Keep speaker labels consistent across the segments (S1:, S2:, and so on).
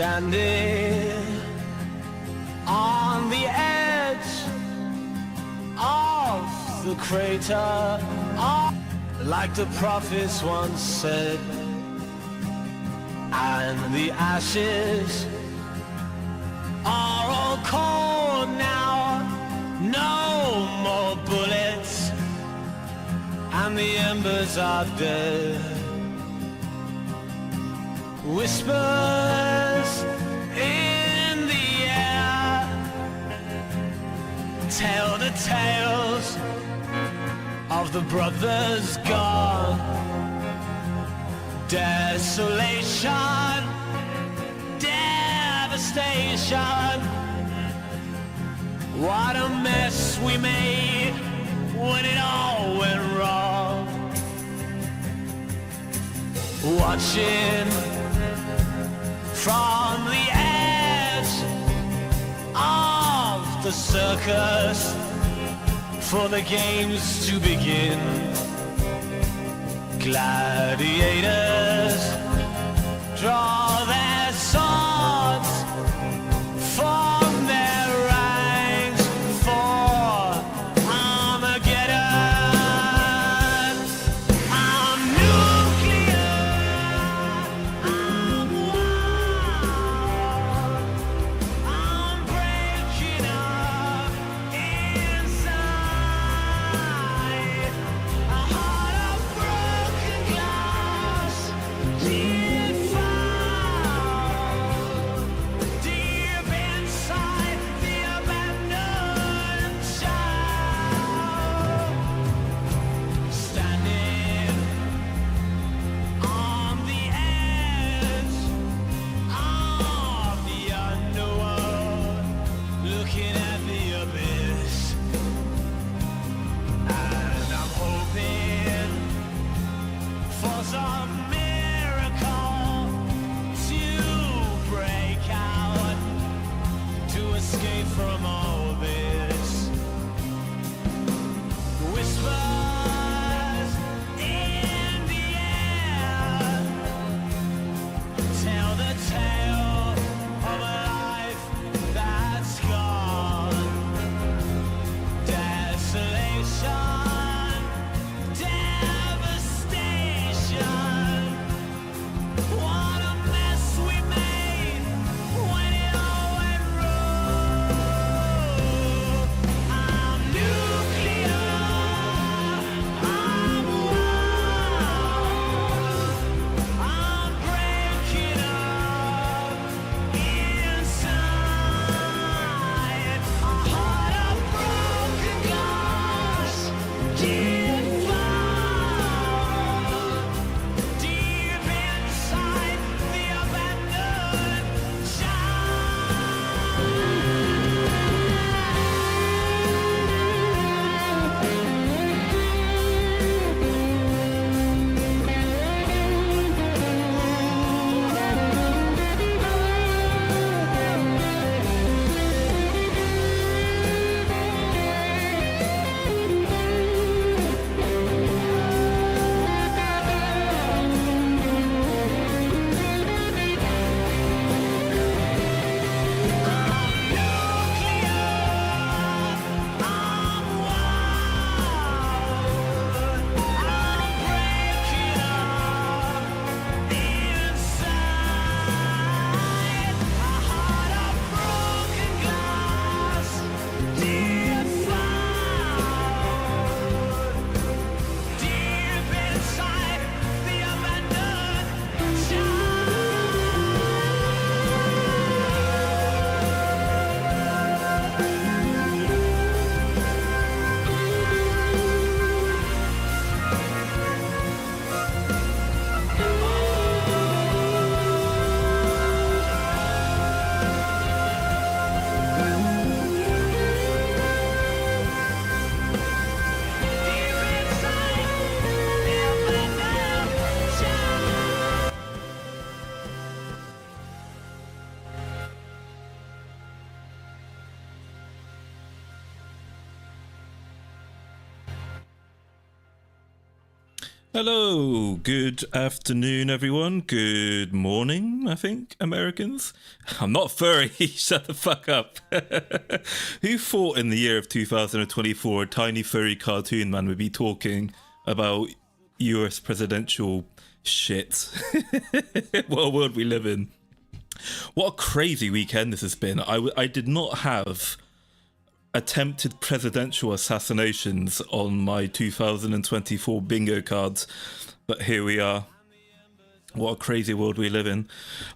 S1: Standing on the edge of the crater, like the prophets once said, and the ashes are all cold now, no more bullets, and the embers are dead. Whispers in the air tell the tales of the brothers gone. Desolation, devastation, what a mess we made when it all went wrong. Watching from the edge of the circus for the games to begin. Gladiators draw their swords from their ranks for Armageddon. I'm nuclear, I'm wild, I'm breaking up inside. A heart of broken glass, deep inside the abandoned child. Standing on the edge of the underworld, looking at the abyss, and I'm hoping for some miracle to break out, to escape from all this. Whispers in the air tell the tale of a life that's gone. Desolation, devastation,
S2: Hello, good afternoon, everyone. Good morning, I think, Americans. I'm not furry, shut the fuck up. Who thought in the year of 2024 a tiny furry cartoon man would be talking about US presidential shit? What world we live in. What a crazy weekend this has been. I did not have attempted presidential assassinations on my 2024 bingo cards, but here we are. What a crazy world we live in.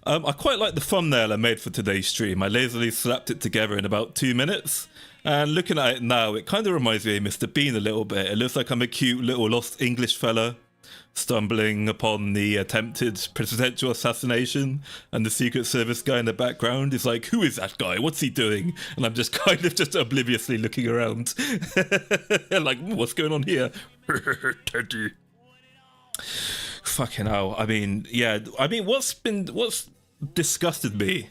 S2: I quite like the thumbnail I made for today's stream. I lazily slapped it together in about 2 minutes, and looking at it now, it kind of reminds me of Mr. Bean a little bit. It looks like I'm a cute little lost English fella stumbling upon the attempted presidential assassination, and the Secret Service guy in the background is like, who is that guy? What's he doing? And I'm just kind of just obliviously looking around. Like, what's going on here? Teddy. Fucking hell. I mean, yeah. I mean, what's disgusted me,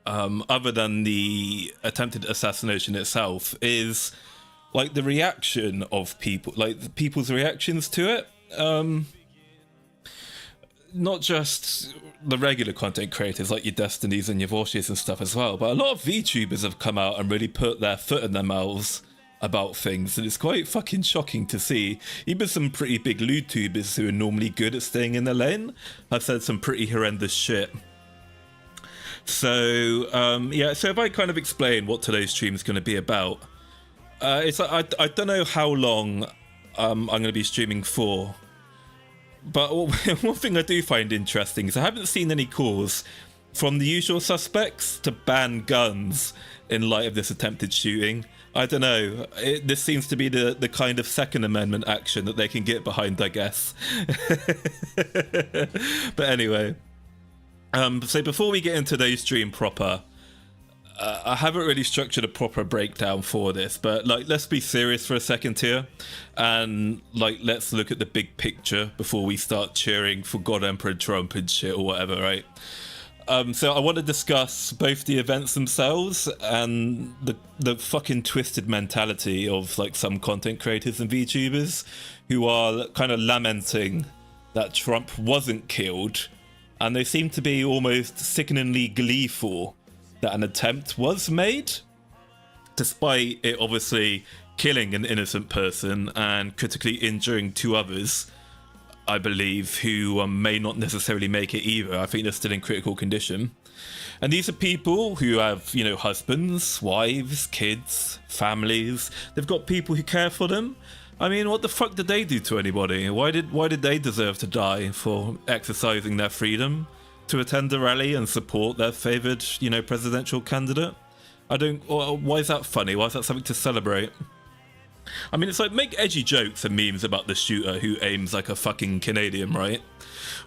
S2: other than the attempted assassination itself, is like the reaction of people, like people's reactions to it. Not just the regular content creators like your Destinies and your Vorshies and stuff as well, but a lot of VTubers have come out and really put their foot in their mouths about things, and it's quite fucking shocking to see. Even some pretty big LootTubers who are normally good at staying in their lane have said some pretty horrendous shit. So yeah, so if I kind of explain what today's stream is going to be about, it's like I don't know how long I'm going to be streaming for, but one thing I do find interesting is I haven't seen any calls from the usual suspects to ban guns in light of this attempted shooting. I don't know, this seems to be the kind of Second Amendment action that they can get behind, I guess. But anyway, so before we get into today's stream proper, I haven't really structured a proper breakdown for this, but like, let's be serious for a second here, and like, let's look at the big picture before we start cheering for God Emperor Trump and shit or whatever, right? So I want to discuss both the events themselves and the fucking twisted mentality of like some content creators and VTubers who are kind of lamenting that Trump wasn't killed, and they seem to be almost sickeningly gleeful that an attempt was made, despite it obviously killing an innocent person and critically injuring 2 others, I believe, who may not necessarily make it either. I think they're still in critical condition. And these are people who have, you know, husbands, wives, kids, families. They've got people who care for them. I mean, what the fuck did they do to anybody? Why did they deserve to die for exercising their freedom to attend a rally and support their favoured, you know, presidential candidate? I don't. Why is that funny? Why is that something to celebrate? I mean, it's like, make edgy jokes and memes about the shooter who aims like a fucking Canadian, right?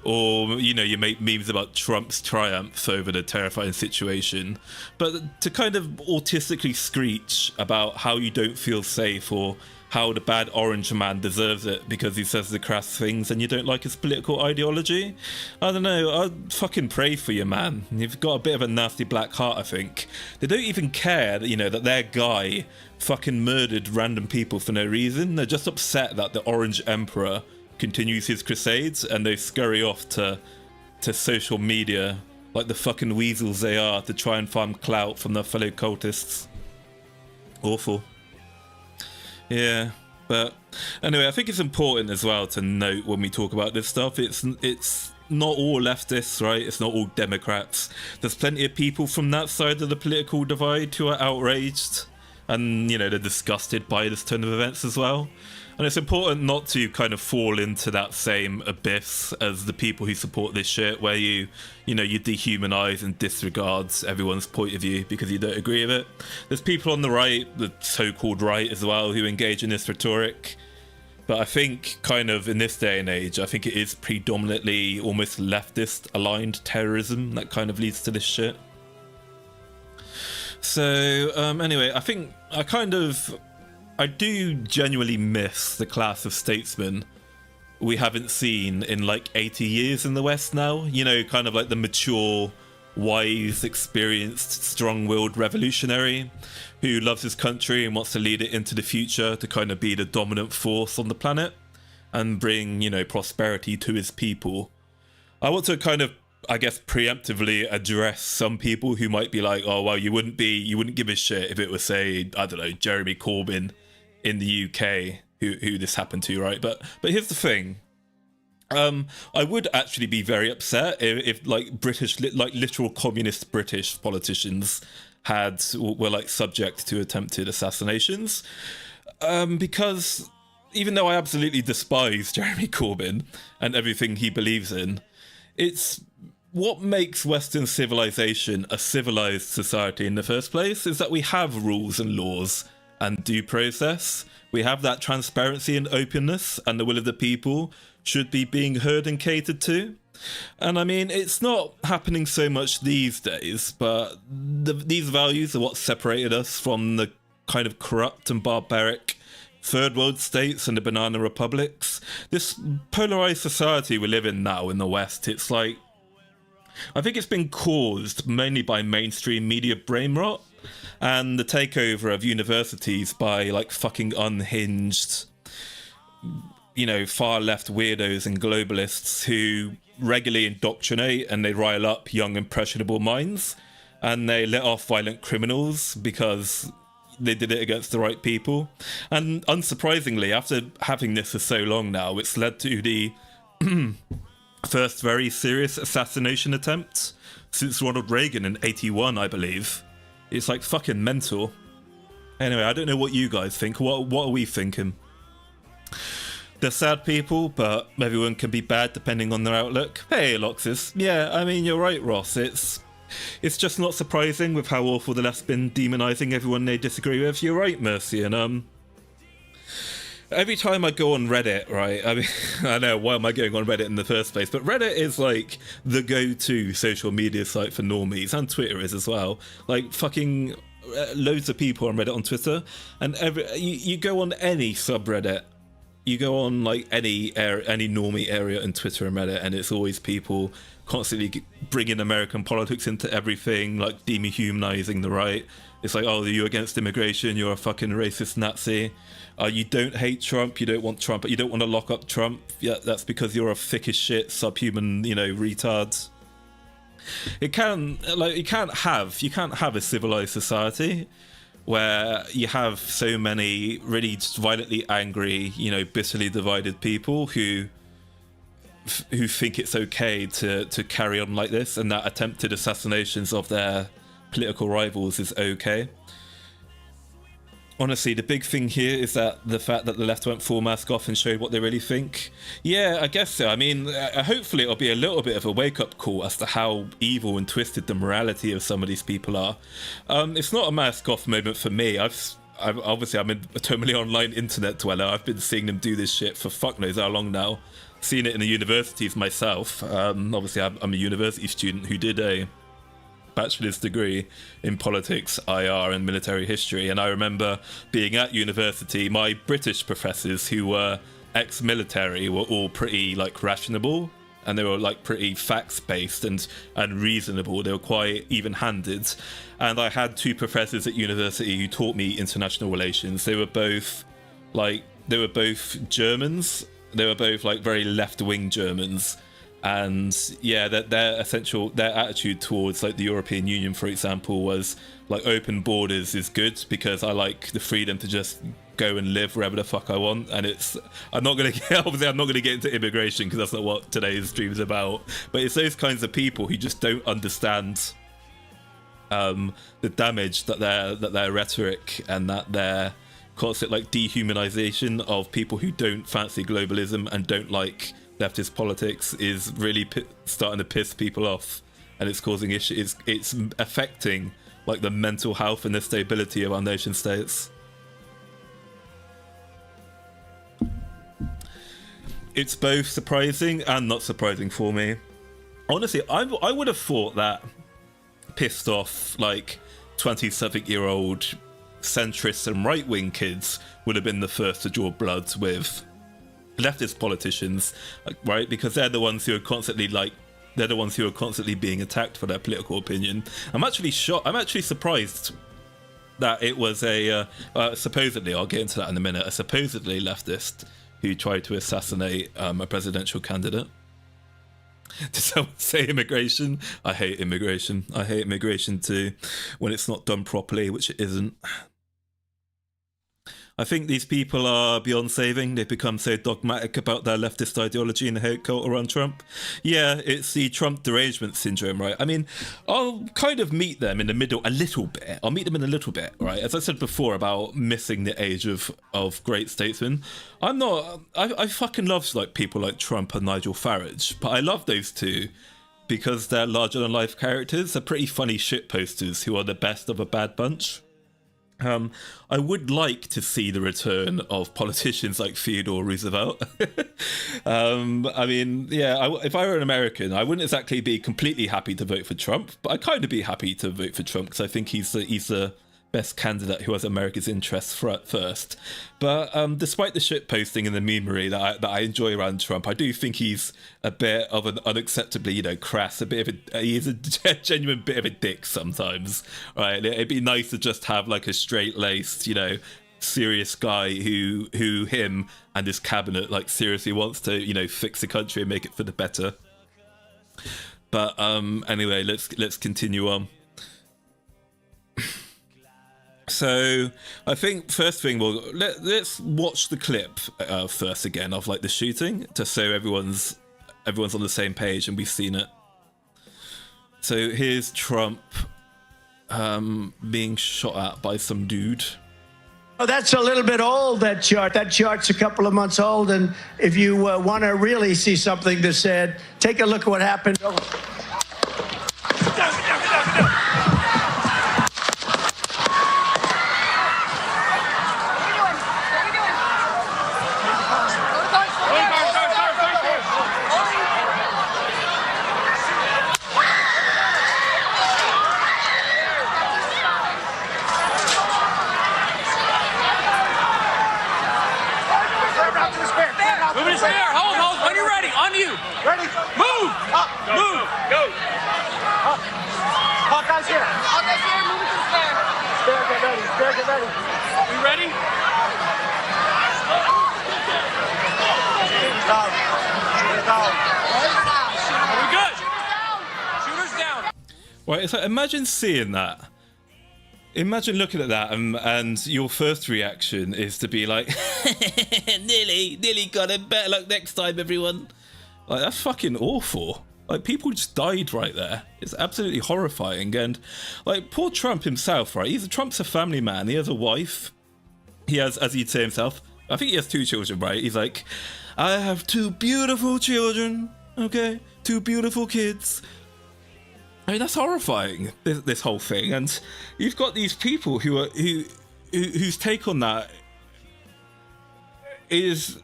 S2: Or, you know, you make memes about Trump's triumph over the terrifying situation. But to kind of autistically screech about how you don't feel safe, or how the bad orange man deserves it because he says the crass things and you don't like his political ideology, I don't know, I'd fucking pray for you, man. You've got a bit of a nasty black heart, I think. They don't even care that, you know, that their guy fucking murdered random people for no reason. They're just upset that the Orange Emperor continues his crusades, and they scurry off to social media like the fucking weasels they are to try and farm clout from their fellow cultists. Awful. Yeah, but anyway, I think it's important as well to note when we talk about this stuff, it's not all leftists, right? It's not all Democrats. There's plenty of people from that side of the political divide who are outraged, and, you know, they're disgusted by this turn of events as well. And it's important not to kind of fall into that same abyss as the people who support this shit, where you dehumanize and disregard everyone's point of view because you don't agree with it. There's people on the right, the so-called right as well, who engage in this rhetoric. But I think kind of in this day and age, I think it is predominantly almost leftist aligned terrorism that kind of leads to this shit. So anyway, I think I do genuinely miss the class of statesmen we haven't seen in like 80 years in the West now. You know, kind of like the mature, wise, experienced, strong-willed revolutionary who loves his country and wants to lead it into the future to kind of be the dominant force on the planet. and bring, you know, prosperity to his people. I want to kind of, I guess, preemptively address some people who might be like, oh, well, you wouldn't give a shit if it was, say, I don't know, Jeremy Corbyn in the UK who this happened to, right? But here's the thing. I would actually be very upset if like British, like literal communist British politicians were like subject to attempted assassinations, because even though I absolutely despise Jeremy Corbyn and everything he believes in, it's what makes Western civilization a civilized society in the first place is that we have rules and laws and due process. We have that transparency and openness, and the will of the people should be being heard and catered to. And I mean, it's not happening so much these days, but these values are what separated us from the kind of corrupt and barbaric third world states and the banana republics. This polarized society we live in now in the West, it's like, I think it's been caused mainly by mainstream media brain rot and the takeover of universities by like fucking unhinged, you know, far left weirdos and globalists who regularly indoctrinate and they rile up young impressionable minds, and they let off violent criminals because they did it against the right people. And unsurprisingly, after having this for so long now, it's led to the first very serious assassination attempt since Ronald Reagan in 81, I believe. It's like fucking mental. Anyway, I don't know what you guys think. What are we thinking? They're sad people, but everyone can be bad depending on their outlook. Hey, Loxus. Yeah, I mean, you're right, Ross. It's just not surprising with how awful the left's been demonising everyone they disagree with. You're right, Mercy. And every time I go on Reddit, right, I mean, I know, why am I going on Reddit in the first place? But Reddit is like the go-to social media site for normies, and Twitter is as well. Like, fucking loads of people on Reddit on Twitter, and you go on any subreddit, you go on like any normie area in Twitter and Reddit, and it's always people constantly bringing American politics into everything, like dehumanizing the right. It's like, oh, you're against immigration, you're a fucking racist Nazi. You don't hate Trump, you don't want Trump, but you don't want to lock up Trump. Yeah, that's because you're a thick as shit, subhuman, you know, retard. You can't have a civilized society where you have so many really violently angry, you know, bitterly divided people who think it's okay to carry on like this, and that attempted assassinations of their political rivals is okay. Honestly, the big thing here is that the fact that the left went full mask off and showed what they really think. Yeah, I guess so. I mean, hopefully it'll be a little bit of a wake-up call as to how evil and twisted the morality of some of these people are. It's not a mask-off moment for me. I'm a totally online internet dweller. I've been seeing them do this shit for fuck knows how long now. Seen it in the universities myself. Obviously, I'm a university student who did a bachelor's degree in politics, IR, and military history, and I remember being at university, my British professors who were ex-military were all pretty like rational, and they were like pretty facts-based and reasonable. They were quite even-handed, and I had two professors at university who taught me international relations. They were both Germans. They were both like very left-wing Germans. And yeah, their attitude towards like the European Union, for example, was like open borders is good because I like the freedom to just go and live wherever the fuck I want. And I'm not gonna get into immigration because that's not what today's stream is about. But it's those kinds of people who just don't understand the damage that their rhetoric and that their constant like dehumanization of people who don't fancy globalism and don't like leftist politics is really starting to piss people off, and it's causing issues. It's affecting like the mental health and the stability of our nation states. It's both surprising and not surprising for me. Honestly, I would have thought that pissed off like 20-something-year-old centrists and right-wing kids would have been the first to draw blood with leftist politicians, right? Because they're the ones who are constantly being attacked for their political opinion. I'm actually surprised that it was a supposedly, I'll get into that in a minute, a supposedly leftist who tried to assassinate a presidential candidate. Did someone say immigration? I hate immigration. I hate immigration too, when it's not done properly, which it isn't. I think these people are beyond saving. They've become so dogmatic about their leftist ideology and the hate cult around Trump. Yeah, it's the Trump derangement syndrome, right? I mean, I'll kind of meet them in the middle a little bit. I'll meet them in a little bit, right? As I said before about missing the age of great statesmen. I fucking love like people like Trump and Nigel Farage, but I love those two because they're larger than life characters. They're pretty funny shit posters who are the best of a bad bunch. I would like to see the return of politicians like Theodore Roosevelt. I mean, yeah, if I were an American, I wouldn't exactly be completely happy to vote for Trump, but I'd kind of be happy to vote for Trump because I think he's the best candidate who has America's interests first. But despite the shit posting and the memery that I enjoy around Trump, I do think he's a bit of an unacceptably, crass, he's a genuine bit of a dick sometimes, right? It'd be nice to just have like a straight-laced, serious guy who him and his cabinet like seriously wants to, fix the country and make it for the better. But anyway, let's continue on. So I think first thing, let's watch the clip first again of like the shooting, just so everyone's on the same page and we've seen it. So here's Trump being shot at by some dude.
S3: Oh, that's a little bit old, that chart. That chart's a couple of months old, and if you want to really see something that's said, take a look at what happened.
S2: Right, it's like, imagine seeing that. Imagine looking at that and your first reaction is to be like, nearly got it. Better luck next time, everyone. Like, that's fucking awful. Like, people just died right there. It's absolutely horrifying. And like, poor Trump himself, right? Trump's a family man. He has a wife. He has, as he'd say himself, I think he has 2 children, right? He's like, I have 2 beautiful children. Okay, 2 beautiful kids. I mean, that's horrifying, this whole thing. And you've got these people whose take on that is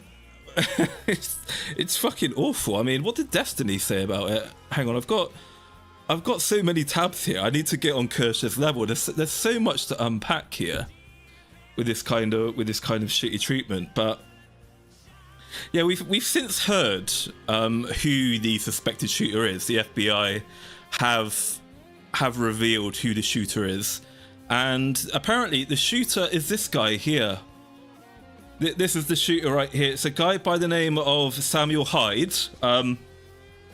S2: it's fucking awful. I mean, what did Destiny say about it? Hang on, I've got so many tabs here. I need to get on Kirsch's level. There's so much to unpack here with this kind of shitty treatment. But yeah, we've since heard who the suspected shooter is. The FBI have revealed who the shooter is, and apparently the shooter is this guy here. This is the shooter right here. It's a guy by the name of Samuel Hyde. Sam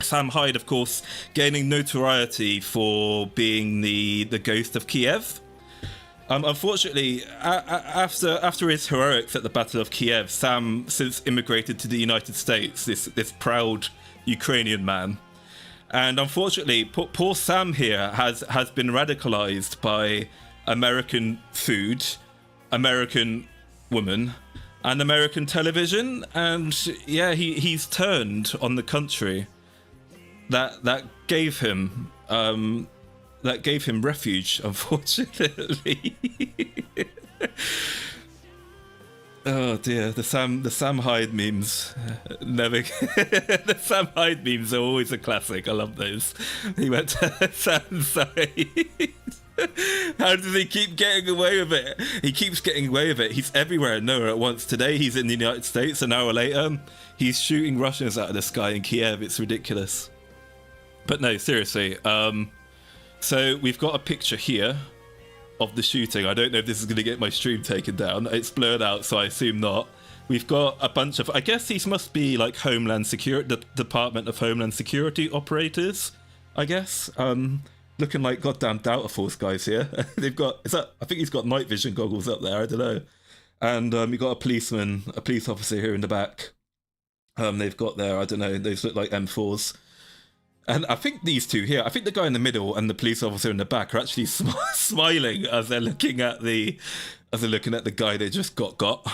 S2: Hyde, of course, gaining notoriety for being the ghost of Kiev. Unfortunately, after his heroics at the Battle of Kiev, Sam since immigrated to the United States. This proud Ukrainian man. And unfortunately, poor Sam here has been radicalized by American food, American women, and American television. And yeah, he's turned on the country that gave him refuge, unfortunately. Oh dear, the Sam Hyde memes never. The Sam Hyde memes are always a classic. I love those. He went to Sam's side. How does he keep getting away with it? He keeps getting away with it. He's everywhere and nowhere at once. Today he's in the United States. An hour later, he's shooting Russians out of the sky in Kiev. It's ridiculous. But no, seriously. So we've got a picture here of the shooting. I don't know if this is going to get my stream taken down. It's blurred out, so I assume not. We've got a bunch of, I guess these must be like Homeland Security, the Department of Homeland Security operators, I guess. Looking like goddamn Delta Force guys here. They've got, I think he's got night vision goggles up there, I don't know. And you've got a police officer here in the back. They've got there, I don't know, those look like M4s. And I think these two here, I think the guy in the middle and the police officer in the back are actually smiling as they're looking at the guy they just got.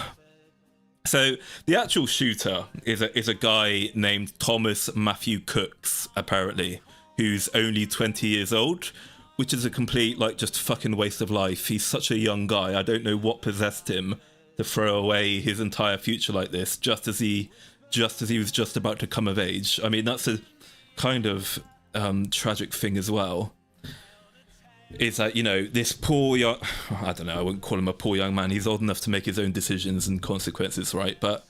S2: So the actual shooter is a guy named Thomas Matthew Cooks, apparently, who's only 20 years old, which is a complete, like, just fucking waste of life. He's such a young guy. I don't know what possessed him to throw away his entire future like this, just as he was just about to come of age. I mean, that's a kind of tragic thing as well. Is that, you know, this poor young, I don't know, I wouldn't call him a poor young man. He's old enough to make his own decisions and consequences, right? But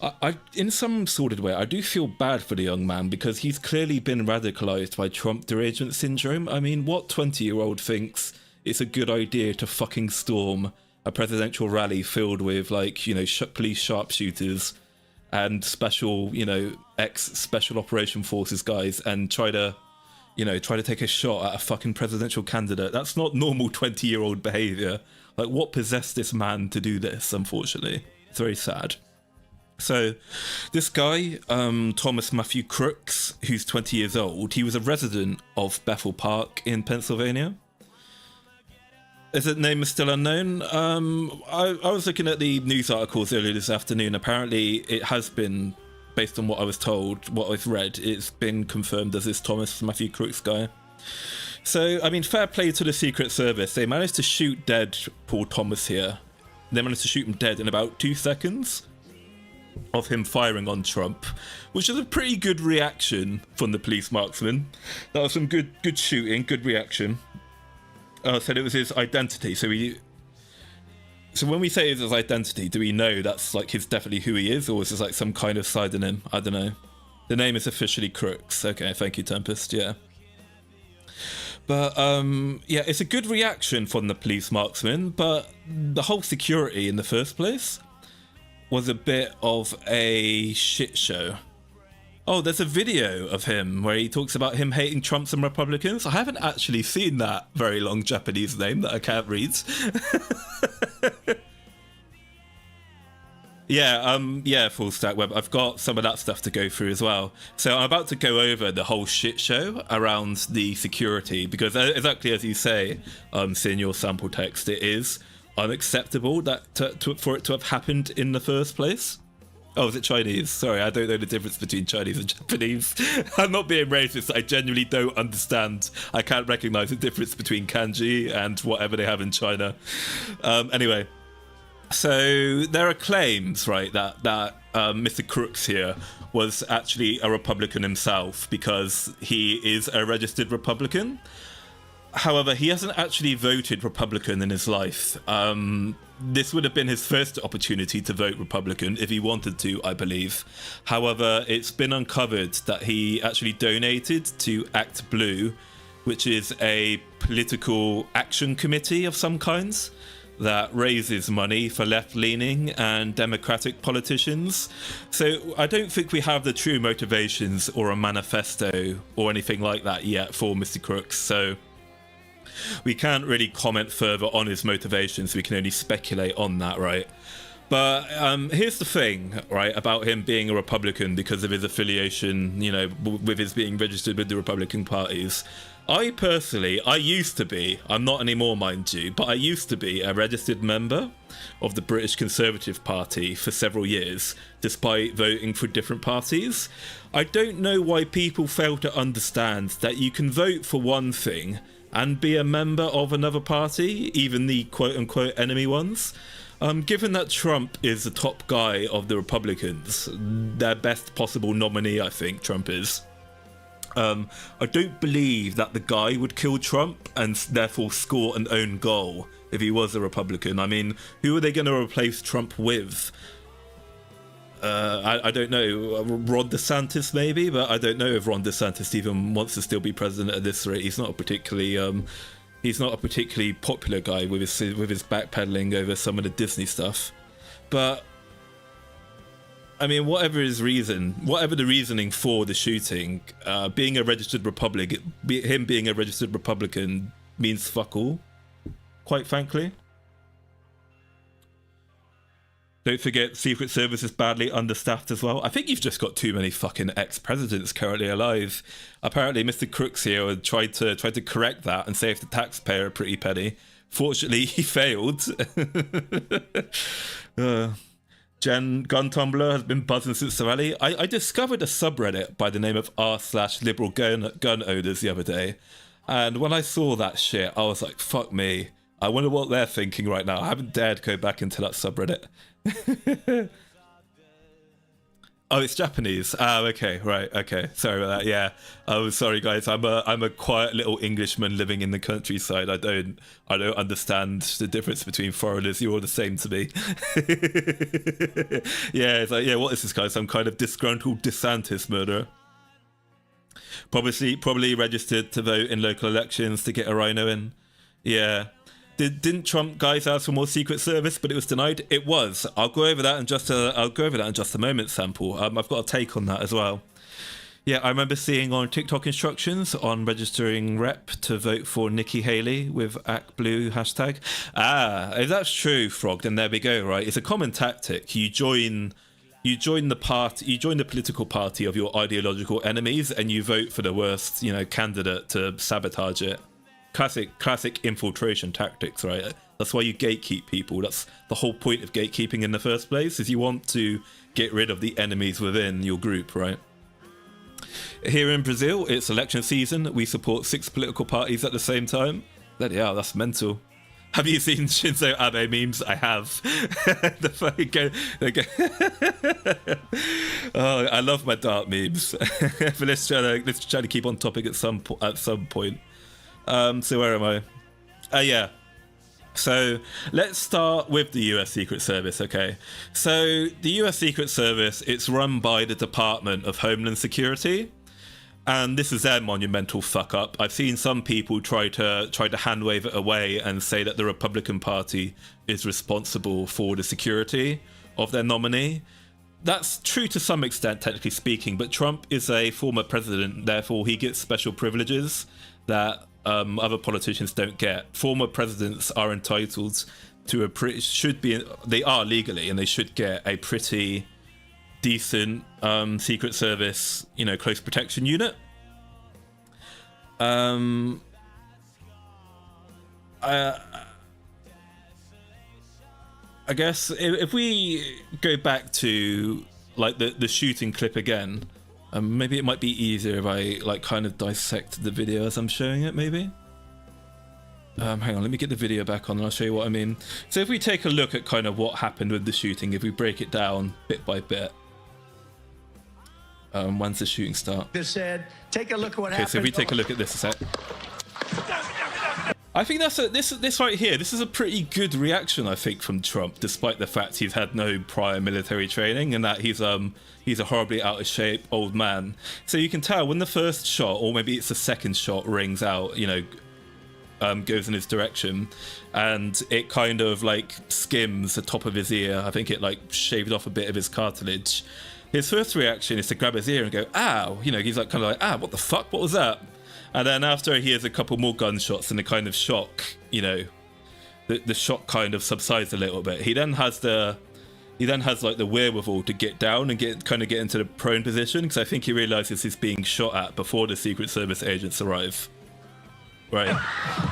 S2: I in some sordid way, I do feel bad for the young man because he's clearly been radicalized by Trump derangement syndrome. I mean, what 20-year-old thinks it's a good idea to fucking storm a presidential rally filled with, like, you know, police sharpshooters and special, you know, ex-special operation forces guys and try to take a shot at a fucking presidential candidate? That's not normal 20-year-old behavior. Like, what possessed this man to do this, unfortunately? It's very sad. So, this guy, Thomas Matthew Crooks, who's 20 years old, he was a resident of Bethel Park in Pennsylvania. His name is still unknown. I was looking at the news articles earlier this afternoon. Apparently, it has been, based on what I was told, what I've read, it's been confirmed as this Thomas Matthew Crooks guy. So, I mean, fair play to the Secret Service. They managed to shoot dead Paul Thomas here. They managed to shoot him dead in about 2 seconds of him firing on Trump, which is a pretty good reaction from the police marksman. That was some good shooting, good reaction. Said it was his identity. So when we say it's his identity, do we know that's like his definitely who he is, or is this like some kind of pseudonym? I don't know. The name is officially Crooks. Okay, thank you, Tempest. Yeah. But yeah, it's a good reaction from the police marksman, but the whole security in the first place was a bit of a shit show. Oh, there's a video of him where he talks about him hating Trumps and Republicans. I haven't actually seen that very long Japanese name that I can't read. Yeah, Full Stack Web. I've got some of that stuff to go through as well. So I'm about to go over the whole shit show around the security, because exactly as you say, seeing your sample text, it is unacceptable that for it to have happened in the first place. Oh, is it Chinese? Sorry, I don't know the difference between Chinese and Japanese. I'm not being racist. I genuinely don't understand. I can't recognize the difference between kanji and whatever they have in China. Anyway, so there are claims, right, that Mr. Crooks here was actually a Republican himself because he is a registered Republican. However, he hasn't actually voted Republican in his life. This would have been his first opportunity to vote Republican if he wanted to, I believe. However, it's been uncovered that he actually donated to Act Blue, which is a political action committee of some kinds that raises money for left-leaning and democratic politicians. So I don't think we have the true motivations or a manifesto or anything like that yet for Mr. Crooks. So we can't really comment further on his motivations. We can only speculate on that, right? But here's the thing, right, about him being a Republican because of his affiliation, you know, with his being registered with the Republican parties. I used to be, I'm not anymore, mind you, but I used to be a registered member of the British Conservative Party for several years, despite voting for different parties. I don't know why people fail to understand that you can vote for one thing and be a member of another party, even the quote-unquote enemy ones. Given that Trump is the top guy of the Republicans, their best possible nominee, I think Trump is, I don't believe that the guy would kill Trump and therefore score an own goal if he was a Republican. I mean, who are they going to replace Trump with? I don't know, Ron DeSantis maybe, but I don't know if Ron DeSantis even wants to still be president at this rate. He's not a particularly popular guy with his backpedaling over some of the Disney stuff. But I mean, whatever the reasoning for the shooting, being a registered him being a registered Republican means fuck all, quite frankly. Don't forget, Secret Service is badly understaffed as well. I think you've just got too many fucking ex-presidents currently alive. Apparently, Mr. Crooks here tried to correct that and save the taxpayer a pretty penny. Fortunately, he failed. Jen Gun Tumbler has been buzzing since the rally. I discovered a subreddit by the name of r/liberal gun owners the other day, and when I saw that shit, I was like, fuck me. I wonder what they're thinking right now. I haven't dared go back into that subreddit. Oh, it's Japanese. Oh, okay, right, okay. Sorry about that. Yeah. Oh, sorry, guys. I'm a quiet little Englishman living in the countryside. I don't understand the difference between foreigners. You're all the same to me. Yeah, it's like, yeah. What is this guy? Some kind of disgruntled DeSantis murderer. Probably registered to vote in local elections to get a rhino in. Yeah. Didn't Trump guys ask for more Secret Service, but it was denied? It was. I'll go over that in just a moment, Sample. I've got a take on that as well. Yeah, I remember seeing on TikTok instructions on registering rep to vote for Nikki Haley with #blue hashtag. If that's true, Frog, then there we go. Right, it's a common tactic. You join the political party of your ideological enemies, and you vote for the worst, candidate to sabotage it. Classic infiltration tactics, right? That's why you gatekeep people. That's the whole point of gatekeeping in the first place, is you want to get rid of the enemies within your group, right? Here in Brazil, it's election season. We support 6 political parties at the same time. Bloody hell, that's mental. Have you seen Shinzo Abe memes? I have. Oh, I love my dark memes. But let's try to keep on topic at some point. So where am I? Yeah. So let's start with the US Secret Service, okay? So the US Secret Service, it's run by the Department of Homeland Security, and this is their monumental fuck up. I've seen some people try to hand wave it away and say that the Republican Party is responsible for the security of their nominee. That's true to some extent, technically speaking, but Trump is a former president, therefore he gets special privileges that other politicians don't get. Former presidents are entitled to they are legally, and they should get a pretty decent Secret Service, close protection unit. I guess if we go back to like the shooting clip again, maybe it might be easier if I kind of dissect the video as I'm showing it, maybe. Hang on, let me get the video back on and I'll show you what I mean. So if we take a look at kind of what happened with the shooting, if we break it down bit by bit. When's the shooting start?
S3: Take a look at what happened.
S2: Okay, so if we take a look at this a sec. I think this right here, this is a pretty good reaction, I think, from Trump, despite the fact he's had no prior military training and that he's a horribly out of shape old man. So you can tell when the first shot, or maybe it's the second shot, rings out, goes in his direction, and it kind of like skims the top of his ear. I think it like shaved off a bit of his cartilage. His first reaction is to grab his ear and go, ow, he's like kind of like, what the fuck, what was that? And then after he hears a couple more gunshots and the kind of shock, the shock kind of subsides a little bit. He then has like the wherewithal to get down and get into the prone position, because I think he realizes he's being shot at before the Secret Service agents arrive. Right.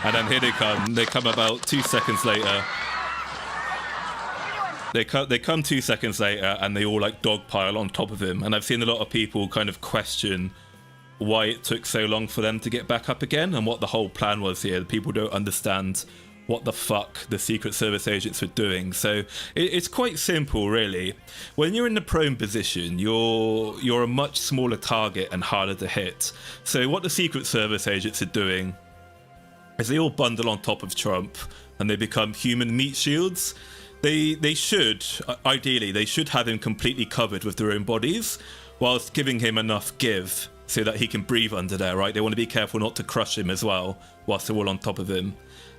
S2: And then here they come. They come about 2 seconds later. They come 2 seconds later and they all like dogpile on top of him. And I've seen a lot of people kind of question why it took so long for them to get back up again and what the whole plan was here. People don't understand what the fuck the Secret Service agents were doing. So it's quite simple, really. When you're in the prone position, you're a much smaller target and harder to hit. So what the Secret Service agents are doing is they all bundle on top of Trump and they become human meat shields. They should, ideally, they should have him completely covered with their own bodies whilst giving him enough give so that he can breathe under there, right? They want to be careful not to crush him as well whilst they're all on top of him.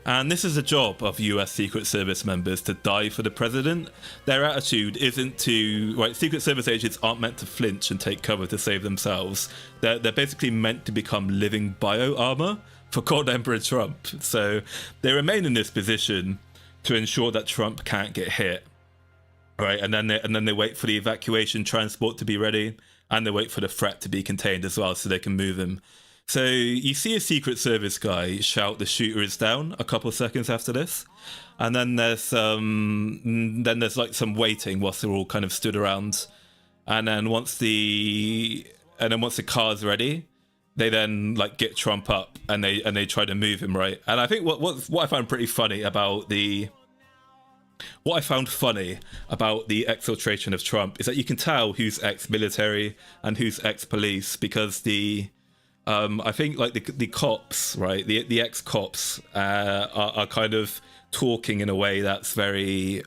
S2: And this is the job of US Secret Service members, to die for the president. Their attitude isn't to... Right, Secret Service agents aren't meant to flinch and take cover to save themselves. They're basically meant to become living bio-armor for God Emperor Trump. So they remain in this position to ensure that Trump can't get hit. Right, and then they wait for the evacuation transport to be ready, and they wait for the threat to be contained as well so they can move him. So you see a Secret Service guy shout, "The shooter is down," a couple of seconds after this, and then there's like some waiting whilst they're all kind of stood around, and then once the car's ready, they then like get Trump up and they try to move him, right? And I think what I found pretty funny about the exfiltration of Trump is that you can tell who's ex-military and who's ex-police, because I think like the cops, right? The ex-cops are kind of talking in a way that's very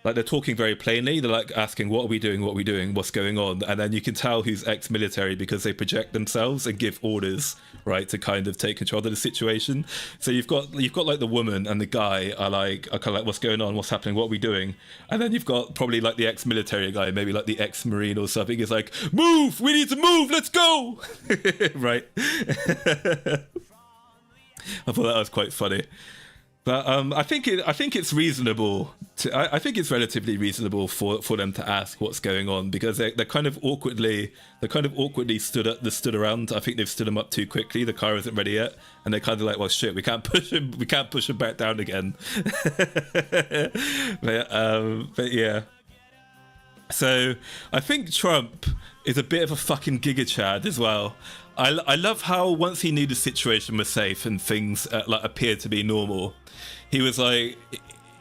S2: like they're talking very plainly. They're like asking, "What are we doing? What are we doing? What's going on?" And then you can tell who's ex-military because they project themselves and give orders, right, to kind of take control of the situation. So you've got like the woman and the guy are kind of like, "What's going on? What's happening? What are we doing?" And then you've got probably like the ex-military guy, maybe like the ex-marine or something, is like, "Move! We need to move! Let's go!" Right? I thought that was quite funny. But I think it's reasonable I think it's relatively reasonable for them to ask what's going on, because they're kind of awkwardly stood around. I think they've stood him up too quickly. The car isn't ready yet, and they're kind of like, "Well, shit, we can't push him back down again." but yeah. So I think Trump is a bit of a fucking giga chad as well. I love how once he knew the situation was safe and things like appeared to be normal, he was like,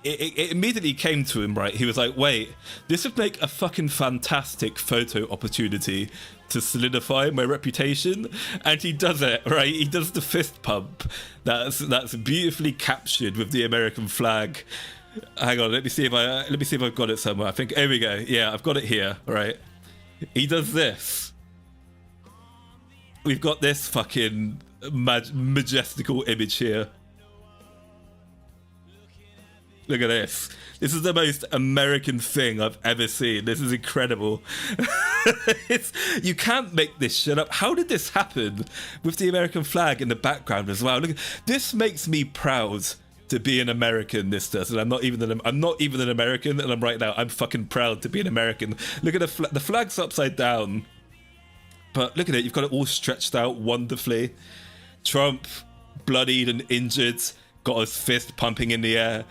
S2: it immediately came to him, right? He was like, "Wait, this would make a fucking fantastic photo opportunity to solidify my reputation." And he does it, right? He does the fist pump that's beautifully captured with the American flag. Hang on, let me see if I've got it somewhere. I think, here we go. Yeah, I've got it here, right? He does this. We've got this fucking majestical image here. Look at this. This is the most American thing I've ever seen. This is incredible. You can't make this shit up. How did this happen with the American flag in the background as well? Look, this makes me proud to be an American. This does, and I'm not even an American, and I'm fucking proud to be an American. Look at the flag's upside down. But look at it, you've got it all stretched out wonderfully. Trump, bloodied and injured, got his fist pumping in the air.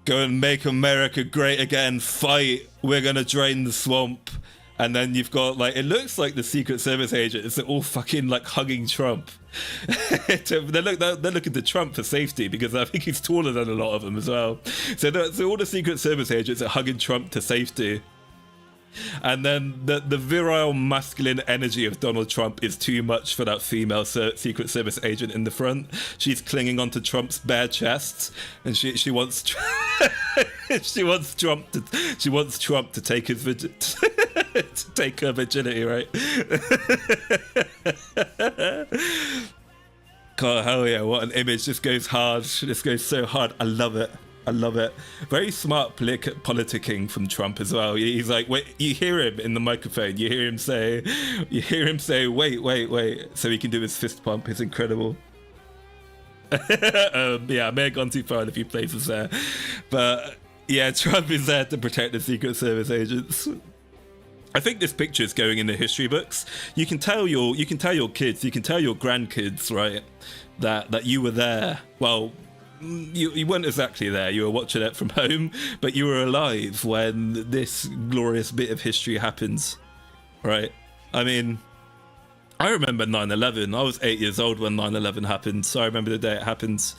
S2: "Go and make America great again, fight, we're gonna drain the swamp." And then you've got like, it looks like the Secret Service agents are all fucking like hugging Trump. They're looking to Trump for safety, because I think he's taller than a lot of them as well. So all the Secret Service agents are hugging Trump to safety. And then the virile masculine energy of Donald Trump is too much for that female Secret Service agent in the front. She's clinging onto Trump's bare chest, and she wants she wants Trump to take his to take her virginity, right? God, hell yeah, what an image. This goes hard. This goes so hard. I love it. Very smart politicking from Trump as well. He's like, wait, you hear him in the microphone. You hear him say, wait, so he can do his fist pump. It's incredible. Yeah, I may have gone too far in a few places there, but yeah, Trump is there to protect the Secret Service agents. I think this picture is going in the history books. You can tell your kids, you can tell your grandkids, right, that you were there. Well, you weren't exactly there, you were watching it from home, but you were alive when this glorious bit of history happens, right? I mean, I remember 9/11. I was 8 years old when 9/11 happened, so I remember the day it happened.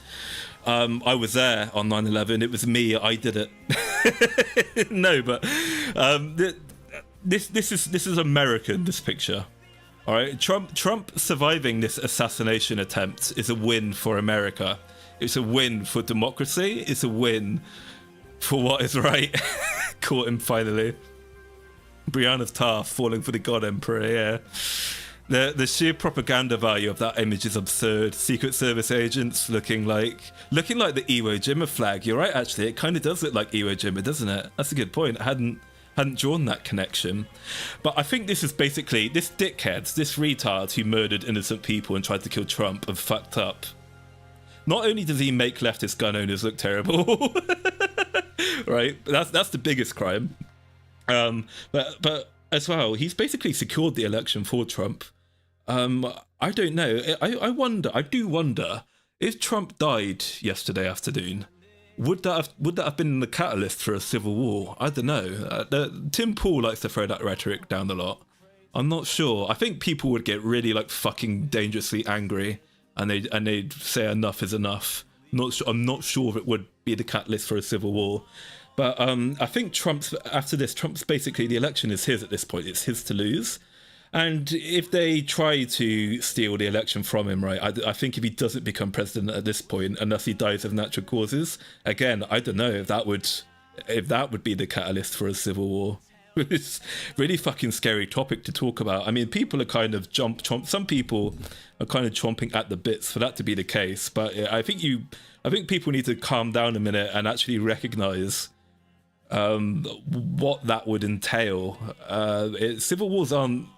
S2: I was there on 9/11. It was me. I did it. No, but this is American. This picture, all right. Trump surviving this assassination attempt is a win for America. It's a win for democracy. It's a win for what is right. Caught him finally. Brianna's Taft falling for the God Emperor. Yeah. The sheer propaganda value of that image is absurd. Secret Service agents looking like the Iwo Jima flag. You're right, actually. It kind of does look like Iwo Jima, doesn't it? That's a good point. I hadn't drawn that connection. But I think this is basically this dickhead, this retard who murdered innocent people and tried to kill Trump and fucked up. Not only does he make leftist gun owners look terrible, right? That's the biggest crime. But as well, he's basically secured the election for Trump. I don't know. I do wonder if Trump died yesterday afternoon, would that have been the catalyst for a civil war? I don't know. Tim Pool likes to throw that rhetoric down a lot. I'm not sure. I think people would get really like fucking dangerously angry, and they'd say enough is enough. I'm not sure if it would be the catalyst for a civil war. But I think Trump's basically, the election is his at this point. It's his to lose. And if they try to steal the election from him, right, I think if he doesn't become president at this point, unless he dies of natural causes, again, I don't know if that would be the catalyst for a civil war. It's a really fucking scary topic to talk about. I mean, people are kind of some people are kind of chomping at the bits for that to be the case. But I think people need to calm down a minute and actually recognize what that would entail. Civil wars aren't.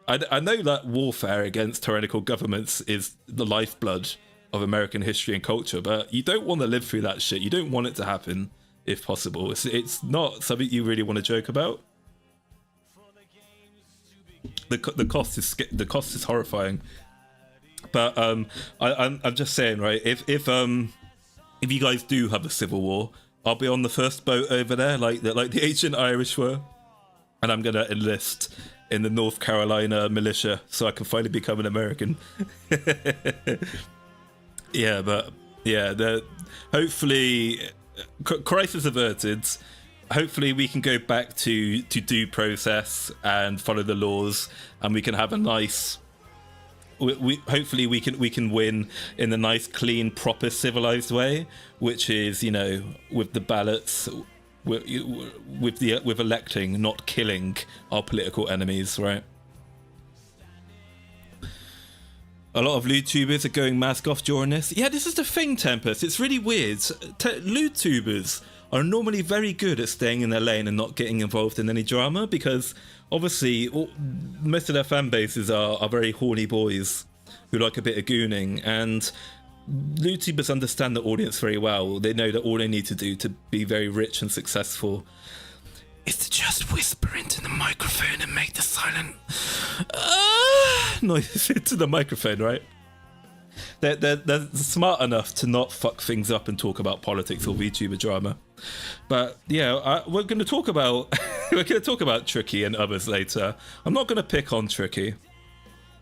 S2: I know that warfare against tyrannical governments is the lifeblood of American history and culture, but you don't want to live through that shit. You don't want it to happen, if possible. It's not something you really want to joke about. The cost is horrifying. But I'm just saying, right? If you guys do have a civil war, I'll be on the first boat over there, like the ancient Irish were, and I'm gonna enlist in the North Carolina militia so I can finally become an American. Hopefully, crisis averted. Hopefully we can go back to due process and follow the laws, and we can have a nice. Hopefully we can win in a nice, clean, proper, civilized way, which is, you know, with the ballots. With electing, not killing our political enemies, right? A lot of lewd-tubers are going mask off during this. Yeah, this is the thing, Tempest. It's really weird. Lewd-tubers are normally very good at staying in their lane and not getting involved in any drama, because obviously most of their fan bases are very horny boys who like a bit of gooning, and lewd-tubers understand the audience very well. They know that all they need to do to be very rich and successful is to just whisper into the microphone and make the silent noise into the microphone, right? They're smart enough to not fuck things up and talk about politics or VTuber drama. But yeah, we're going to talk about Tricky and others later. I'm not going to pick on Tricky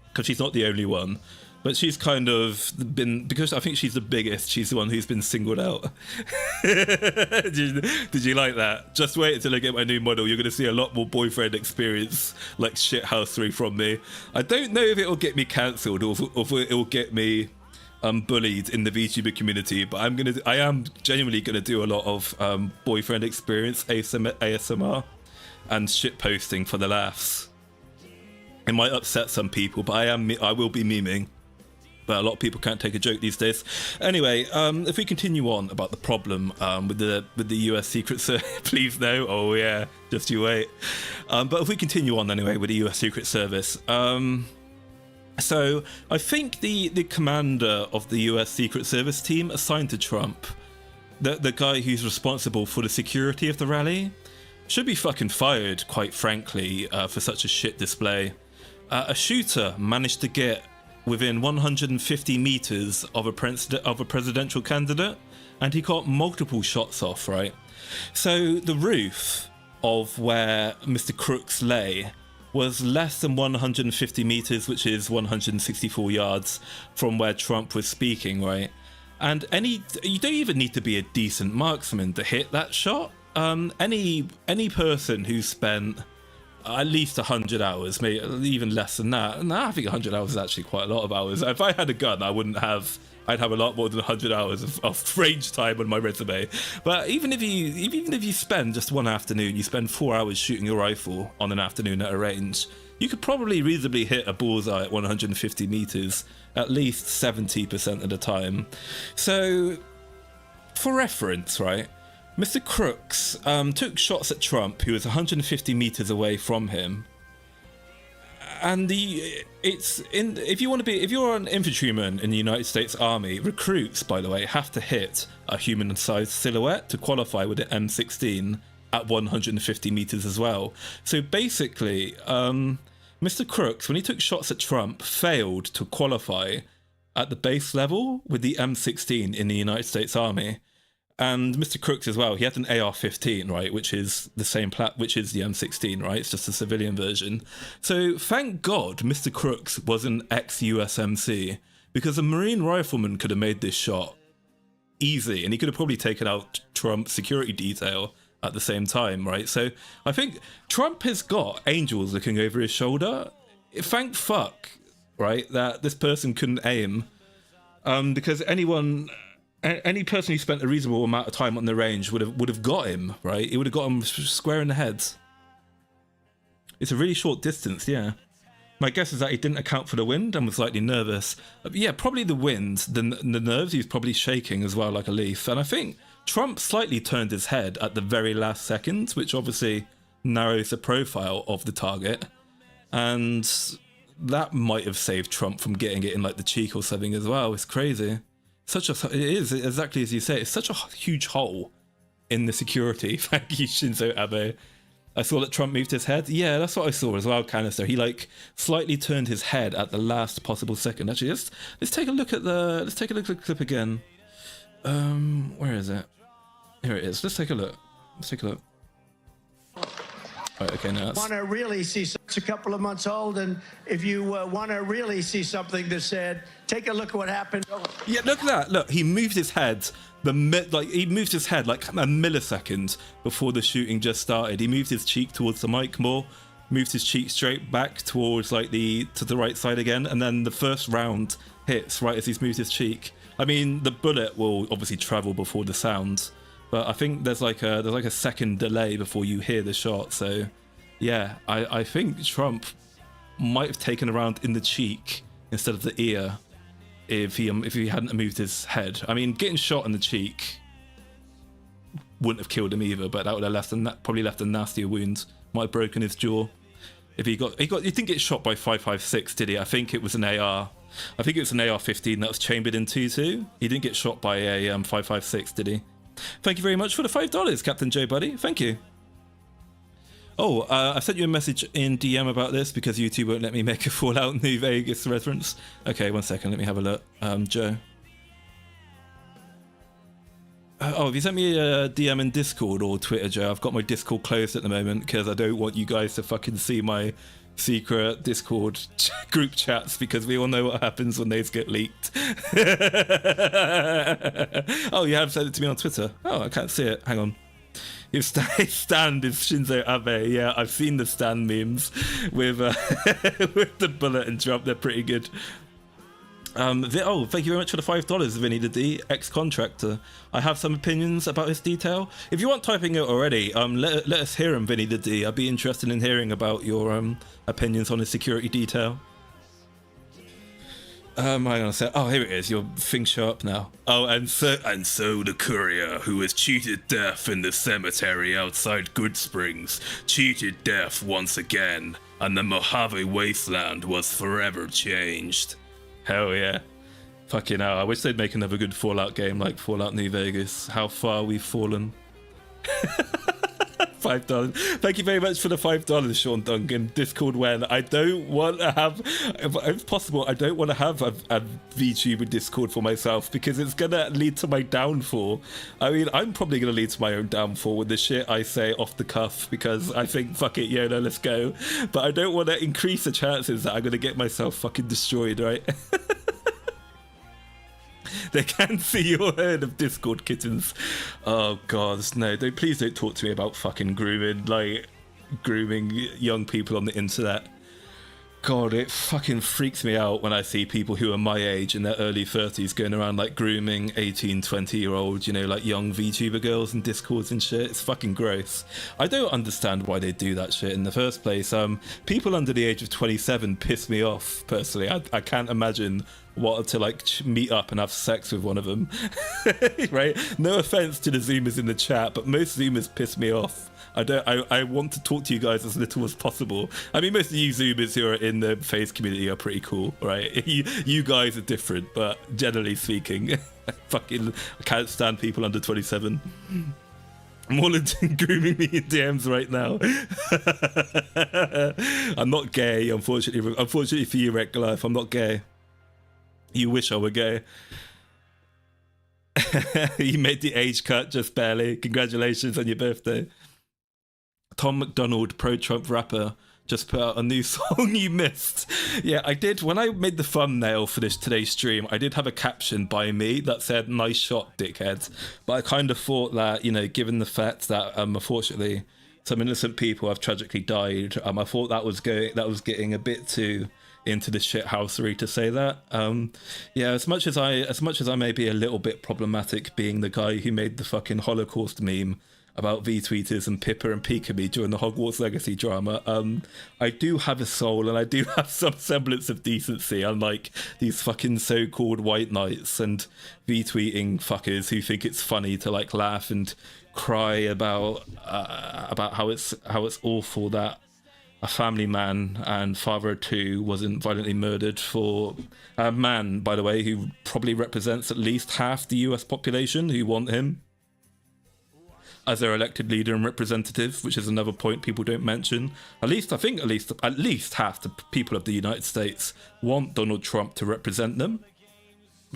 S2: because she's not the only one. But she's kind of been, because I think she's the biggest, she's the one who's been singled out. Did you like that? Just wait until I get my new model. You're going to see a lot more boyfriend experience, like shithousery from me. I don't know if it'll get me cancelled or if it'll get me bullied in the VTuber community, but I am genuinely going to do a lot of boyfriend experience, ASMR, and shit posting for the laughs. It might upset some people, but I will be memeing. But a lot of people can't take a joke these days. Anyway, if we continue on about the problem with the US Secret Service, please no. Oh yeah, just you wait. But if we continue on anyway with the US Secret Service, so I think the commander of the US Secret Service team assigned to Trump, the guy who's responsible for the security of the rally, should be fucking fired, quite frankly, for such a shit display. A shooter managed to get within 150 meters of a presidential candidate, and he got multiple shots off, right? So the roof of where Mr. Crooks lay was less than 150 meters, which is 164 yards from where Trump was speaking, right? And you don't even need to be a decent marksman to hit that shot. Any person who spent at least 100 hours, maybe even less than that. And I think 100 hours is actually quite a lot of hours. If I had a gun, I'd have a lot more than 100 hours of range time on my resume. But even if you spend just one afternoon, you spend 4 hours shooting a rifle on an afternoon at a range, you could probably reasonably hit a bullseye at 150 meters at least 70% of the time. So, for reference, right, Mr. Crooks took shots at Trump, who was 150 meters away from him. And if you're an infantryman in the United States Army, recruits, by the way, have to hit a human-sized silhouette to qualify with the M16 at 150 meters as well. So basically, Mr. Crooks, when he took shots at Trump, failed to qualify at the base level with the M16 in the United States Army. And Mr. Crooks as well, he had an AR-15, right, which is the same which is the M16, right? It's just a civilian version. So thank God Mr. Crooks was an ex-USMC, because a Marine rifleman could have made this shot easy, and he could have probably taken out Trump's security detail at the same time, right? So I think Trump has got angels looking over his shoulder. Thank fuck, right, that this person couldn't aim, because any person who spent a reasonable amount of time on the range would have got him, right? He would have got him square in the head. It's a really short distance, yeah. My guess is that he didn't account for the wind and was slightly nervous. Yeah, probably the wind, the nerves, he was probably shaking as well, like a leaf. And I think Trump slightly turned his head at the very last second, which obviously narrows the profile of the target. And that might have saved Trump from getting it in like the cheek or something as well. It's crazy. It is exactly as you say. It's such a huge hole in the security. Thank you, Shinzo Abe. I saw that Trump moved his head. Yeah, that's what I saw as well, Canister. He like slightly turned his head at the last possible second. Actually, let's take a look at the clip again. Where is it? Here it is. Let's take a look. Right, okay, now
S3: Want to really see? It's a couple of months old, and if you want to really see something that said, take a look at what happened.
S2: Yeah, look at that. Look, he moved his head. He moved his head like a millisecond before the shooting just started. He moved his cheek towards the mic more, moved his cheek straight back towards to the right side again, and then the first round hits right as he's moved his cheek. I mean, the bullet will obviously travel before the sound, but I think there's like a second delay before you hear the shot. So yeah, I think Trump might have taken a round in the cheek instead of the ear if he hadn't moved his head. I mean, getting shot in the cheek wouldn't have killed him either, but that would have probably left a nastier wound. Might have broken his jaw. If he didn't get shot by 5.56, did he? I think it was an AR. I think it was an AR-15 that was chambered in 2.2. He didn't get shot by a 5.56, did he? Thank you very much for the $5, Captain Joe Buddy. Thank you. Oh, I sent you a message in DM about this because YouTube won't let me make a Fallout New Vegas reference. Okay, 1 second. Let me have a look. Joe. Have you sent me a DM in Discord or Twitter, Joe? I've got my Discord closed at the moment because I don't want you guys to fucking see my secret Discord group chats, because we all know what happens when those get leaked. Oh, you have sent it to me on Twitter. Oh, I can't see it. Hang on. His stand is Shinzo Abe. Yeah, I've seen the stand memes with with the bullet and Trump. They're pretty good. Thank you very much for the $5, Vinny the D, ex-contractor. I have some opinions about his detail. If you aren't typing it already, let us hear him, Vinny the D. I'd be interested in hearing about your opinions on his security detail. Hang on a sec. Oh, here it is. Your thing show up now. Oh, and so the courier who was cheated death in the cemetery outside Goodsprings cheated death once again, and the Mojave wasteland was forever changed. Hell yeah. Fucking hell. I wish they'd make another good Fallout game like Fallout New Vegas. How far we've fallen. $5. Thank you very much for the $5, Sean Duncan. Discord when I don't want to have, if possible, I don't want to have a VTuber Discord for myself because it's gonna lead to my downfall. I mean, I'm probably gonna lead to my own downfall with the shit I say off the cuff because I think, fuck it, Yoda, let's go. But I don't want to increase the chances that I'm gonna get myself fucking destroyed, right? They can see your herd of Discord kittens. Oh god, no! Please don't talk to me about fucking grooming young people on the internet. God, it fucking freaks me out when I see people who are my age in their early 30s going around like grooming 18, 20-year-old, you know, like young VTuber girls in Discords and shit. It's fucking gross. I don't understand why they do that shit in the first place. People under the age of 27 piss me off, personally. I can't imagine what to like meet up and have sex with one of them. Right? No offense to the Zoomers in the chat, but most Zoomers piss me off. I want to talk to you guys as little as possible. I mean, most of you Zoomers who are in the FaZe community are pretty cool, right? You guys are different, but generally speaking, I can't stand people under 27. Maulington grooming me in DMs right now. I'm not gay, unfortunately. Unfortunately for you, Wreck Life, I'm not gay. You wish I were gay. You made the age cut just barely. Congratulations on your birthday. Tom McDonald, pro-Trump rapper, just put out a new song you missed. Yeah, I did. When I made the thumbnail for today's stream, I did have a caption by me that said, "Nice shot, dickhead." But I kind of thought that, you know, given the fact that, unfortunately, some innocent people have tragically died, I thought that was getting a bit too into the shithousery to say that. Yeah, as much as I may be a little bit problematic being the guy who made the fucking Holocaust meme about V-tweeters and Pippa and Pika-Me during the Hogwarts Legacy drama, I do have a soul and I do have some semblance of decency, unlike these fucking so-called white knights and V-tweeting fuckers who think it's funny to like laugh and cry about how it's awful that a family man and father of two wasn't violently murdered for a man, by the way, who probably represents at least half the US population who want him as their elected leader and representative, which is another point people don't mention. At least half the people of the United States want Donald Trump to represent them,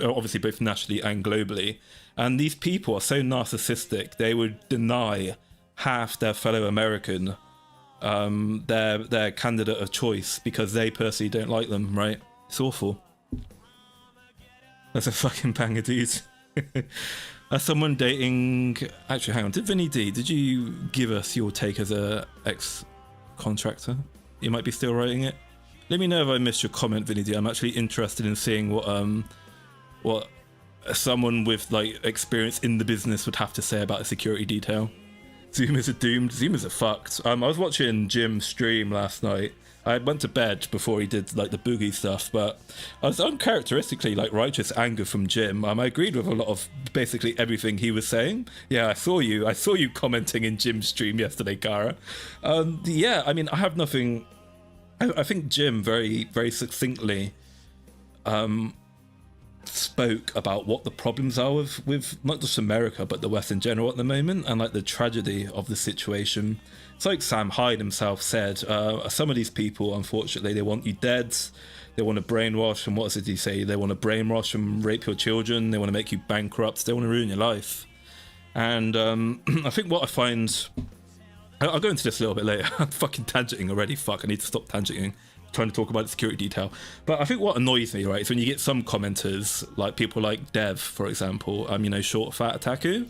S2: obviously both nationally and globally. And these people are so narcissistic, they would deny half their fellow American their candidate of choice because they personally don't like them, right? It's awful. That's a fucking banger, dude. As someone dating... Actually, hang on. Vinny D, did you give us your take as a ex-contractor? You might be still writing it. Let me know if I missed your comment, Vinny D. I'm actually interested in seeing what someone with like experience in the business would have to say about a security detail. Zoomers are doomed. Zoomers are fucked. I was watching Jim stream last night. I went to bed before he did like the boogie stuff, but I was uncharacteristically like righteous anger from Jim. I agreed with a lot of basically everything he was saying. Yeah, I saw you commenting in Jim's stream yesterday, Kara. Yeah, I mean, I have nothing. I think Jim very, very succinctly spoke about what the problems are with not just America but the West in general at the moment, and like the tragedy of the situation. It's like Sam Hyde himself said, some of these people, unfortunately, they want you dead, they want to brainwash, and what did he say? They want to brainwash and rape your children, they want to make you bankrupt, they want to ruin your life. And I think what I find, I'll go into this a little bit later. I'm fucking tangenting already, fuck, I need to stop tangenting, trying to talk about the security detail. But I think what annoys me, right, is when you get some commenters, like people like Dev, for example, you know, short fat Ataku,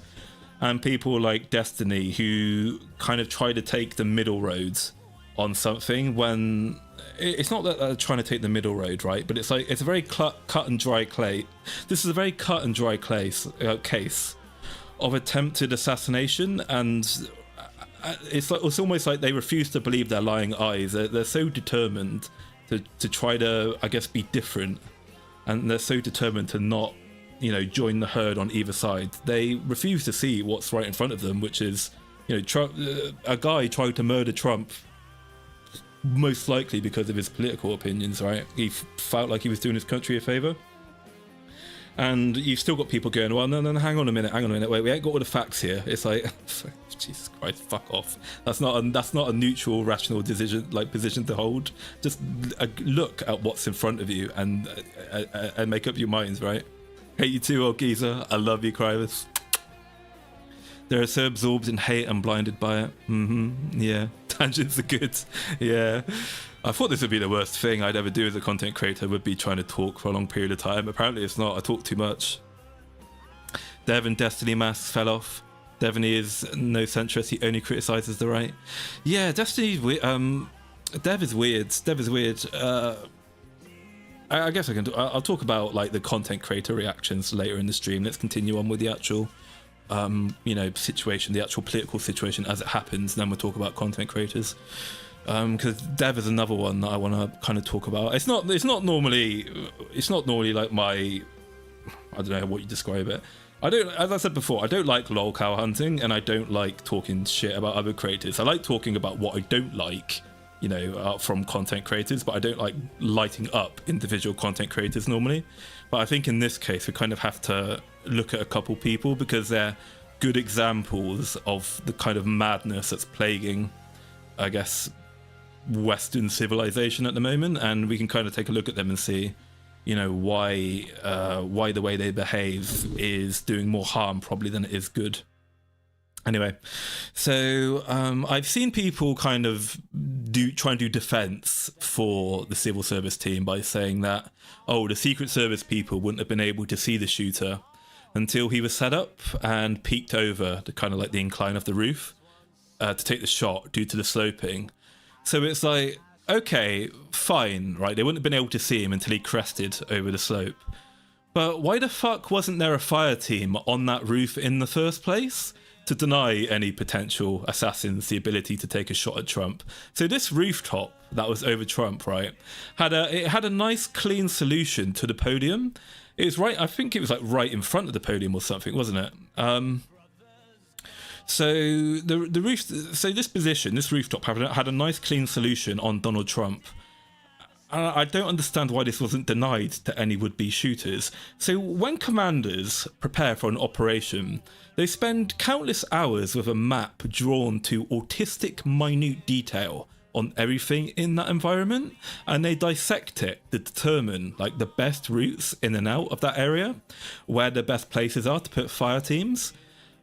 S2: and people like Destiny, who kind of try to take the middle roads on something, when it's not that they're trying to take the middle road, right, but it's like, it's a very cut and dry clay. This is a very cut and dry case of attempted assassination, and it's almost like they refuse to believe their lying eyes. They're so determined to try to, I guess, be different, and they're so determined to not, you know, join the herd on either side. They refuse to see what's right in front of them, which is, you know, Trump, a guy tried to murder Trump most likely because of his political opinions, right? He felt like he was doing his country a favor. And you've still got people going, well, no, hang on a minute, wait, we ain't got all the facts here. It's like, Jesus Christ, fuck off. That's not a neutral, rational position to hold. Just look at what's in front of you and make up your minds, right? Hate you too, old geezer. I love you, Krivus. They're so absorbed in hate and blinded by it. Yeah, tangents are good. Yeah. I thought this would be the worst thing I'd ever do as a content creator, would be trying to talk for a long period of time. Apparently it's not. I talk too much. Dev and Destiny masks fell off. Devony is no centrist, he only criticises the right. Yeah, Destiny, Dev is weird. I guess I'll talk about like the content creator reactions later in the stream. Let's continue on with the actual situation, the actual political situation as it happens, and then we'll talk about content creators. Because Dev is another one that I want to kind of talk about. It's not normally like my, I don't know what you describe it. As I said before, I don't like lolcow hunting, and I don't like talking shit about other creators. I like talking about what I don't like, from content creators, but I don't like lighting up individual content creators normally. But I think in this case, we kind of have to look at a couple people because they're good examples of the kind of madness that's plaguing, I guess, Western civilization at the moment, and we can kind of take a look at them and see, why the way they behave is doing more harm probably than it is good. Anyway, so I've seen people kind of try and do defense for the civil service team by saying that, the Secret Service people wouldn't have been able to see the shooter until he was set up and peeked over the kind of like the incline of the roof to take the shot due to the sloping. So it's like, okay, fine, right? They wouldn't have been able to see him until he crested over the slope. But why the fuck wasn't there a fire team on that roof in the first place to deny any potential assassins the ability to take a shot at Trump? So this rooftop that was over Trump, right, had a nice clean solution to the podium. It was right, I think it was like right in front of the podium or something, wasn't it? So the roof, so this rooftop had a nice clean solution on Donald Trump. I don't understand why this wasn't denied to any would-be shooters. So when commanders prepare for an operation, they spend countless hours with a map drawn to autistic minute detail on everything in that environment, and they dissect it to determine like the best routes in and out of that area, where the best places are to put fire teams,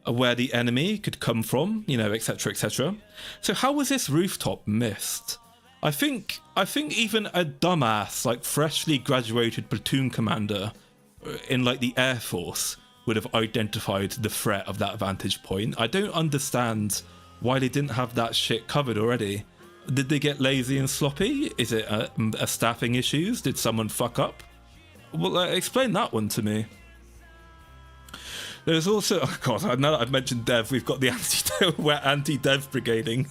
S2: where the enemy could come from, etc, etc. So how was this rooftop missed? I think even a dumbass like freshly graduated platoon commander in like the Air Force would have identified the threat of that vantage point. I don't understand why they didn't have that shit covered already. Did they get lazy and sloppy? Is it a staffing issues? Did someone fuck up? Well, explain that one to me. There's also, oh god, now that I've mentioned Dev, we've got the anti-Dev brigading.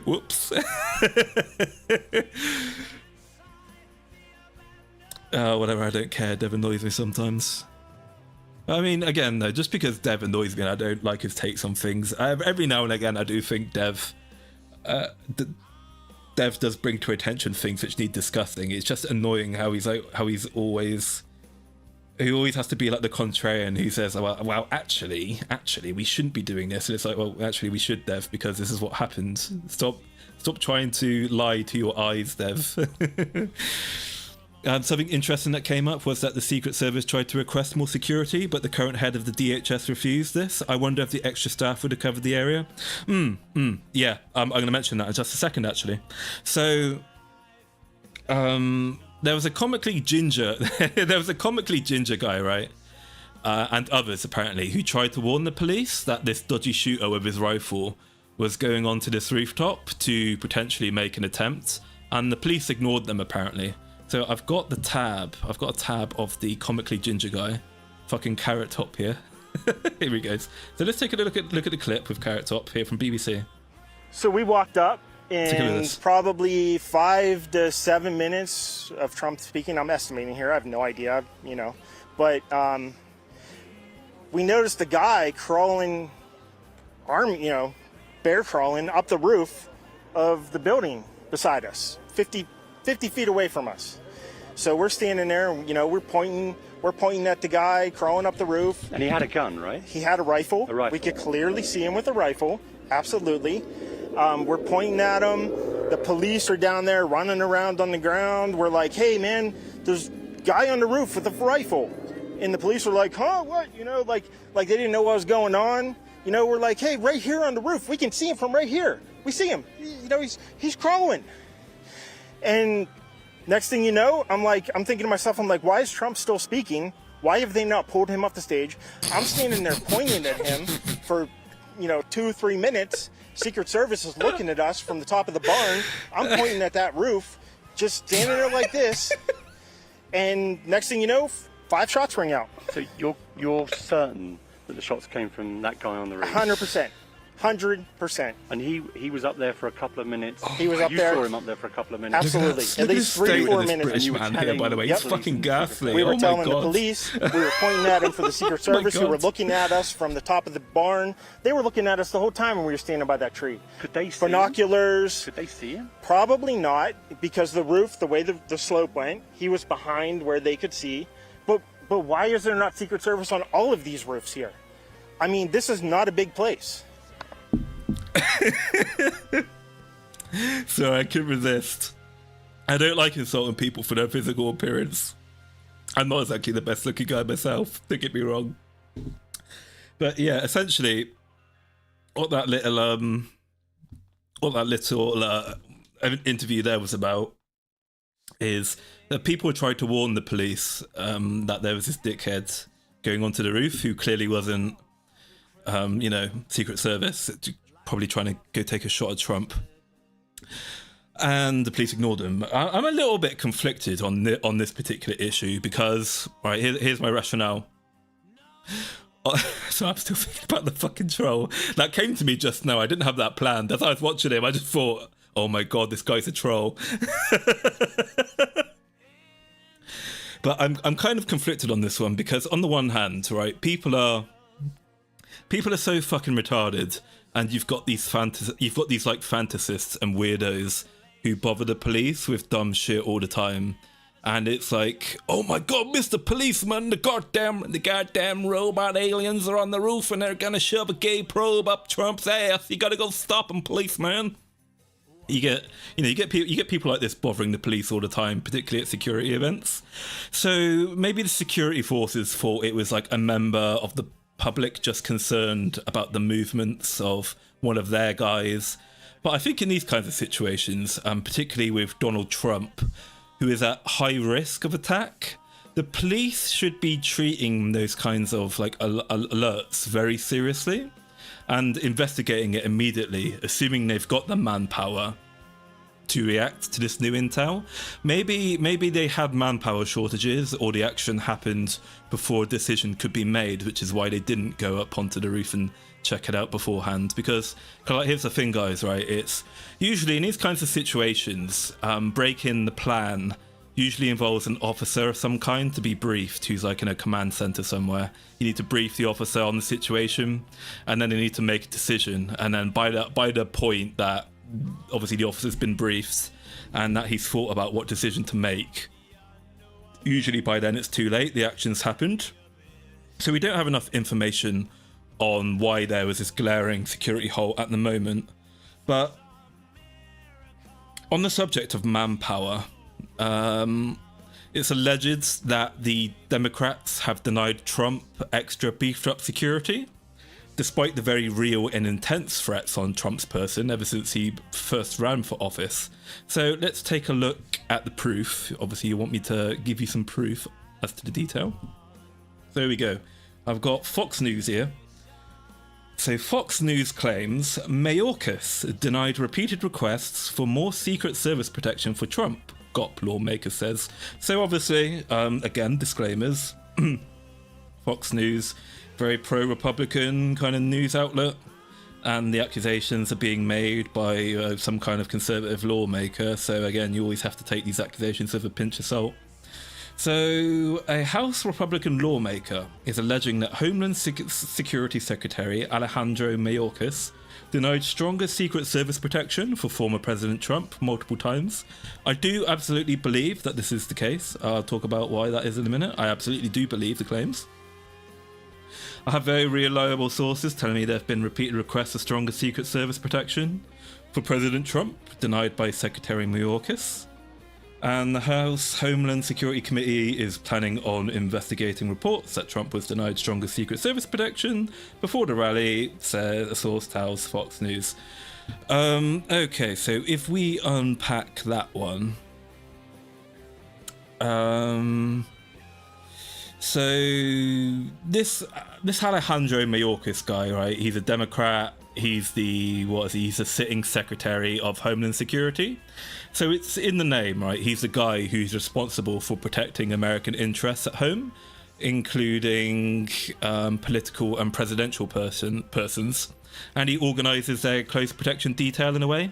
S2: Whoops. Whatever, I don't care. Dev annoys me sometimes. I mean, again, though, just because Dev annoys me, I don't like his takes on things. Every now and again, I do think Dev does bring to attention things which need discussing. It's just annoying how he always has to be like the contrarian who says, well, actually, we shouldn't be doing this. And it's like, well, actually, we should, Dev, because this is what happened. Stop trying to lie to your eyes, Dev. Something interesting that came up was that the Secret Service tried to request more security, but the current head of the DHS refused this. I wonder if the extra staff would have covered the area. Yeah, I'm going to mention that in just a second, actually. So, there was a comically ginger guy, right? And others, apparently, who tried to warn the police that this dodgy shooter with his rifle was going onto this rooftop to potentially make an attempt, and the police ignored them, apparently. So I've got a tab of the comically ginger guy, fucking Carrot Top here. Here he goes. So let's take a look at the clip with Carrot Top here from BBC.
S4: So we walked up in probably 5 to 7 minutes of Trump speaking. I'm estimating here. I have no idea, but we noticed a guy crawling, bear crawling up the roof of the building beside us, 50 feet away from us. So we're standing there, we're pointing at the guy crawling up the roof.
S5: And he had a gun, right?
S4: He had a rifle.
S5: A rifle.
S4: We could clearly see him with a rifle. Absolutely. We're pointing at him. The police are down there running around on the ground. We're like, hey, man, there's a guy on the roof with a rifle. And the police are like, huh, what? Like they didn't know what was going on. We're like, hey, right here on the roof. We can see him from right here. We see him. He's crawling. And next thing you know, I'm thinking to myself, why is Trump still speaking? Why have they not pulled him off the stage? I'm standing there pointing at him for, 2-3 minutes, Secret Service is looking at us from the top of the barn. I'm pointing at that roof, just standing there like this. And next thing you know, 5 shots ring out.
S5: So you're certain that the shots came from that guy on the roof?
S4: 100%. 100%.
S5: And he was up there for a couple of minutes.
S4: He was up
S5: you
S4: there.
S5: saw him up there for a couple of minutes.
S4: Absolutely. At least 3 to 4 minutes.
S2: British
S5: you were
S2: man here,
S5: telling-
S2: by the way.
S5: Yep.
S2: He's fucking ghastly.
S4: We were
S2: oh my
S4: telling
S2: God.
S4: the police, we were pointing at him for the Secret Service, who were
S2: God.
S4: looking at us from the top of the barn. They were looking at us the whole time when we were standing by that tree.
S5: Could they see him?
S4: Binoculars.
S5: Could they see him?
S4: Probably not, because the roof, the way the slope went, he was behind where they could see. But why is there not Secret Service on all of these roofs here? I mean, this is not a big place.
S2: So I couldn't resist. I don't like insulting people for their physical appearance. I'm not exactly the best looking guy myself, don't get me wrong. But yeah, essentially, what that little interview there was about is that people tried to warn the police that there was this dickhead going onto the roof who clearly wasn't, Secret Service, probably trying to go take a shot at Trump. And the police ignored him. I'm a little bit conflicted on this particular issue because, right, here's my rationale. So I'm still thinking about the fucking troll. That came to me just now. I didn't have that planned. As I was watching him, I just thought, oh my God, this guy's a troll. But I'm kind of conflicted on this one because on the one hand, right, people are so fucking retarded, and you've got these like fantasists and weirdos who bother the police with dumb shit all the time. And it's like, oh my God, Mr. Policeman, the goddamn robot aliens are on the roof and they're gonna shove a gay probe up Trump's ass. You gotta go stop them, policeman. You get people like this bothering the police all the time, particularly at security events. So maybe the security forces thought it was like a member of the public just concerned about the movements of one of their guys. But I think in these kinds of situations, particularly with Donald Trump, who is at high risk of attack, the police should be treating those kinds of like alerts very seriously and investigating it immediately, assuming they've got the manpower to react to this new intel. Maybe they had manpower shortages, or the action happened before a decision could be made, which is why they didn't go up onto the roof and check it out beforehand. Because like, here's the thing, guys, right? It's usually in these kinds of situations, breaking the plan usually involves an officer of some kind to be briefed, who's like in a command center somewhere. You need to brief the officer on the situation, and then they need to make a decision. And then by the point that obviously the officer's been briefed and that he's thought about what decision to make, usually by then it's too late, the action's happened. So we don't have enough information on why there was this glaring security hole at the moment. But on the subject of manpower, it's alleged that the Democrats have denied Trump extra beefed up security, despite the very real and intense threats on Trump's person ever since he first ran for office. So let's take a look at the proof. Obviously you want me to give you some proof as to the detail. There we go. I've got Fox News here. So Fox News claims Mayorkas denied repeated requests for more Secret Service protection for Trump, GOP lawmaker says. So obviously, again, disclaimers. Fox News, very pro-Republican kind of news outlet, and the accusations are being made by some kind of conservative lawmaker. So again, you always have to take these accusations with a pinch of salt. So, a House Republican lawmaker is alleging that Homeland Security Secretary Alejandro Mayorkas denied stronger Secret Service protection for former President Trump multiple times. I do absolutely believe that this is the case. I'll talk about why that is in a minute. I absolutely do believe the claims. I have very reliable sources telling me there have been repeated requests for stronger Secret Service protection for President Trump, denied by Secretary Mayorkas. And the House Homeland Security Committee is planning on investigating reports that Trump was denied stronger Secret Service protection before the rally, says a source tells Fox News. Okay, so if we unpack that one. So this Alejandro Mayorkas guy, right? He's a Democrat. he's he's the sitting Secretary of Homeland Security. So it's in the name, right? He's the guy who's responsible for protecting American interests at home, including political and presidential persons. And he organizes their close protection detail in a way.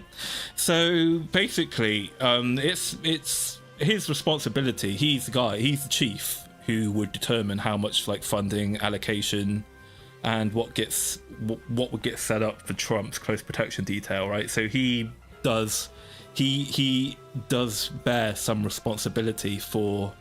S2: So basically, it's his responsibility. He's the guy, he's the chief who would determine how much like funding allocation and what would get set up for Trump's close protection detail, right? So he does bear some responsibility for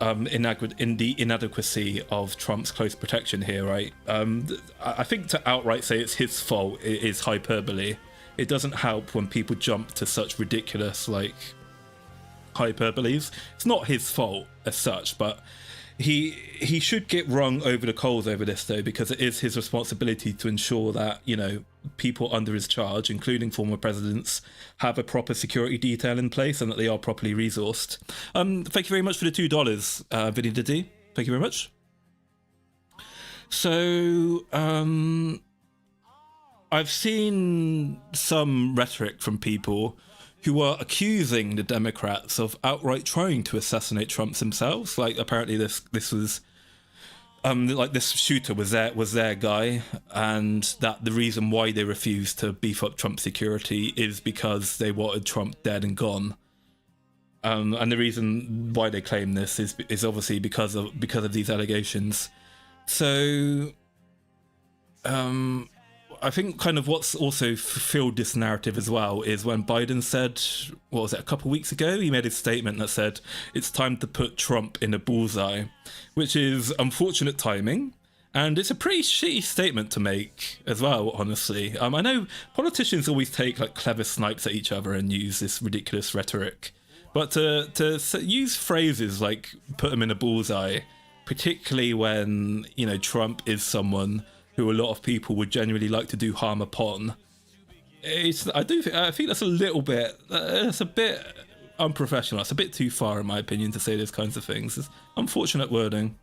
S2: in the inadequacy of Trump's close protection here, right? I think to outright say it's his fault is hyperbole. It doesn't help when people jump to such ridiculous like hyperboles. It's not his fault as such, but he should get rung over the coals over this though, because it is his responsibility to ensure that, you know, people under his charge, including former presidents, have a proper security detail in place and that they are properly resourced. Thank you very much for the $2, Vinny Diddy. Thank you very much. So I've seen some rhetoric from people who are accusing the Democrats of outright trying to assassinate Trump themselves. Like apparently this was like this shooter was their guy, and that the reason why they refused to beef up Trump's security is because they wanted Trump dead and gone. And the reason why they claim this is obviously because of these allegations. So I think kind of what's also fulfilled this narrative as well is when Biden said, what was it, a couple of weeks ago, he made a statement that said it's time to put Trump in a bullseye, which is unfortunate timing. And it's a pretty shitty statement to make as well, honestly. I know politicians always take like clever snipes at each other and use this ridiculous rhetoric. But to use phrases like put him in a bullseye, particularly when, you know, Trump is someone who a lot of people would genuinely like to do harm upon, I think that's a little bit, it's a bit unprofessional. It's a bit too far, in my opinion, to say those kinds of things. It's unfortunate wording.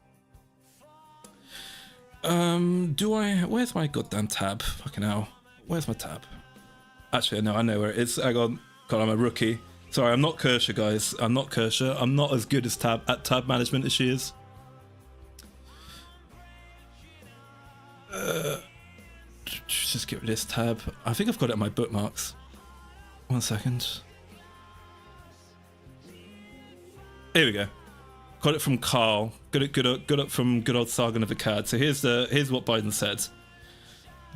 S2: Where's my goddamn tab? Fucking hell. Where's my tab? Actually, no, I know where it is. Hang on. God, I'm a rookie. Sorry, I'm not Kershaw, guys. I'm not Kershaw. I'm not as good as at tab management as she is. Just get rid of this tab. I think I've got it in my bookmarks. 1 second. Here we go. Got it from Carl. Got it from good old Sargon of Akkad. So here's what Biden said.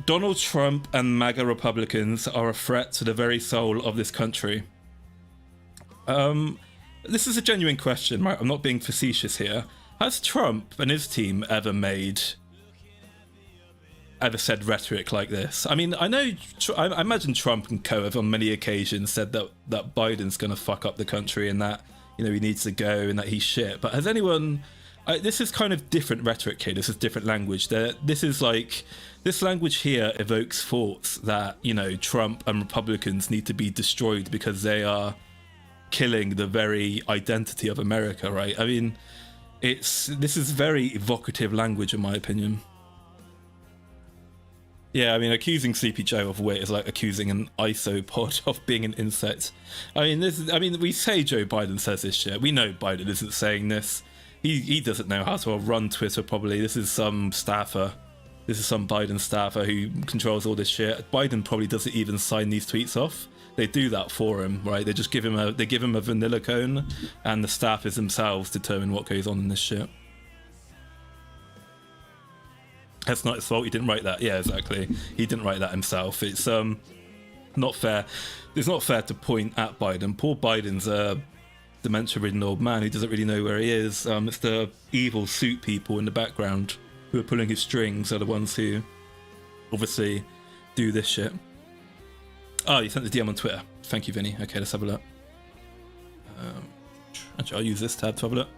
S2: Donald Trump and MAGA Republicans are a threat to the very soul of this country. This is a genuine question, right? I'm not being facetious here. Has Trump and his team ever said rhetoric like this? I mean, I imagine Trump and co have on many occasions said that Biden's going to fuck up the country and that, you know, he needs to go and that he's shit. But has anyone... this is kind of different rhetoric here. This is different language. This language here evokes thoughts that, you know, Trump and Republicans need to be destroyed because they are killing the very identity of America, right? I mean, this is very evocative language, in my opinion. Yeah, I mean, accusing Sleepy Joe of wit is like accusing an isopod of being an insect. I mean, we say Joe Biden says this shit. We know Biden isn't saying this. He doesn't know how to run Twitter, probably. This is some staffer. This is some Biden staffer who controls all this shit. Biden probably doesn't even sign these tweets off. They do that for him, right? They just give him a vanilla cone, and the staffers themselves determine what goes on in this shit. That's not his fault. He didn't write that. Yeah, exactly. He didn't write that himself. It's not fair. It's not fair to point at Biden. Poor Biden's a dementia-ridden old man who doesn't really know where he is. It's the evil suit people in the background who are pulling his strings are the ones who obviously do this shit. Oh, you sent the DM on Twitter. Thank you, Vinny. Okay, let's have a look. Actually, I'll use this tab to have a look.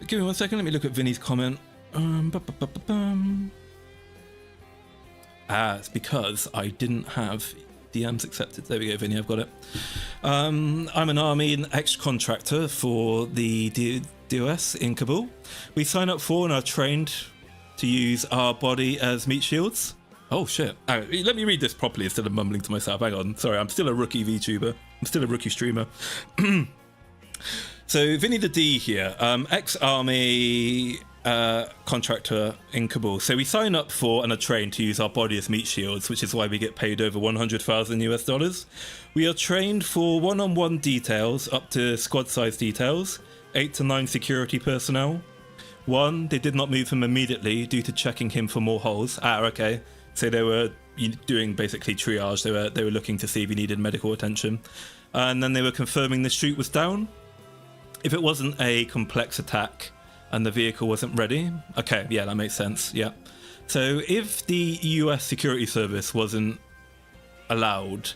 S2: Give me 1 second. Let me look at Vinny's comment. It's because I didn't have DMs accepted. There we go, Vinny, I've got it. I'm an army and ex-contractor for the DOS in Kabul. We sign up for and are trained to use our body as meat shields. Oh shit. Let me read this properly instead of mumbling to myself. Hang on. Sorry, I'm still a rookie VTuber. I'm still a rookie streamer. So Vinny the D here, ex-army contractor in Kabul. So we sign up for and are trained to use our body as meat shields, which is why we get paid over $100,000. We are trained for one-on-one details up to squad-size details, 8 to 9 security personnel. 1, they did not move him immediately due to checking him for more holes. Okay. So they were doing basically triage. They were looking to see if he needed medical attention, and then they were confirming the chute was down. If it wasn't a complex attack and the vehicle wasn't ready, okay, yeah, that makes sense. Yeah. So if the US Security Service wasn't allowed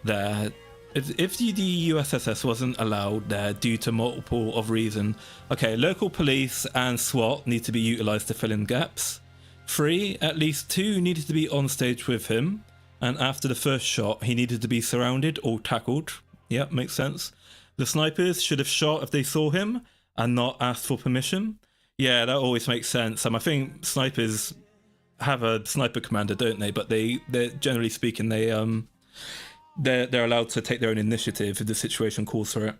S2: there, if the USSS wasn't allowed there due to multiple of reason, okay, local police and SWAT need to be utilized to fill in gaps. 3, at least 2 needed to be on stage with him, and after the first shot, he needed to be surrounded or tackled. Yeah, makes sense. The snipers should have shot if they saw him and not asked for permission. Yeah, that always makes sense. I think snipers have a sniper commander, don't they? But they're generally speaking, they're allowed to take their own initiative if the situation calls for it.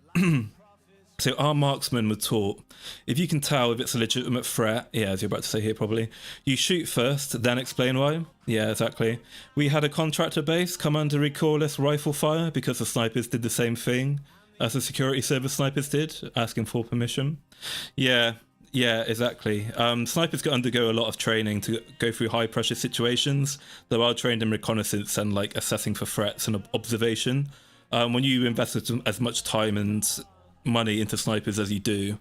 S2: So our marksmen were taught, if you can tell if it's a legitimate threat, yeah, as you're about to say here probably, you shoot first, then explain why. Yeah, exactly. We had a contractor base come under recoilless rifle fire because the snipers did the same thing as the security service snipers did, asking for permission. Yeah, exactly. Snipers got undergo a lot of training to go through high pressure situations. They are trained in reconnaissance and like assessing for threats and observation. When you invest as much time and money into snipers as you do,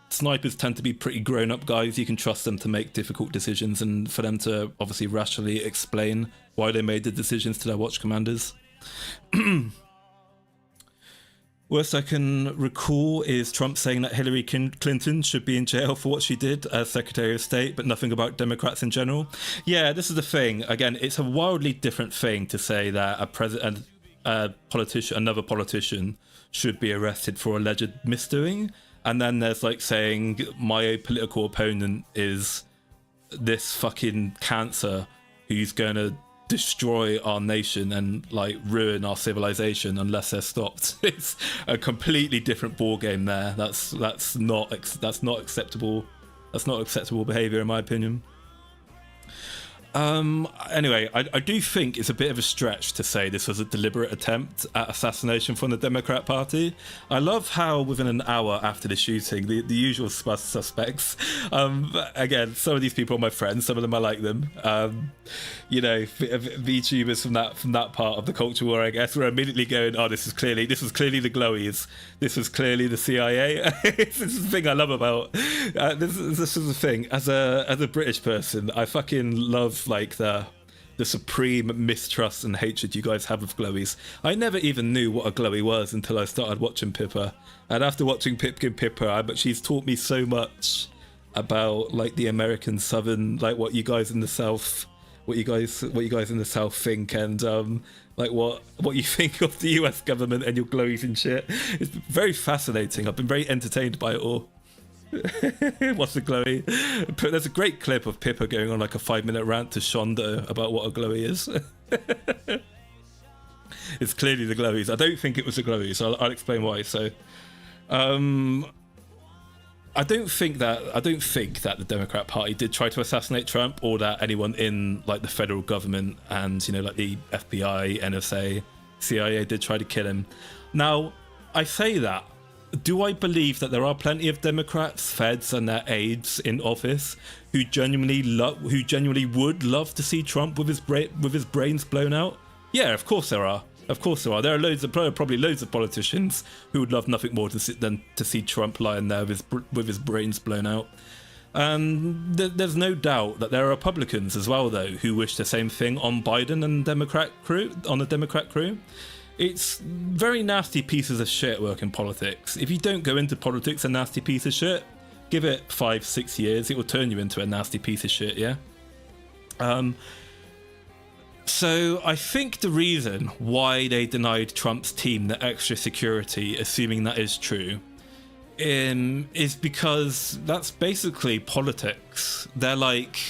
S2: snipers tend to be pretty grown-up guys. You can trust them to make difficult decisions and for them to obviously rationally explain why they made the decisions to their watch commanders. Worst I can recall is Trump saying that Hillary Clinton should be in jail for what she did as Secretary of State, but nothing about Democrats in general. Yeah, this is the thing. Again, it's a wildly different thing to say that another politician should be arrested for alleged misdoing, and then there's like saying my political opponent is this fucking cancer who's gonna destroy our nation and like ruin our civilization unless they're stopped. It's a completely different ball game there. That's not acceptable. That's not acceptable behavior in my opinion. Anyway, I do think it's a bit of a stretch to say this was a deliberate attempt at assassination from the Democrat Party. I love how within an hour after the shooting, the usual suspects, again, some of these people are my friends, some of them I like them, VTubers from that part of the culture war, I guess, were immediately going, oh, this was clearly the glowies, this was clearly the CIA. This is the thing I love about this is the thing, as a British person, I fucking love like the supreme mistrust and hatred you guys have of glowies. I never even knew what a glowy was until I started watching Pippa, and after watching Pipkin Pippa, but she's taught me so much about like the American Southern, like what you guys in the South think, and like what you think of the US government and your glowies and shit. It's very fascinating. I've been very entertained by it all. What's a glowy? There's a great clip of Pippa going on like a 5-minute rant to Shondo about what a glowy is. It's clearly the glowies. I don't think it was the glowies, so I'll explain why. So I don't think that the Democrat Party did try to assassinate Trump, or that anyone in like the federal government and like the FBI, NSA, CIA did try to kill him. Now, I say that. Do I believe that there are plenty of Democrats, feds, and their aides in office who genuinely would love to see Trump with his brains blown out? Yeah, of course there are. Of course there are. There are probably loads of politicians who would love nothing more than to see Trump lying there with his brains blown out. There's no doubt that there are Republicans as well, though, who wish the same thing on Biden and the Democrat crew. It's very nasty pieces of shit work in politics. If you don't go into politics a nasty piece of shit, give it 5-6 years, it will turn you into a nasty piece of shit, yeah? So I think the reason why they denied Trump's team the extra security, assuming that is true, is because that's basically politics. They're like,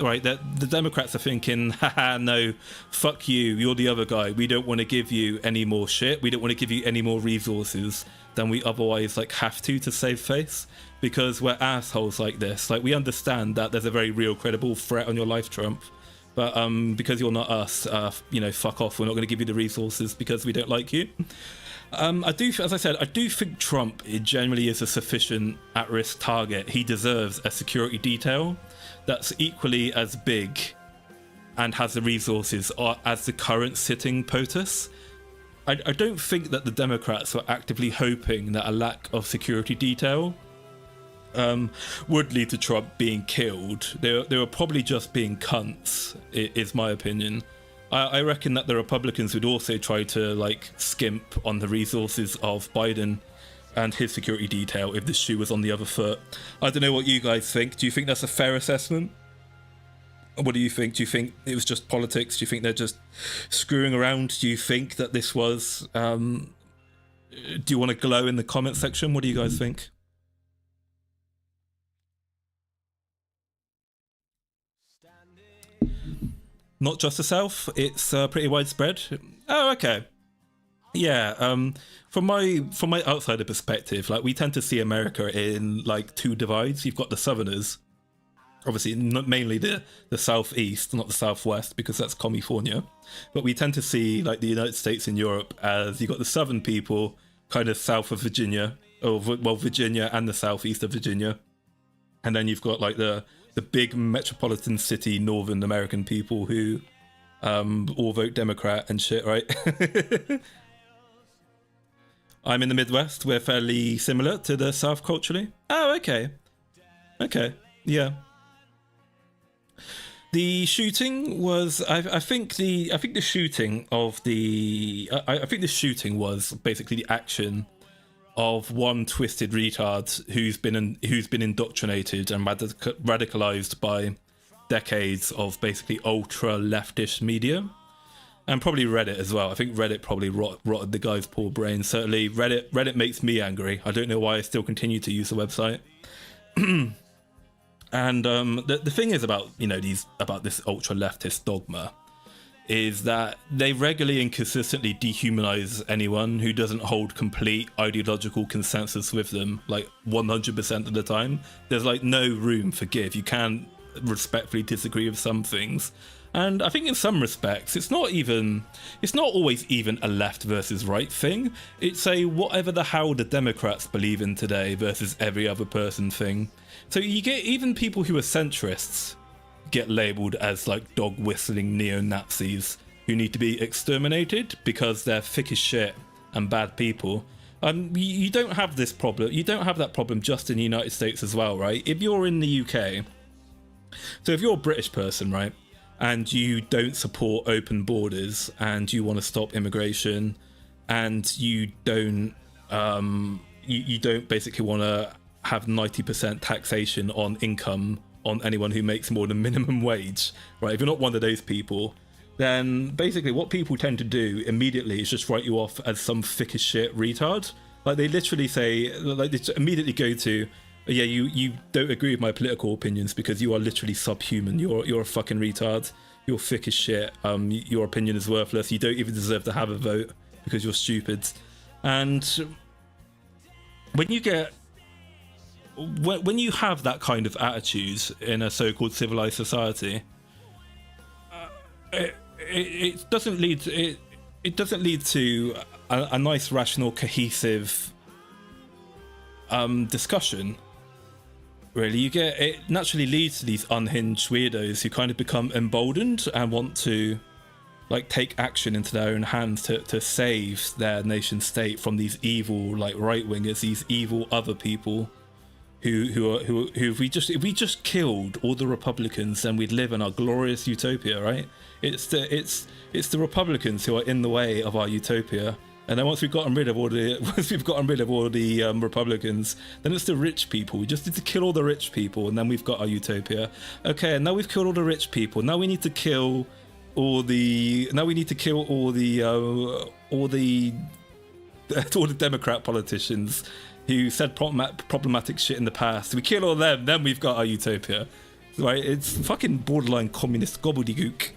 S2: right? That the Democrats are thinking, haha, no, fuck you, you're the other guy. We don't want to give you any more shit. We don't want to give you any more resources than we otherwise like have to save face, because we're assholes like this. Like, we understand that there's a very real, credible threat on your life, Trump. But because you're not us, you know, fuck off. We're not going to give you the resources because we don't like you. I do, as I said, I do think Trump generally is a sufficient at-risk target. He deserves a security detail that's equally as big and has the resources as the current sitting POTUS. I don't think that the Democrats were actively hoping that a lack of security detail would lead to Trump being killed. They were probably just being cunts, is my opinion. I reckon that the Republicans would also try to like skimp on the resources of Biden and his security detail if the shoe was on the other foot. I don't know what you guys think. Do you think that's a fair assessment? What do you think? Do you think it was just politics? Do you think they're just screwing around? Do you think that this was... do you want to glow in the comment section? What do you guys think? Not just the South, it's pretty widespread. Oh, okay. Yeah, from my outsider perspective, like, we tend to see America in like two divides. You've got the Southerners, obviously mainly the Southeast, not the Southwest, because that's California. But we tend to see like the United States and Europe as you've got the Southern people kind of south of Virginia, or well, Virginia and the southeast of Virginia, and then you've got like the big metropolitan city Northern American people who all vote Democrat and shit, right? I'm in the Midwest. We're fairly similar to the South culturally. Oh, okay. Okay, yeah. The shooting was, I think the shooting was basically the action of one twisted retard who's been indoctrinated and radicalized by decades of basically ultra leftish media, and probably Reddit as well. I think Reddit probably rotted the guy's poor brain. Certainly Reddit makes me angry. I don't know why I still continue to use the website. And the thing is about about this ultra leftist dogma is that they regularly and consistently dehumanize anyone who doesn't hold complete ideological consensus with them, like 100% of the time. There's like no room for give. You can respectfully disagree with some things. And I think in some respects, it's not always even a left versus right thing. It's a whatever the hell the Democrats believe in today versus every other person thing. So you get even people who are centrists get labelled as like dog whistling neo-Nazis who need to be exterminated because they're thick as shit and bad people. You don't have this problem. You don't have that problem just in the United States as well, right? If you're in the UK, so if you're a British person, right, and you don't support open borders and you want to stop immigration and you don't basically want to have 90% taxation on income on anyone who makes more than minimum wage, right? If you're not one of those people, then basically what people tend to do immediately is just write you off as some thick as shit retard. Like, they literally say, like, they immediately go to, yeah, you don't agree with my political opinions because you are literally subhuman. You're a fucking retard. You're thick as shit. Your opinion is worthless. You don't even deserve to have a vote because you're stupid. And when you have that kind of attitude in a so-called civilized society, it doesn't lead to a nice, rational, cohesive discussion. Really, it naturally leads to these unhinged weirdos who kind of become emboldened and want to like take action into their own hands to save their nation state from these evil like right wingers, these evil other people who if we just killed all the Republicans, then we'd live in our glorious utopia, right? It's the Republicans who are in the way of our utopia. And then once we've gotten rid of all the Republicans, then it's the rich people. We just need to kill all the rich people, and then we've got our utopia. Okay, and now we've killed all the rich people. Now we need to kill all the Democrat politicians who said problematic shit in the past. We kill all them, then we've got our utopia. right? It's fucking borderline communist gobbledygook.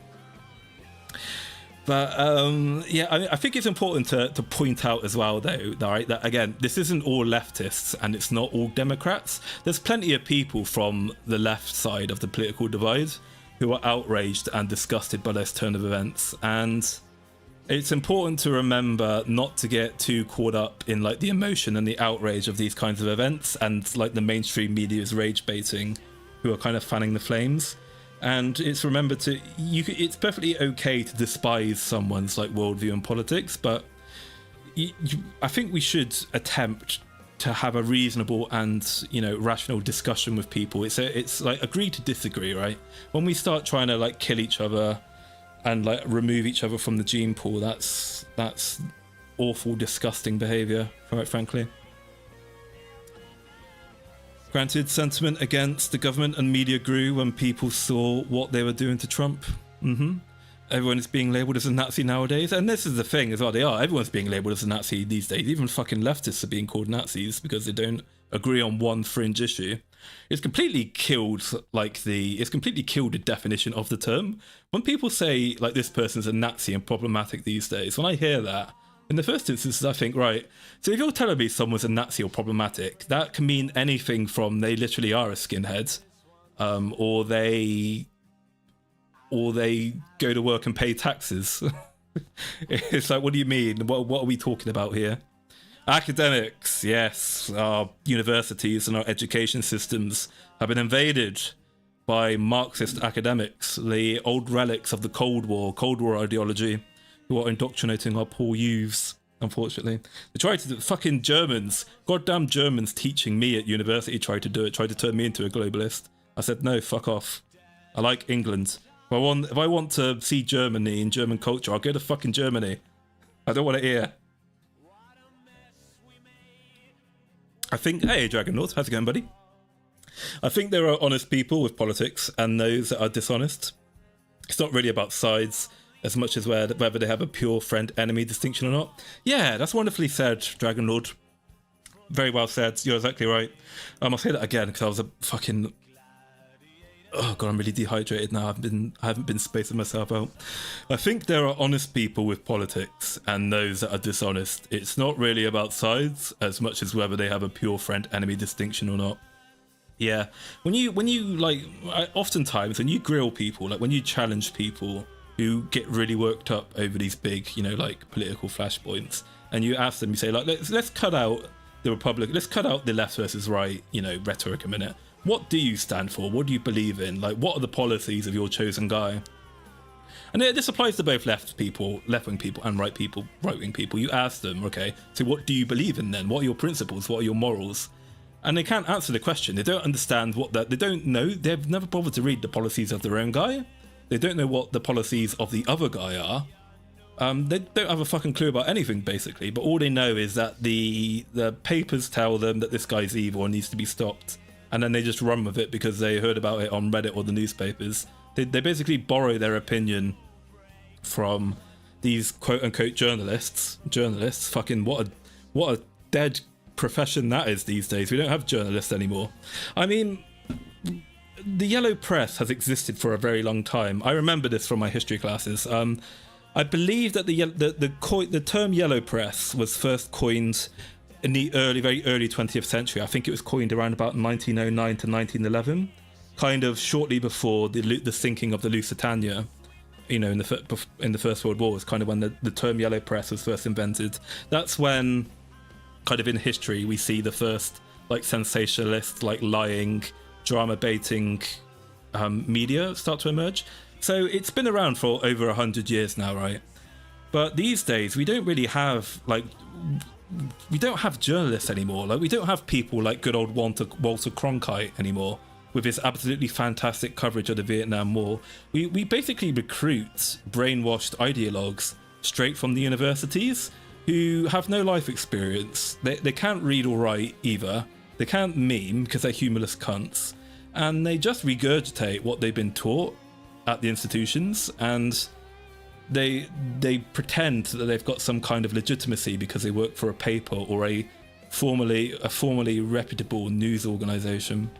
S2: But yeah, I think it's important to point out as well, though, right, that again, this isn't all leftists and it's not all Democrats. There's plenty of people from the left side of the political divide who are outraged and disgusted by this turn of events, and it's important to remember not to get too caught up in like the emotion and the outrage of these kinds of events and like the mainstream media's rage baiting, who are kind of fanning the flames. And it's it's perfectly okay to despise someone's like worldview and politics, but I think we should attempt to have a reasonable and, you know, rational discussion with people. It's like agree to disagree, right? When we start trying to like kill each other and like remove each other from the gene pool, that's awful, disgusting behavior, quite frankly. Granted, sentiment against the government and media grew when people saw what they were doing to Trump. Everyone is being labelled as a Nazi nowadays, and this is the thing as well. Everyone's being labelled as a Nazi these days. Even fucking leftists are being called Nazis because they don't agree on one fringe issue. It's completely killed the definition of the term. When people say like this person's a Nazi and problematic these days, when I hear that, in the first instance, I think, right, so if you're telling me someone's a Nazi or problematic, that can mean anything from they literally are a skinhead, or they go to work and pay taxes. It's like, what do you mean? What are we talking about here? Academics, yes, our universities and our education systems have been invaded by Marxist academics, the old relics of the Cold War ideology, who are indoctrinating our poor youths, unfortunately. They tried to do fucking Germans, goddamn Germans teaching me at university tried to do it, tried to turn me into a globalist. I said, no, fuck off. I like England. If I want to see Germany and German culture, I'll go to fucking Germany. I don't want to hear. I think, hey, Dragon Lord, how's it going, buddy? I think there are honest people with politics and those that are dishonest. It's not really about sides as much as whether they have a pure friend-enemy distinction or not. Yeah, that's wonderfully said, Dragon Lord. Very well said. You're exactly right. I'll say that again because I was a fucking... Oh god, I'm really dehydrated now. I haven't been spacing myself out. I think there are honest people with politics and those that are dishonest. It's not really about sides as much as whether they have a pure friend-enemy distinction or not. Yeah, when you like, oftentimes when you grill people, like when you challenge people who get really worked up over these big, you know, like political flashpoints, and you ask them, you say like, let's cut out the Republic, let's cut out the left versus right, you know, rhetoric a minute. What do you stand for? What do you believe in? Like, what are the policies of your chosen guy? And this applies to both left-wing people and right-wing people. You ask them, okay, so what do you believe in then? What are your principles? What are your morals? And they can't answer the question. They don't understand they don't know. They've never bothered to read the policies of their own guy. They don't know what the policies of the other guy are. They don't have a fucking clue about anything, basically. But all they know is that the papers tell them that this guy's evil and needs to be stopped. And then they just run with it because they heard about it on Reddit or the newspapers. They basically borrow their opinion from these quote-unquote journalists. Fucking what a dead profession that is these days. We don't have journalists anymore. I mean, the yellow press has existed for a very long time. I remember this from my history classes. I believe that the term yellow press was first coined in the very early 20th century. I think it was coined around about 1909 to 1911, kind of shortly before the sinking of the Lusitania. You know, in the First World War is kind of when the term yellow press was first invented. That's when, kind of in history, we see the first like sensationalist, like lying, drama baiting media start to emerge. So it's been around for over 100 years now, right? But these days we don't really have we don't have journalists anymore. Like, we don't have people like good old Walter Cronkite anymore with his absolutely fantastic coverage of the Vietnam War. We basically recruit brainwashed ideologues straight from the universities who have no life experience. They can't read or write either. They can't meme because they're humorless cunts. And they just regurgitate what they've been taught at the institutions, and they pretend that they've got some kind of legitimacy because they work for a paper or a formerly reputable news organization.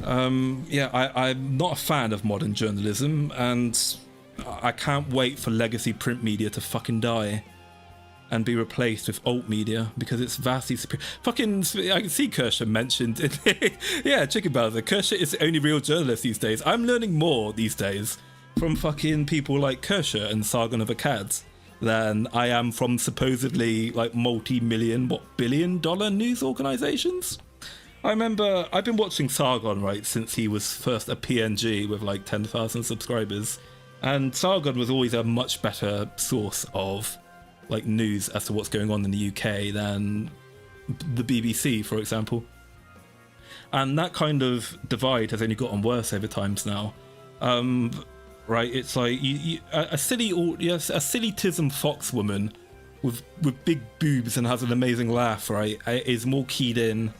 S2: I'm not a fan of modern journalism, and I can't wait for legacy print media to fucking die and be replaced with alt media, because it's vastly superior. Fucking, I can see Kershaw mentioned. Yeah, Chicken Bowser. Kershaw is the only real journalist these days. I'm learning more these days from fucking people like Kershaw and Sargon of Akkad than I am from supposedly like multi-million, billion-dollar news organizations. I remember I've been watching Sargon, right, since he was first a PNG with like 10,000 subscribers, and Sargon was always a much better source of like news as to what's going on in the UK than the BBC, for example. And that kind of divide has only gotten worse over times now. Right, it's like a silly tism fox woman with big boobs and has an amazing laugh, right, is more keyed in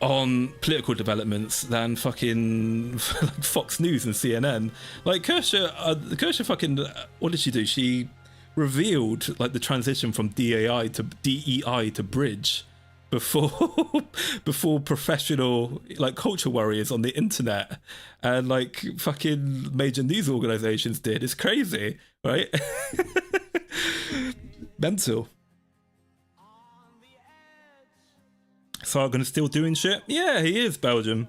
S2: on political developments than fucking like Fox News and CNN. Like Kershaw fucking, what did she do? She revealed like the transition from DEI to Bridge before professional like culture warriors on the internet and like fucking major news organizations did. It's crazy, right? Mental. Sargon is still doing shit. Yeah, he is Belgium.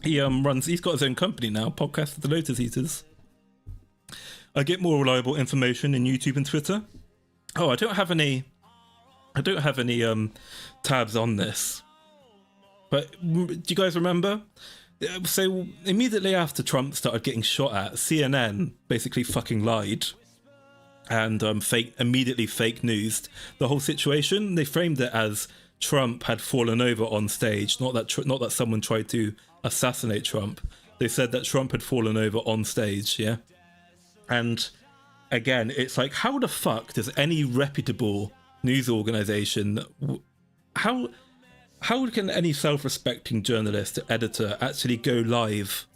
S2: He's got his own company now, Podcast of the Lotus Eaters. I get more reliable information in YouTube and Twitter. Oh, I don't have any tabs on this. But do you guys remember? So immediately after Trump started getting shot at, CNN basically fucking lied and immediately fake newsed the whole situation. They framed it as Trump had fallen over on stage, not that someone tried to assassinate Trump. They said that Trump had fallen over on stage, yeah? And again, it's like, how the fuck does any reputable news organization, how can any self-respecting journalist or editor actually go live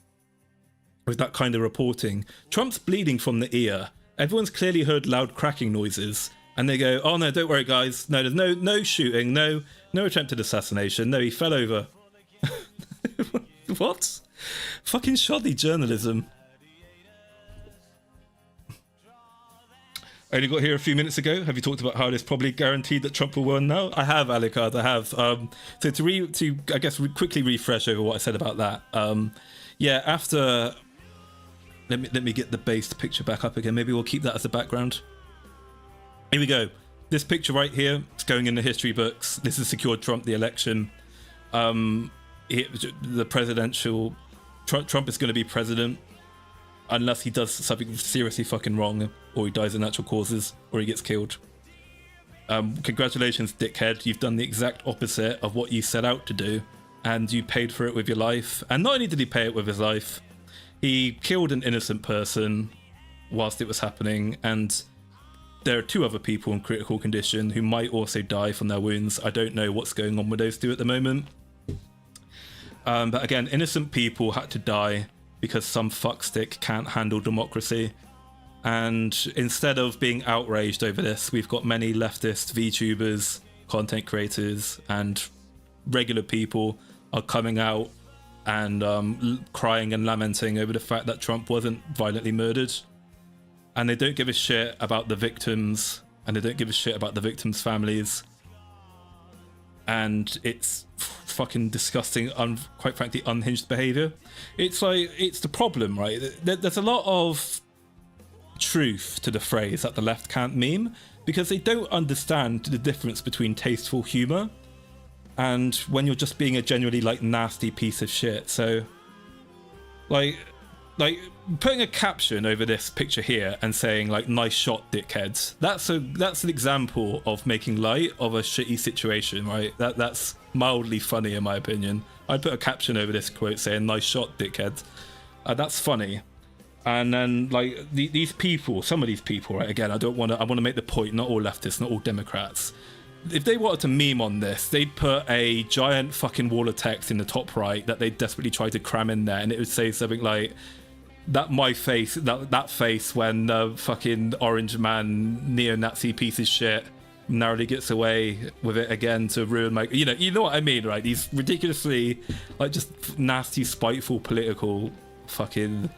S2: with that kind of reporting? Trump's bleeding from the ear. Everyone's clearly heard loud cracking noises. And they go, oh no, don't worry guys. No, there's no shooting, no attempted assassination. No, he fell over. What? Fucking shoddy journalism. I only got here a few minutes ago. Have you talked about how it's probably guaranteed that Trump will win now? I have, Alucard, I have. So to quickly refresh over what I said about that. Yeah, after... Let me get the based picture back up again. Maybe we'll keep that as a background. Here we go. This picture right here, it's going in the history books. This has secured Trump the election. The presidential... Trump is going to be president unless he does something seriously fucking wrong, or he dies of natural causes, or he gets killed. Congratulations, dickhead. You've done the exact opposite of what you set out to do, and you paid for it with your life. And not only did he pay it with his life, he killed an innocent person whilst it was happening, and there are 2 other people in critical condition who might also die from their wounds. I don't know what's going on with those 2 at the moment. But again, innocent people had to die because some fuckstick can't handle democracy. And instead of being outraged over this, we've got many leftist VTubers, content creators, and regular people are coming out and crying and lamenting over the fact that Trump wasn't violently murdered. And they don't give a shit about the victims, and they don't give a shit about the victims' families. And it's fucking disgusting, quite frankly, unhinged behavior. It's like, it's the problem, right? There's a lot of truth to the phrase that the left can't meme, because they don't understand the difference between tasteful humor and when you're just being a genuinely like nasty piece of shit. So like putting a caption over this picture here and saying like, nice shot, dickheads, that's an example of making light of a shitty situation, right? That's mildly funny in my opinion. I'd put a caption over this quote saying, nice shot, dickheads. That's funny. And then like these people, some of these people, right, again, I want to make the point, not all leftists, not all Democrats. If they wanted to meme on this, they'd put a giant fucking wall of text in the top right that they desperately try to cram in there, and it would say something like, that face when the fucking orange man neo-Nazi piece of shit narrowly gets away with it again to ruin my, you know what I mean, right? These ridiculously, like, just nasty, spiteful political fucking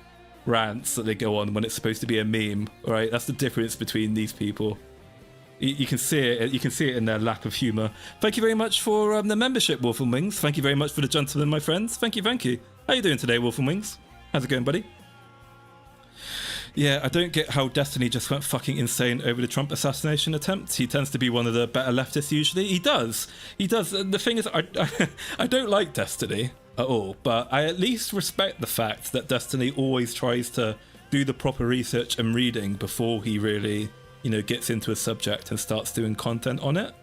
S2: rants that they go on when it's supposed to be a meme, right? That's the difference between these people. You can see it. You can see it in their lack of humour. Thank you very much for the membership, Wolf and Wings. Thank you very much for the gentlemen, my friends. Thank you, thank you. How you doing today, Wolf and Wings? How's it going, buddy? Yeah, I don't get how Destiny just went fucking insane over the Trump assassination attempt. He tends to be one of the better leftists usually. He does. The thing is, I don't like Destiny at all, but I at least respect the fact that Destiny always tries to do the proper research and reading before he really, gets into a subject and starts doing content on it.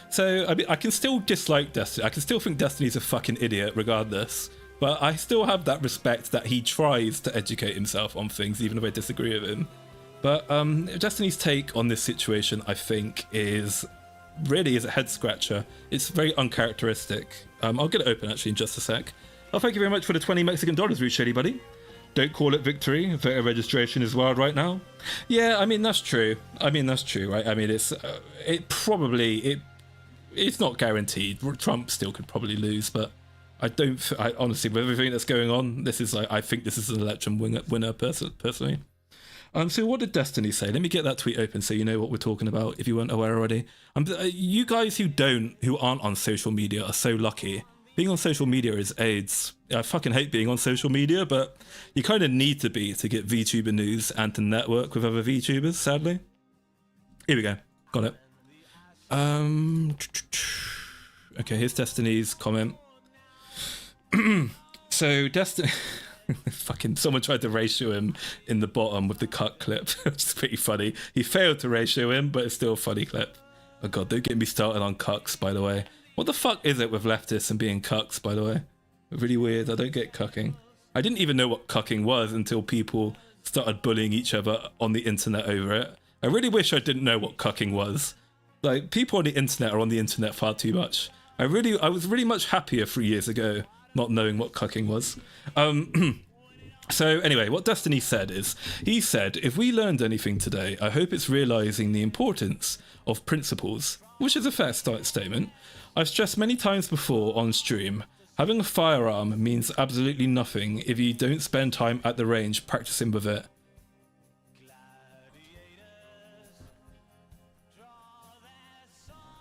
S2: So, I mean, I can still dislike Destiny. I can still think Destiny's a fucking idiot regardless. But I still have that respect that he tries to educate himself on things, even if I disagree with him. But Destiny's take on this situation, I think, is a head scratcher. It's very uncharacteristic. I'll get it open actually in just a sec. Oh, thank you very much for the 20 Mexican dollars, Shady buddy. Don't call it victory. Voter registration is wild right now. Yeah, I mean that's true. Right? I mean it's not guaranteed. Trump still could probably lose, but. I honestly, with everything that's going on, I think this is an election winner personally. So what did Destiny say? Let me get that tweet open so you know what we're talking about if you weren't aware already. You guys who aren't on social media are so lucky. Being on social media is AIDS. I fucking hate being on social media, but you kind of need to be to get VTuber news and to network with other VTubers, sadly. Here we go. Got it. Okay, here's Destiny's comment. So Destiny fucking someone tried to ratio him in the bottom with the cut clip. It's pretty funny. He failed to ratio him, but it's still a funny clip. Oh god, don't get me started on cucks, by the way. What the fuck is it with leftists and being cucks, by the way? Really weird. I don't get cucking. I didn't even know what cucking was until people started bullying each other on the internet over it. I really wish I didn't know what cucking was. Like, people on the internet are on the internet far too much. I was really much happier 3 years ago not knowing what cucking was. So anyway, what Destiny said is, he said, if we learned anything today, I hope it's realising the importance of principles, which is a fair statement. I've stressed many times before on stream, having a firearm means absolutely nothing if you don't spend time at the range practicing with it.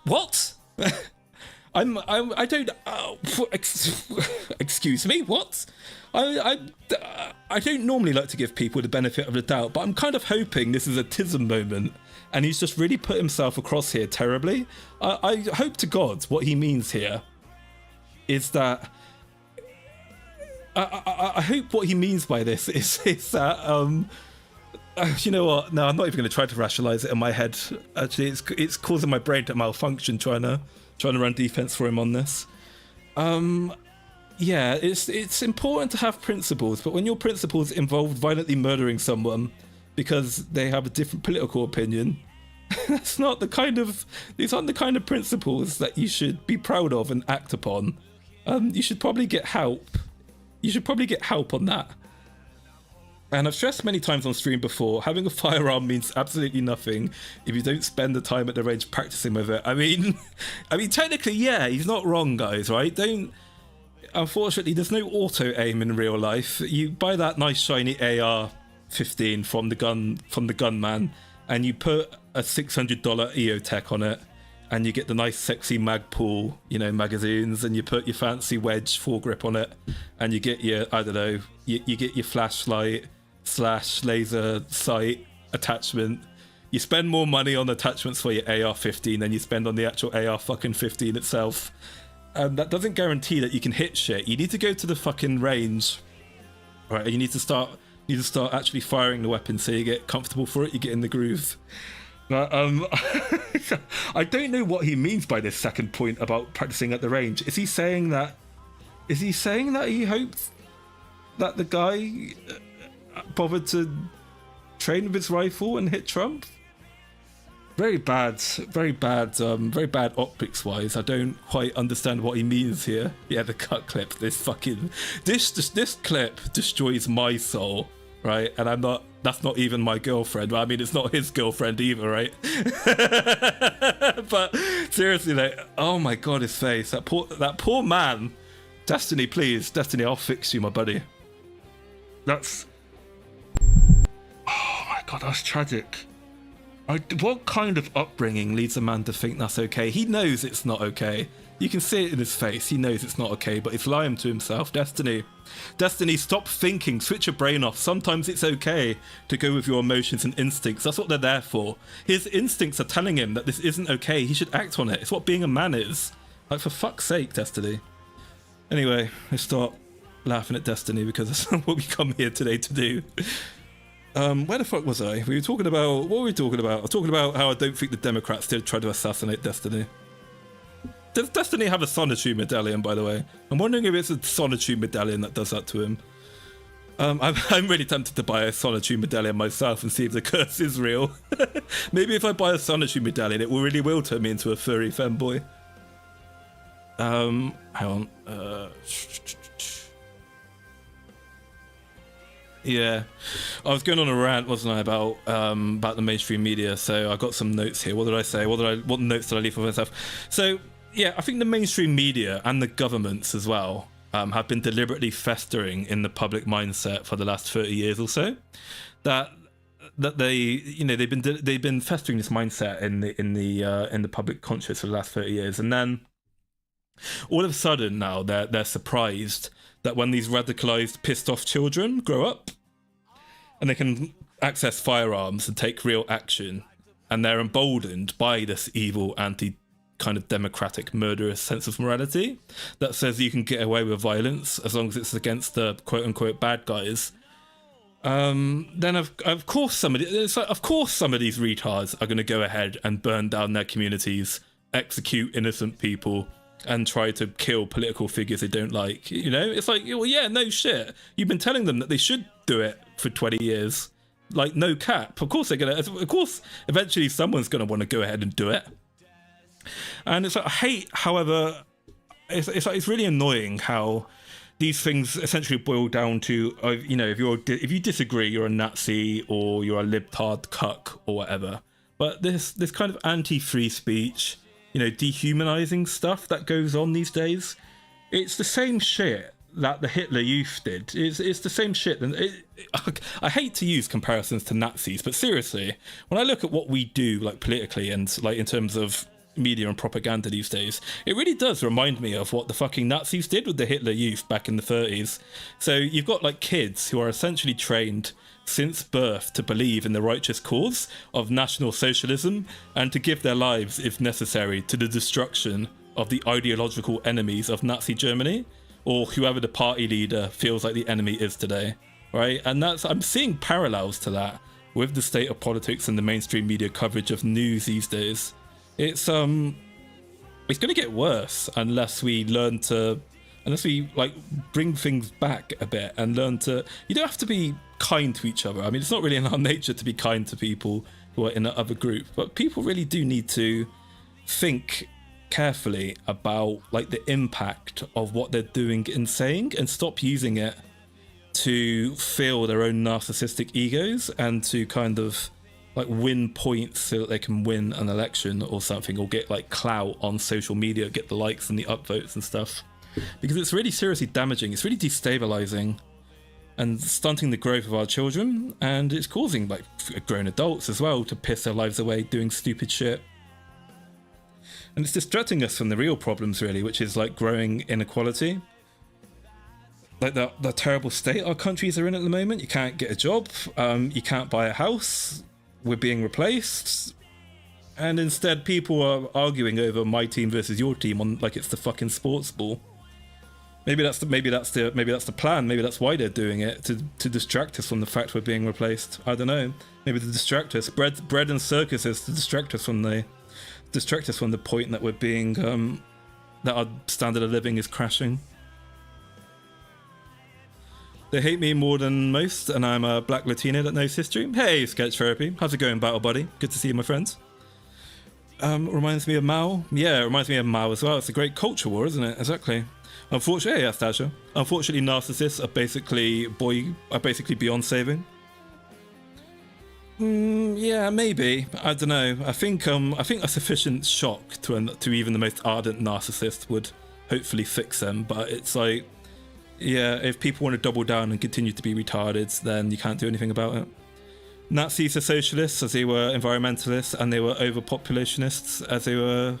S2: What? I don't. Excuse me. What? I don't normally like to give people the benefit of the doubt, but I'm kind of hoping this is a Tism moment, and he's just really put himself across here terribly. I hope to God what he means here is that. I hope what he means by this is that. You know what? No, I'm not even going to try to rationalize it in my head. Actually, it's causing my brain to malfunction trying to run defense for him on this. Yeah, it's important to have principles, but when your principles involve violently murdering someone because they have a different political opinion, these aren't the kind of principles that you should be proud of and act upon. You should probably get help. You should probably get help on that. And I've stressed many times on stream before, having a firearm means absolutely nothing if you don't spend the time at the range practicing with it. I mean, technically, yeah, he's not wrong, guys, right? Unfortunately, there's no auto aim in real life. You buy that nice shiny AR-15 from the gunman, and you put a $600 EOTech on it, and you get the nice sexy Magpul, magazines, and you put your fancy wedge foregrip on it, and you get your, I don't know, you get your flashlight / laser sight attachment. You spend more money on attachments for your AR-15 than you spend on the actual AR-15 itself. That doesn't guarantee that you can hit shit. You need to go to the fucking range, right? And you need to start actually firing the weapon so you get comfortable for it. You get in the groove. I don't know what he means by this second point about practicing at the range. Is he saying that he hoped that the guy bothered to train with his rifle and hit Trump? Very bad optics wise. I don't quite understand what he means here. Yeah, the cut clip. This clip destroys my soul. right? And that's not even my girlfriend. I mean, it's not his girlfriend either, right? But seriously, like, oh my God, his face, that poor man. Destiny, please, Destiny, I'll fix you, my buddy. Oh my God, that's tragic. What kind of upbringing leads a man to think that's okay? He knows it's not okay. You can see it in his face. He knows it's not okay, but he's lying to himself. Destiny, stop thinking. Switch your brain off. Sometimes it's okay to go with your emotions and instincts. That's what they're there for. His instincts are telling him that this isn't okay. He should act on it. It's what being a man is. Like, for fuck's sake, Destiny. Anyway, I start laughing at Destiny because that's what we come here today to do. Where the fuck was I? We were talking about... What were we talking about? I was talking about how I don't think the Democrats did try to assassinate Destiny. Does Destiny have a Sonitude medallion, by the way? I'm wondering if it's a Sonitude medallion that does that to him. I'm really tempted to buy a Sonitude medallion myself and see if the curse is real. Maybe if I buy a Sonitude medallion, it really will turn me into a furry femboy. Hang on. Yeah, I was going on a rant, wasn't I, about the mainstream media? So I got some notes here. What did I say? What notes did I leave for myself? So yeah, I think the mainstream media and the governments as well have been deliberately festering in the public mindset for the last 30 years or so. That they, you know, they've been festering this mindset in the public conscious for the last 30 years, and then all of a sudden now they're surprised that when these radicalized, pissed off children grow up and they can access firearms and take real action, and they're emboldened by this evil kind of democratic murderous sense of morality that says you can get away with violence as long as it's against the quote unquote bad guys, then of course some of these retards are going to go ahead and burn down their communities, execute innocent people, and try to kill political figures they don't like. You know, it's like, well, yeah, no shit. You've been telling them that they should do it for 20 years. Like, no cap. Of course eventually someone's going to want to go ahead and do it. And it's like, I hate, however, it's really annoying how these things essentially boil down to, you know, if you disagree, you're a Nazi or you're a libtard cuck or whatever. But this kind of anti-free speech, you know, dehumanizing stuff that goes on these days, it's the same shit that the Hitler Youth did. It's the same shit. I hate to use comparisons to Nazis, but seriously, when I look at what we do, like politically and like in terms of media and propaganda these days, it really does remind me of what the fucking Nazis did with the Hitler Youth back in the 30s. So you've got like kids who are essentially trained since birth to believe in the righteous cause of National Socialism and to give their lives, if necessary, to the destruction of the ideological enemies of Nazi Germany, or whoever the party leader feels like the enemy is today, right? And I'm seeing parallels to that with the state of politics and the mainstream media coverage of news these days. It's going to get worse unless we like bring things back a bit and learn to. You don't have to be kind to each other. I mean, it's not really in our nature to be kind to people who are in another group, but people really do need to think carefully about like the impact of what they're doing and saying, and stop using it to fill their own narcissistic egos and to kind of like win points so that they can win an election or something, or get like clout on social media, get the likes and the upvotes and stuff, because it's really seriously damaging. It's really destabilizing and stunting the growth of our children, and it's causing like grown adults as well to piss their lives away doing stupid shit. And it's distracting us from the real problems, really, which is like growing inequality. Like the terrible state our countries are in at the moment. You can't get a job, you can't buy a house, we're being replaced, and instead people are arguing over my team versus your team on like it's the fucking sports ball. Maybe that's the plan. Maybe that's why they're doing it, to distract us from the fact we're being replaced. I don't know. Maybe to distract us. Bread and circuses to distract us from the point that we're being that our standard of living is crashing. They hate me more than most, and I'm a black Latino that knows history. Hey, Sketch Therapy. How's it going, Battle Buddy? Good to see you, my friends. Reminds me of Mao. Yeah, it reminds me of Mao as well. It's a great culture war, isn't it? Exactly. Unfortunately, yeah, Stasha. Unfortunately, narcissists are basically beyond saving. Yeah, maybe. I don't know. I think a sufficient shock to even the most ardent narcissist would hopefully fix them. But it's like, yeah, if people want to double down and continue to be retarded, then you can't do anything about it. Nazis are socialists as they were environmentalists, and they were overpopulationists as they were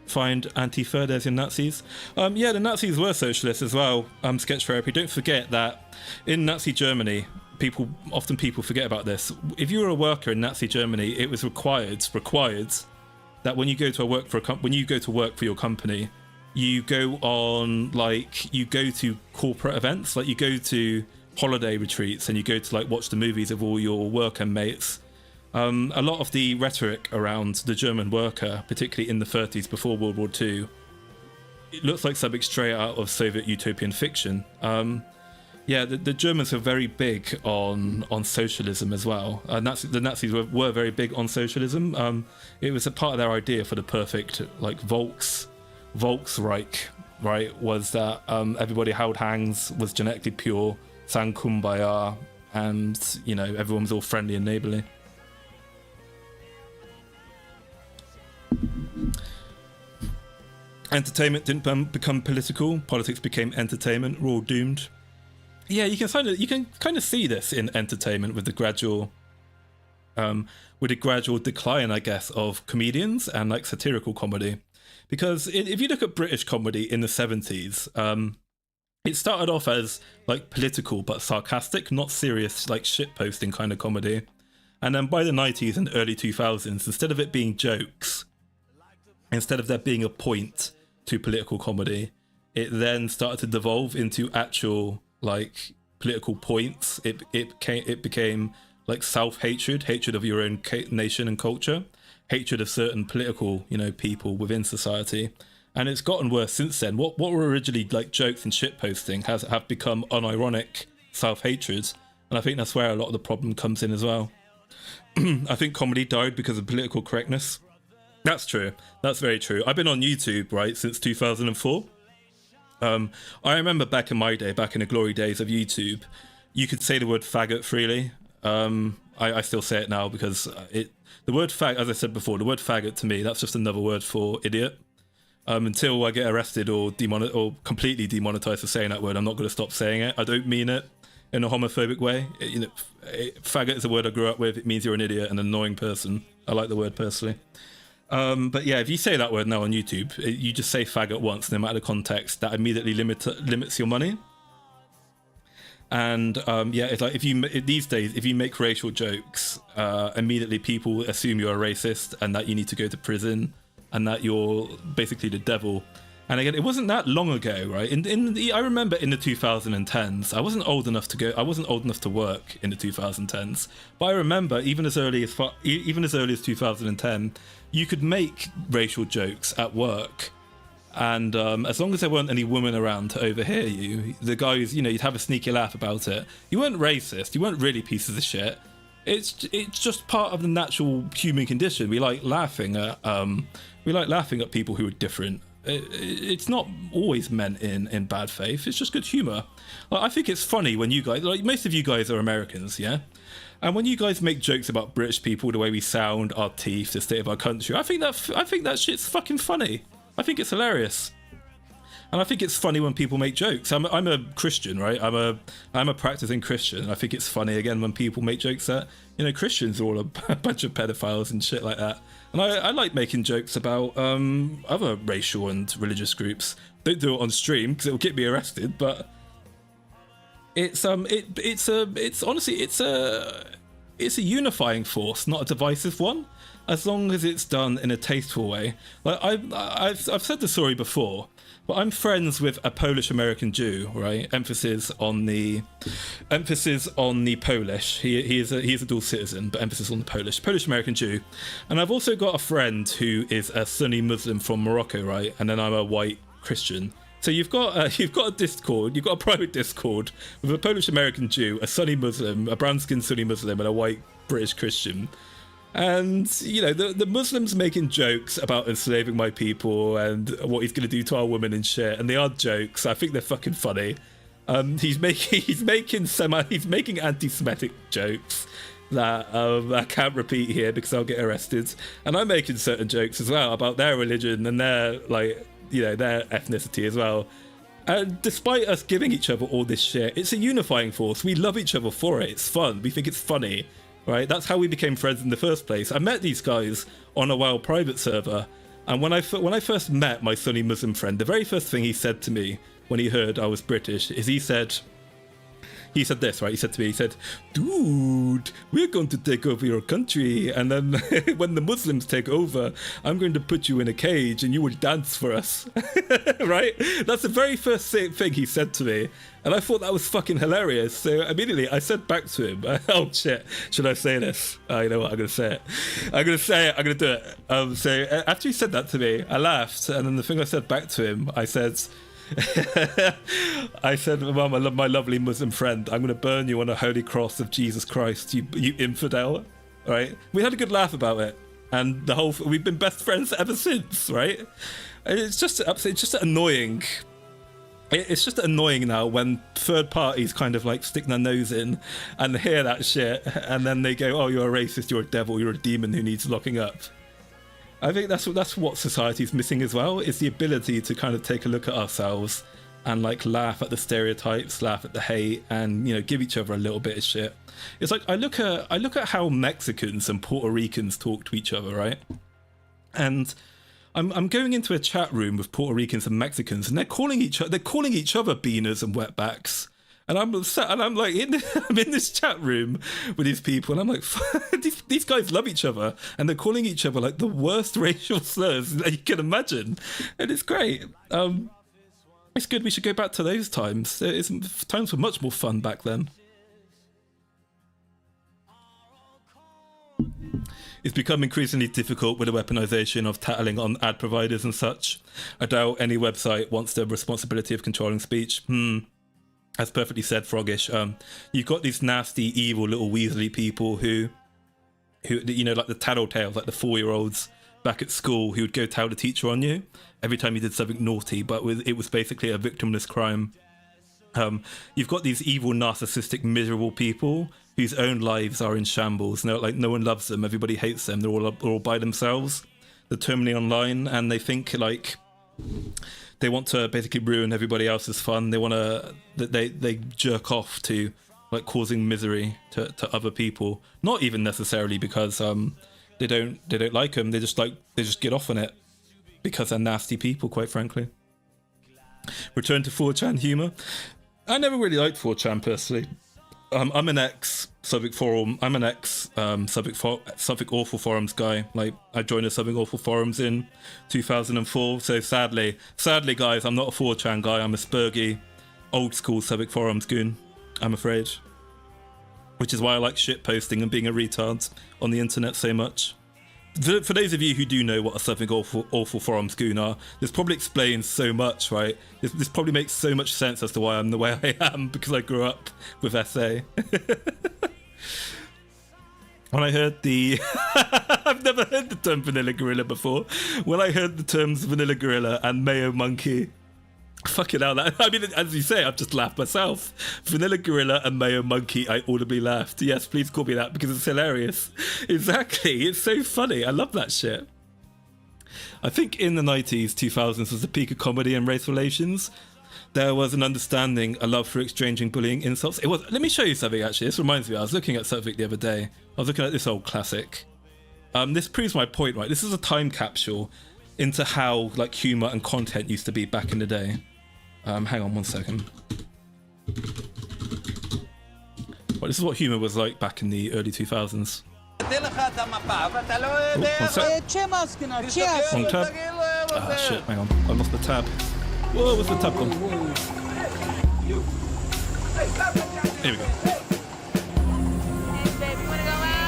S2: find Antifa. There's your Nazis. Yeah, the Nazis were socialists as well. Sketch therapy. Don't forget that in Nazi Germany, people forget about this. If you were a worker in Nazi Germany, it was required that when you go to work for your company, you go to corporate events, like you go to holiday retreats and you go to like watch the movies of all your worker mates. A lot of the rhetoric around the German worker, particularly in the 30s before World War II, it looks like something straight out of Soviet utopian fiction. Yeah, the Germans were very big on socialism as well. The Nazis were very big on socialism. It was a part of their idea for the perfect like Volksreich, right? Was that everybody held hands, was genetically pure, sang kumbaya, and you know everyone was all friendly and neighborly. Entertainment didn't become political. Politics became entertainment. We're all doomed. Yeah, you can kind of see this in entertainment with the gradual decline, I guess, of comedians and like satirical comedy. Because if you look at British comedy in the 70s, it started off as like political but sarcastic, not serious like shitposting kind of comedy. And then by the 90s and early 2000s, instead of it being jokes, instead of there being a point to political comedy, it then started to devolve into actual like political points. It became like self-hatred, hatred of your own nation and culture, hatred of certain political, people within society. And it's gotten worse since then. What were originally like jokes and shitposting have become unironic self-hatred. And I think that's where a lot of the problem comes in as well. I think comedy died because of political correctness. That's true. That's very true. I've been on YouTube, right, since 2004. I remember back in my day, back in the glory days of YouTube, you could say the word faggot freely. I still say it now because the word fag, as I said before, the word faggot to me, that's just another word for idiot. Until I get arrested or completely demonetized for saying that word, I'm not going to stop saying it. I don't mean it in a homophobic way. Faggot is a word I grew up with. It means you're an idiot and an annoying person. I like the word personally. But yeah, if you say that word now on YouTube, you just say faggot once, no matter the context, that immediately limits your money. And yeah, it's like these days, if you make racial jokes, immediately people assume you're a racist and that you need to go to prison and that you're basically the devil. And again, it wasn't that long ago, right? I remember in the 2010s, I wasn't old enough to work in the 2010s, but I remember even as early as 2010, you could make racial jokes at work, and as long as there weren't any women around to overhear you, the guys, you'd have a sneaky laugh about it. You weren't racist. You weren't really pieces of shit. It's just part of the natural human condition. We like laughing at people who are different. It's not always meant in bad faith. It's just good humor. Like, I think it's funny when you guys, like most of you guys are Americans, yeah? And when you guys make jokes about British people, the way we sound, our teeth, the state of our country, I think that shit's fucking funny. I think it's hilarious. And I think it's funny when people make jokes. I'm a Christian, right? I'm a practicing Christian. And I think it's funny again when people make jokes that, Christians are all a bunch of pedophiles and shit like that. And I like making jokes about other racial and religious groups. Don't do it on stream because it'll get me arrested. But it's honestly a unifying force, not a divisive one. As long as it's done in a tasteful way. Like I've said the story before, but I'm friends with a Polish American Jew, right? Emphasis on the Polish. He is a dual citizen, but emphasis on the Polish American Jew. And I've also got a friend who is a Sunni Muslim from Morocco, right? And then I'm a white Christian. So you've got a Discord, you've got a private Discord with a Polish American Jew, a Sunni Muslim, a brown-skinned Sunni Muslim, and a white British Christian. And, you know, the Muslims making jokes about enslaving my people and what he's going to do to our women and shit. And they are jokes. I think they're fucking funny. He's making anti-Semitic jokes that I can't repeat here because I'll get arrested. And I'm making certain jokes as well about their religion and their, like, you know, their ethnicity as well. And despite us giving each other all this shit, it's a unifying force. We love each other for it. It's fun. We think it's funny. Right, that's how we became friends in the first place. I met these guys on a WoW private server, and when I first met my Sunni Muslim friend, the very first thing he said to me when he heard I was British is he said this, right? He said to me, he said, "Dude, we're going to take over your country, and then when the Muslims take over, I'm going to put you in a cage and you will dance for us." Right? That's the very first thing he said to me. And I thought that was fucking hilarious. So immediately I said back to him, "Oh shit, should I say this?" You know what, I'm going to say it. I'm going to say it, I'm going to do it. So after he said that to me, I laughed. And then the thing I said back to him, I said, "Mum, I love my lovely Muslim friend. I'm going to burn you on a holy cross of Jesus Christ, you infidel." Right? We had a good laugh about it. And we've been best friends ever since, right? And it's just annoying. It's just annoying now when third parties kind of like stick their nose in and hear that shit, and then they go, "Oh, you're a racist, you're a devil, you're a demon who needs locking up." I think that's what society's missing as well, is the ability to kind of take a look at ourselves and like laugh at the stereotypes, laugh at the hate, and, you know, give each other a little bit of shit. It's like I look at how Mexicans and Puerto Ricans talk to each other, right? And I'm going into a chat room with Puerto Ricans and Mexicans, and they're calling each other beaners and wetbacks. And I'm like I'm in this chat room with these people, and I'm like, these guys love each other, and they're calling each other like the worst racial slurs that you can imagine, and it's great. It's good. We should go back to those times. Times were much more fun back then. It's become increasingly difficult with the weaponization of tattling on ad providers and such. I doubt any website wants the responsibility of controlling speech. That's perfectly said, Froggish. You've got these nasty, evil little Weasley people who, you know, like the tattletales, like the 4-year-olds back at school who would go tell the teacher on you every time you did something naughty, but it was basically a victimless crime. You've got these evil, narcissistic, miserable people whose own lives are in shambles. No one loves them. Everybody hates them. They're all by themselves. They're terminally online, and they think like they want to basically ruin everybody else's fun. They jerk off to like causing misery to other people. Not even necessarily because they don't like them. They just get off on it because they're nasty people, quite frankly. Return to 4chan humor. I never really liked 4chan personally. I'm an ex-Suffolk Forum. I'm an ex-Suffolk Awful Forums guy. Like, I joined the Suffolk Awful Forums in 2004. So sadly, guys, I'm not a 4chan guy. I'm a spurgy, old-school Suffolk Forums goon, I'm afraid. Which is why I like shit posting and being a retard on the internet so much. For those of you who do know what a Suffolk Awful Forums goon are, this probably explains so much, right? This probably makes so much sense as to why I'm the way I am, because I grew up with SA. When I heard I've never heard the term Vanilla Gorilla before. When I heard the terms Vanilla Gorilla and Mayo Monkey, fucking hell, I mean, as you say, I've just laughed myself. Vanilla Gorilla and Mayo Monkey, I audibly laughed. Yes, please call me that because it's hilarious. Exactly, it's so funny. I love that shit. I think in the 90s, 2000s was the peak of comedy and race relations. There was an understanding, a love for exchanging bullying insults. It was. Let me show you something, actually. This reminds me, I was looking at something the other day. I was looking at this old classic. This proves my point, right? This is a time capsule into how like humor and content used to be back in the day. Hang on one second. Well, this is what humor was like back in the early 2000s. One tab. Ah, shit, hang on. I lost the tab. Whoa, where's the tab gone? Here we go.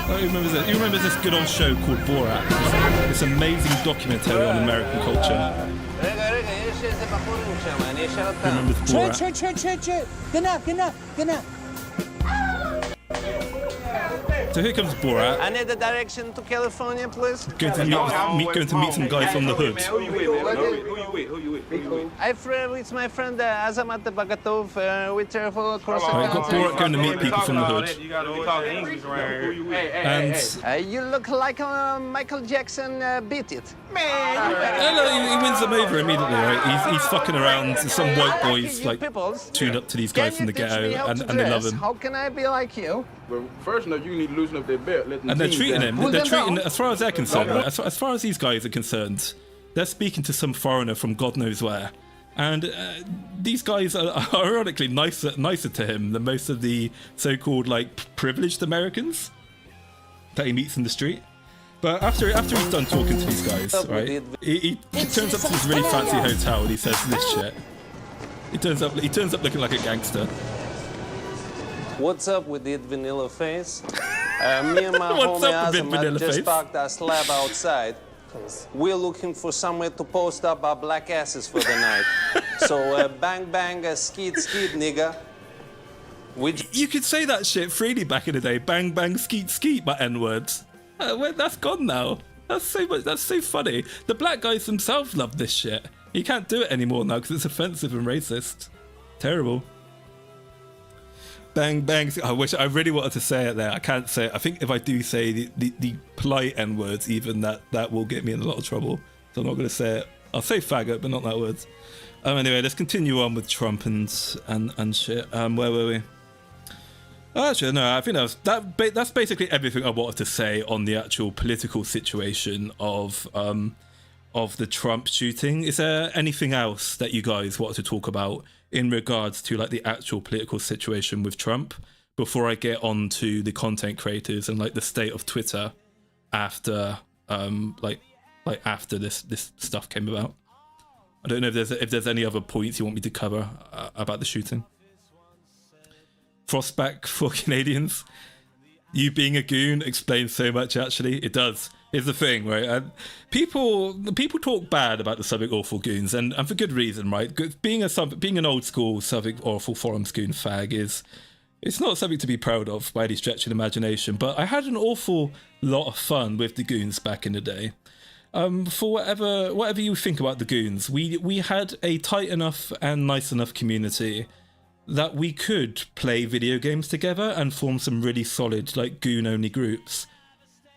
S2: Oh, you remember this good old show called Borat? This amazing documentary on American culture. Remember Borat? So here comes Borat.
S6: I need a direction to California, please.
S2: Going to meet some guys from the hood.
S7: Who you with?
S6: It's my friend Azamat Bagatov. We travel across the
S2: Right, got
S6: country.
S2: Borat going to meet people from the hood.
S7: You gotta be talking English around here. Who you with?
S2: And
S6: You look like Michael Jackson. Beat it.
S2: he wins them over immediately, right? He's fucking around. Some white boys like tune up to these guys from the ghetto, and they love him.
S6: How can I be like you?
S7: But first, you need to loosen up that belt.
S2: And they're treating him. They're treating, as far as they're concerned, right? As far as these guys are concerned, they're speaking to some foreigner from God knows where, and these guys are ironically nicer to him than most of the so-called like privileged Americans that he meets in the street. But after he's done talking to these guys, right, he turns up to this really fancy hotel and he says this shit. He turns up looking like a gangster.
S6: What's up with it, vanilla face? Me and my
S2: What's
S6: homie
S2: up with it, vanilla
S6: Azamat just
S2: face?
S6: parked our slab outside. We're looking for somewhere to post up our black asses for the night. So bang bang, skeet skeet, nigga.
S2: You could say that shit freely back in the day. Bang bang skeet skeet, my N-words. That's gone now. That's so funny. The black guys themselves love this shit. You can't do it anymore now because it's offensive and racist. Terrible. Bang bang. I really wanted to say it there. I can't say it. I think if I do say the polite N words, even that will get me in a lot of trouble. So I'm not going to say it. I'll say faggot, but not that words. Anyway, let's continue on with Trump and shit. Where were we? Actually, no. I think that's basically everything I wanted to say on the actual political situation of the Trump shooting. Is there anything else that you guys wanted to talk about in regards to like the actual political situation with Trump before I get on to the content creators and like the state of Twitter after after this stuff came about? I don't know if there's any other points you want me to cover about the shooting. Frostback for Canadians. You being a goon explains so much, actually. It does. Here's the thing, right? People talk bad about the Southwark Awful Goons, and for good reason, right? Being an old school Southwark Awful Forums goon fag it's not something to be proud of by any stretch of the imagination, but I had an awful lot of fun with the goons back in the day. For whatever you think about the goons, we had a tight enough and nice enough community that we could play video games together and form some really solid like goon only groups,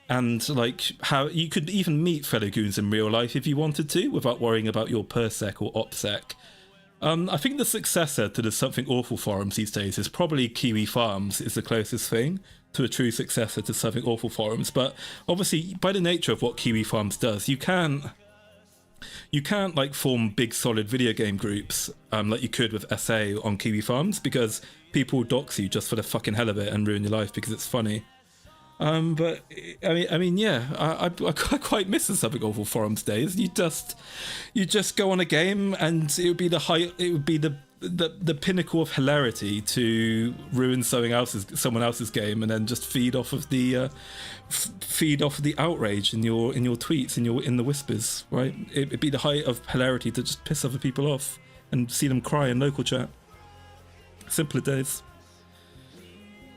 S2: and like how you could even meet fellow goons in real life if you wanted to without worrying about your PERSEC or OPSEC. I think the successor to the Something Awful forums these days is probably Kiwi Farms is the closest thing to a true successor to Something Awful forums, but obviously by the nature of what Kiwi Farms does, you can't like form big solid video game groups like you could with SA on Kiwi Farms, because people dox you just for the fucking hell of it and ruin your life because it's funny. But I mean, yeah, I quite miss the Something Awful forums days. You just go on a game and it would be the pinnacle of hilarity to ruin someone else's game and then just feed off of the outrage in your tweets, in the whispers, right? It'd be the height of hilarity to just piss other people off and see them cry in local chat. Simpler days.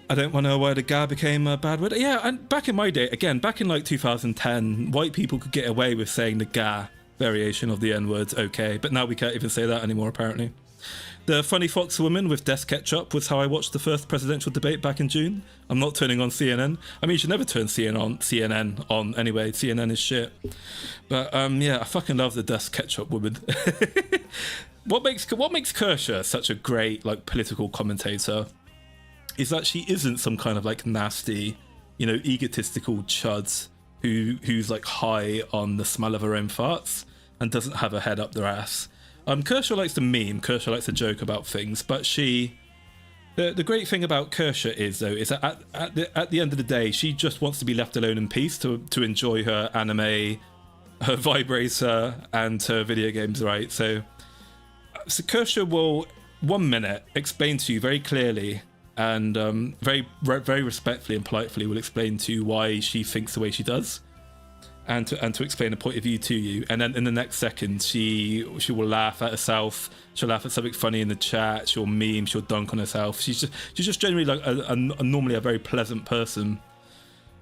S2: I don't want to know why the "ga" became a bad word. Yeah, and back in my day, again, back in like 2010, white people could get away with saying the "ga" variation of the N-words, okay, but now we can't even say that anymore, apparently. The funny fox woman with desk ketchup was how I watched the first presidential debate back in June. I'm not turning on CNN. I mean, you should never turn CNN on anyway. CNN is shit. But yeah, I fucking love the desk ketchup woman. What makes Kershaw such a great like political commentator is that she isn't some kind of like nasty, egotistical chud who's like high on the smell of her own farts and doesn't have her head up their ass. Kershaw likes to meme, Kershaw likes to joke about things, but the great thing about Kershaw is that at the end of the day, she just wants to be left alone in peace to enjoy her anime, her vibrator, and her video games, right? So Kershaw will 1 minute explain to you very clearly and very respectfully and politely will explain to you why she thinks the way she does, and to explain a point of view to you, and then in the next second she will laugh at herself, she'll laugh at something funny in the chat, she'll meme, she'll dunk on herself. She's just generally like normally a very pleasant person.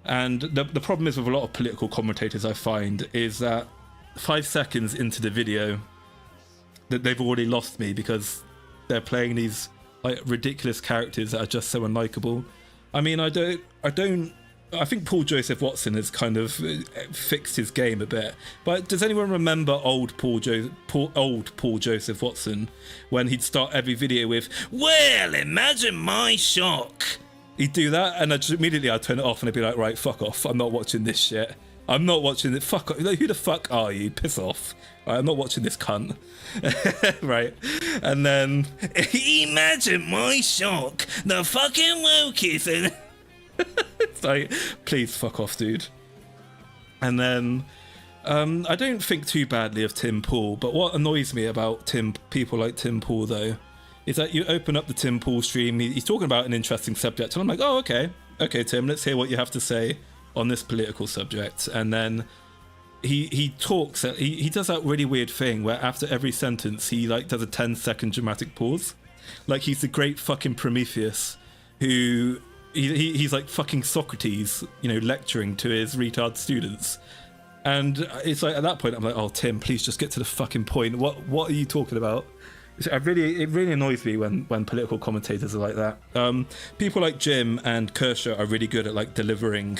S2: And the problem is with a lot of political commentators, I find, is that 5 seconds into the video, that they've already lost me because they're playing these like ridiculous characters that are just so unlikable. I mean, I think Paul Joseph Watson has kind of fixed his game a bit. But does anyone remember old Paul Joseph Watson when he'd start every video with, "Well, imagine my shock." He'd do that, and immediately I'd turn it off and I'd be like, right, fuck off. I'm not watching this shit. I'm not watching it. Fuck off. Who the fuck are you? Piss off. Right, I'm not watching this cunt. Right. And then, imagine my shock. The fucking wokies. It's like, please fuck off, dude. And then, I don't think too badly of Tim Pool, but what annoys me about people like Tim Pool, though, is that you open up the Tim Pool stream, he's talking about an interesting subject, and I'm like, oh, okay, Tim, let's hear what you have to say on this political subject. And then he talks, he does that really weird thing where after every sentence, he like does a 10-second dramatic pause. Like he's the great fucking Prometheus who, he's like fucking Socrates, you know, lecturing to his retard students. And it's like, at that point, I'm like, oh, Tim, please just get to the fucking point. What are you talking about? It really annoys me when political commentators are like that. People like Jim and Kershaw are really good at like delivering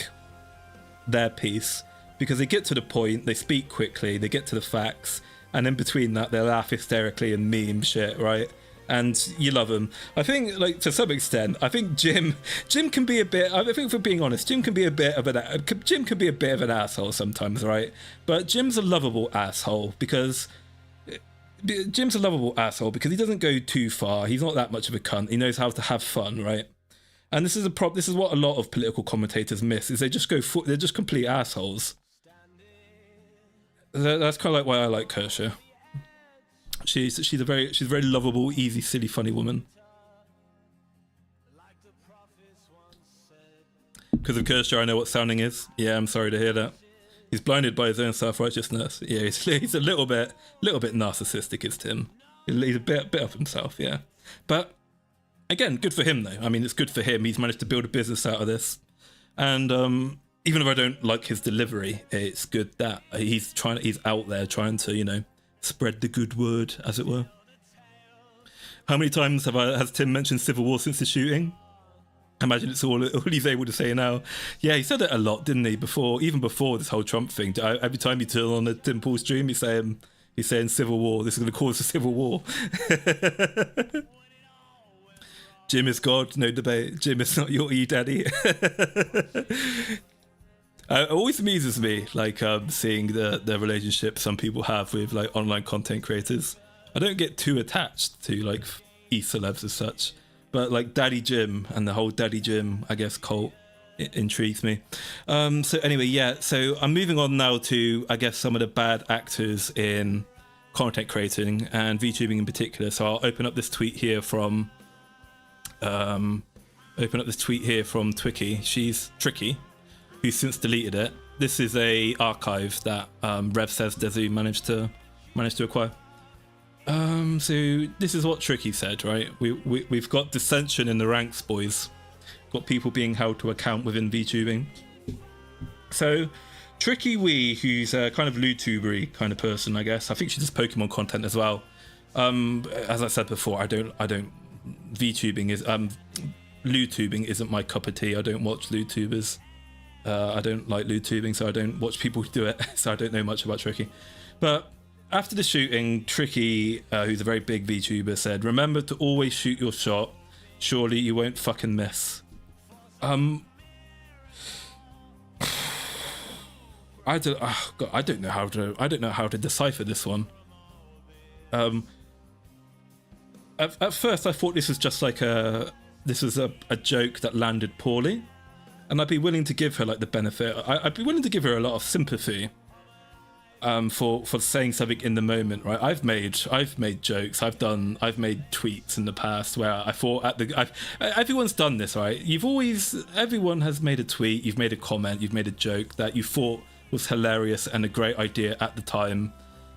S2: their piece because they get to the point, they speak quickly, they get to the facts, and in between that they laugh hysterically and meme shit, right? And you love them. I think, like, to some extent, I think Jim can be a bit. I think, if we're being honest, Jim can be a bit of an asshole sometimes, right? But Jim's a lovable asshole because he doesn't go too far. He's not that much of a cunt. He knows how to have fun, right? And this is what a lot of political commentators miss, is they just they're just complete assholes. That's kind of like why I like Kershaw. She's a very lovable, easy, silly, funny woman. Because of Kershaw, I know what sounding is. Yeah, I'm sorry to hear that. He's blinded by his own self-righteousness. Yeah, he's a little bit narcissistic, is Tim. He's a bit of himself, yeah. But again, good for him though. I mean, it's good for him. He's managed to build a business out of this. And even if I don't like his delivery, it's good that he's out there trying to, you know, spread the good word, as it were. How many times has Tim mentioned Civil War since the shooting? I imagine it's all he's able to say now. Yeah, he said it a lot, didn't he? Even before this whole Trump thing. Every time you turn on a Tim Pool stream, he's saying Civil War. This is going to cause a civil war. Jim is God, no debate. Jim is not your daddy. It always amuses me, like seeing the relationship some people have with like online content creators. I don't get too attached to like e-celebs as such. But like Daddy Jim and the whole Daddy Jim, I guess, cult, it intrigues me. So anyway, yeah, so I'm moving on now to, I guess, some of the bad actors in content creating and VTubing in particular. So I'll open up this tweet here from Twicky. She's Tricky, who's since deleted it. This is a archive that Rev says Dezu managed to acquire. So this is what Tricky said, right? We've got dissension in the ranks, boys. Got people being held to account within VTubing. So Tricky Wee, who's a kind of YouTubery kind of person, I guess. I think she does Pokemon content as well. As I said before, I don't VTubing is LuTubing isn't my cup of tea. I don't watch LuTubers. I don't like LuTubing, so I don't watch people do it. So I don't know much about Tricky. But after the shooting, Tricky, who's a very big VTuber, said, "Remember to always shoot your shot. Surely you won't fucking miss." I don't know how to decipher this one. At first, I thought this was just like a joke that landed poorly, and I'd be willing to give her like the benefit. I'd be willing to give her a lot of sympathy. For saying something in the moment, right? I've made jokes. I've made tweets in the past where I thought everyone's done this, right? Everyone has made a tweet, you've made a comment, you've made a joke that you thought was hilarious and a great idea at the time,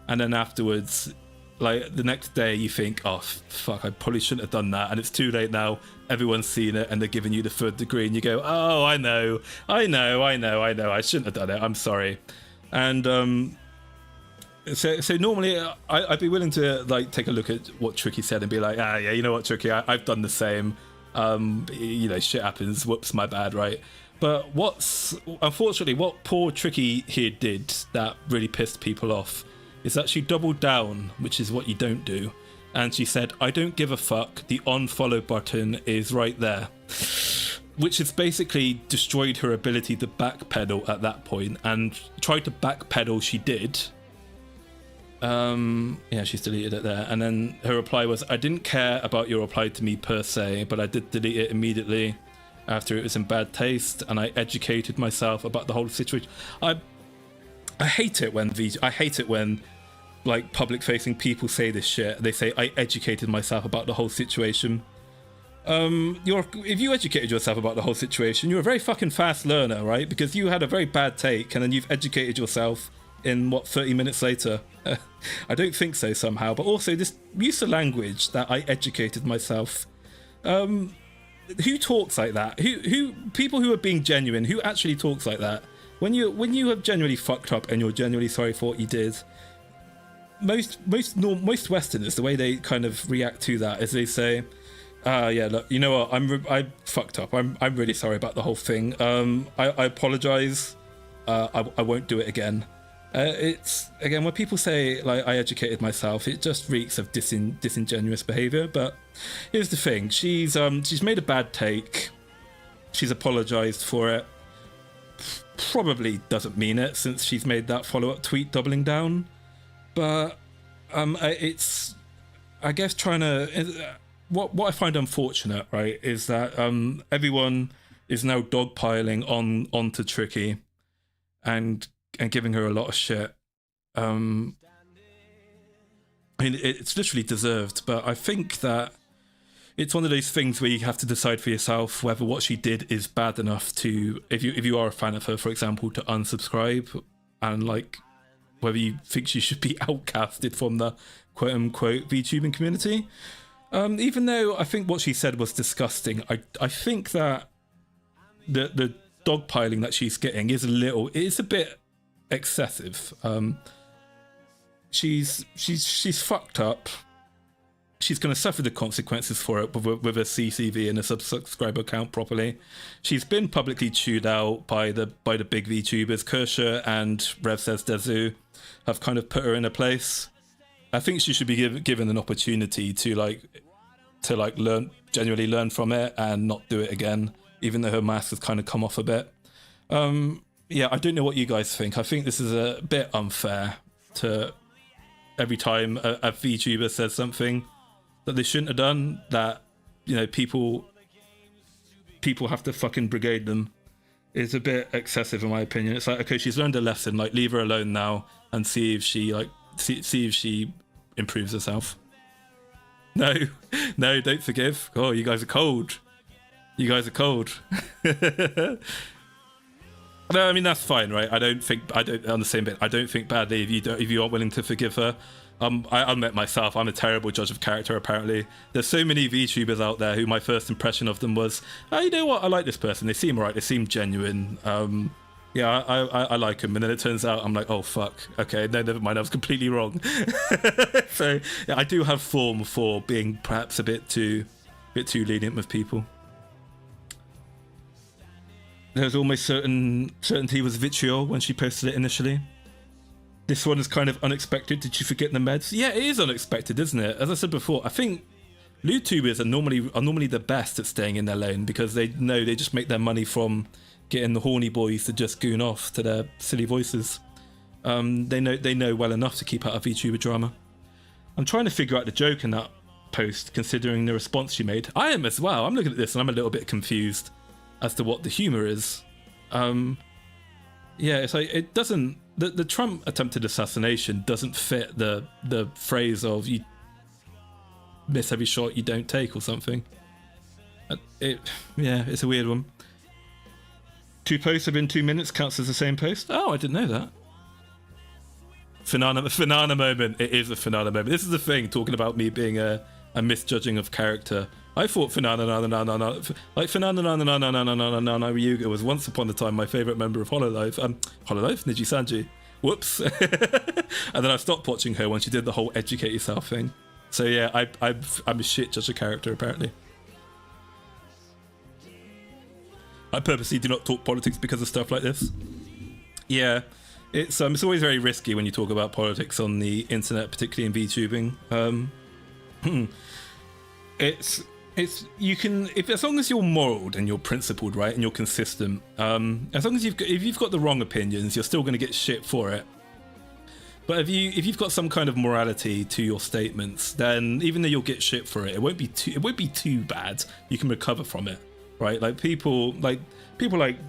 S2: and then afterwards like the next day you think, oh fuck, I probably shouldn't have done that, and it's too late now. Everyone's seen it and they're giving you the third degree, and you go, oh, I know, I shouldn't have done it, I'm sorry. And so normally I'd be willing to like take a look at what Tricky said and be like, yeah, you know what, Tricky, I've done the same. You know, shit happens, whoops, my bad, right? But unfortunately what poor Tricky here did that really pissed people off is that she doubled down, which is what you don't do. And she said, I don't give a fuck, the unfollow button is right there. Which has basically destroyed her ability to backpedal at that point, and tried to backpedal, she did. Yeah, she's deleted it there. And then her reply was, I didn't care about your reply to me per se, but I did delete it immediately after it was in bad taste, and I educated myself about the whole situation. I hate it when like public facing people say this shit. They say, I educated myself about the whole situation. If you educated yourself about the whole situation, you're a very fucking fast learner, right? Because you had a very bad take and then you've educated yourself in 30 minutes later. I don't think so somehow. But also this use of language that I educated myself. Who talks like that? Who people who are being genuine, who actually talks like that? When you have genuinely fucked up and you're genuinely sorry for what you did, most Westerners, the way they kind of react to that is they say, yeah, look, you know what, I fucked up. I'm really sorry about the whole thing. I apologize. I won't do it again. It's again when people say like I educated myself, it just reeks of disingenuous behavior. But here's the thing: she's made a bad take. She's apologized for it. Probably doesn't mean it since she's made that follow-up tweet doubling down. But it's, I guess, trying to. What I find unfortunate, right, is that everyone is now dogpiling onto Tricky, and giving her a lot of shit. I mean, it's literally deserved, but I think that it's one of those things where you have to decide for yourself whether what she did is bad enough to, if you are a fan of her, for example, to unsubscribe, and like whether you think she should be outcasted from the quote-unquote VTubing community. Even though I think what she said was disgusting, I think that the dogpiling that she's getting is a bit excessive. She's fucked up. She's going to suffer the consequences for it with a CCV and a subscriber count properly. She's been publicly chewed out by the big VTubers. Kershaw and Rev Says Dezu have kind of put her in a place. I think she should be given an opportunity to genuinely learn from it and not do it again, even though her mask has kind of come off a bit. Yeah, I don't know what you guys think. I think this is a bit unfair to every time a VTuber says something that they shouldn't have done, that, you know, people have to fucking brigade them. It's a bit excessive in my opinion. It's like, okay, she's learned a lesson, like leave her alone now and see if she improves herself. No, don't forgive. Oh, you guys are cold. No, I mean that's fine, right? I don't on the same bit. I don't think badly if you aren't willing to forgive her. I admit myself, I'm a terrible judge of character. Apparently, there's so many VTubers out there who my first impression of them was, oh, you know what? I like this person. They seem right. They seem genuine. Yeah, I like them. And then it turns out I'm like, oh fuck. Okay, no, never mind. I was completely wrong. So yeah, I do have form for being perhaps a bit too lenient with people. There's almost certainty was vitriol when she posted it initially. This one is kind of unexpected. Did you forget the meds? Yeah, it is unexpected, isn't it? As I said before, I think LootTubers are normally the best at staying in their lane because they know they just make their money from getting the horny boys to just goon off to their silly voices. They know well enough to keep out of VTuber drama. I'm trying to figure out the joke in that post, considering the response she made. I am as well. I'm looking at this and I'm a little bit confused as to what the humor is. Yeah, it's like it doesn't. The Trump attempted assassination doesn't fit the phrase of you miss every shot you don't take or something. Yeah, it's a weird one. 2 posts within 2 minutes counts as the same post. Oh, I didn't know that. Finana moment. It is a Finana moment. This is the thing, talking about me being a misjudging of character. I thought Finana Ryuga was once upon a time my favourite member of Hololive. Hololive? Niji Sanji. Whoops. And then I stopped watching her when she did the whole educate yourself thing. So yeah, I'm a shit judge of character, apparently. I purposely do not talk politics because of stuff like this. Yeah, it's always very risky when you talk about politics on the internet, particularly in VTubing. It's you can, if as long as you're moral and you're principled, right, and you're consistent, as long as if you've got the wrong opinions, you're still going to get shit for it. But if you've got some kind of morality to your statements, then even though you'll get shit for it, it won't be too bad. You can recover from it, right? Like people like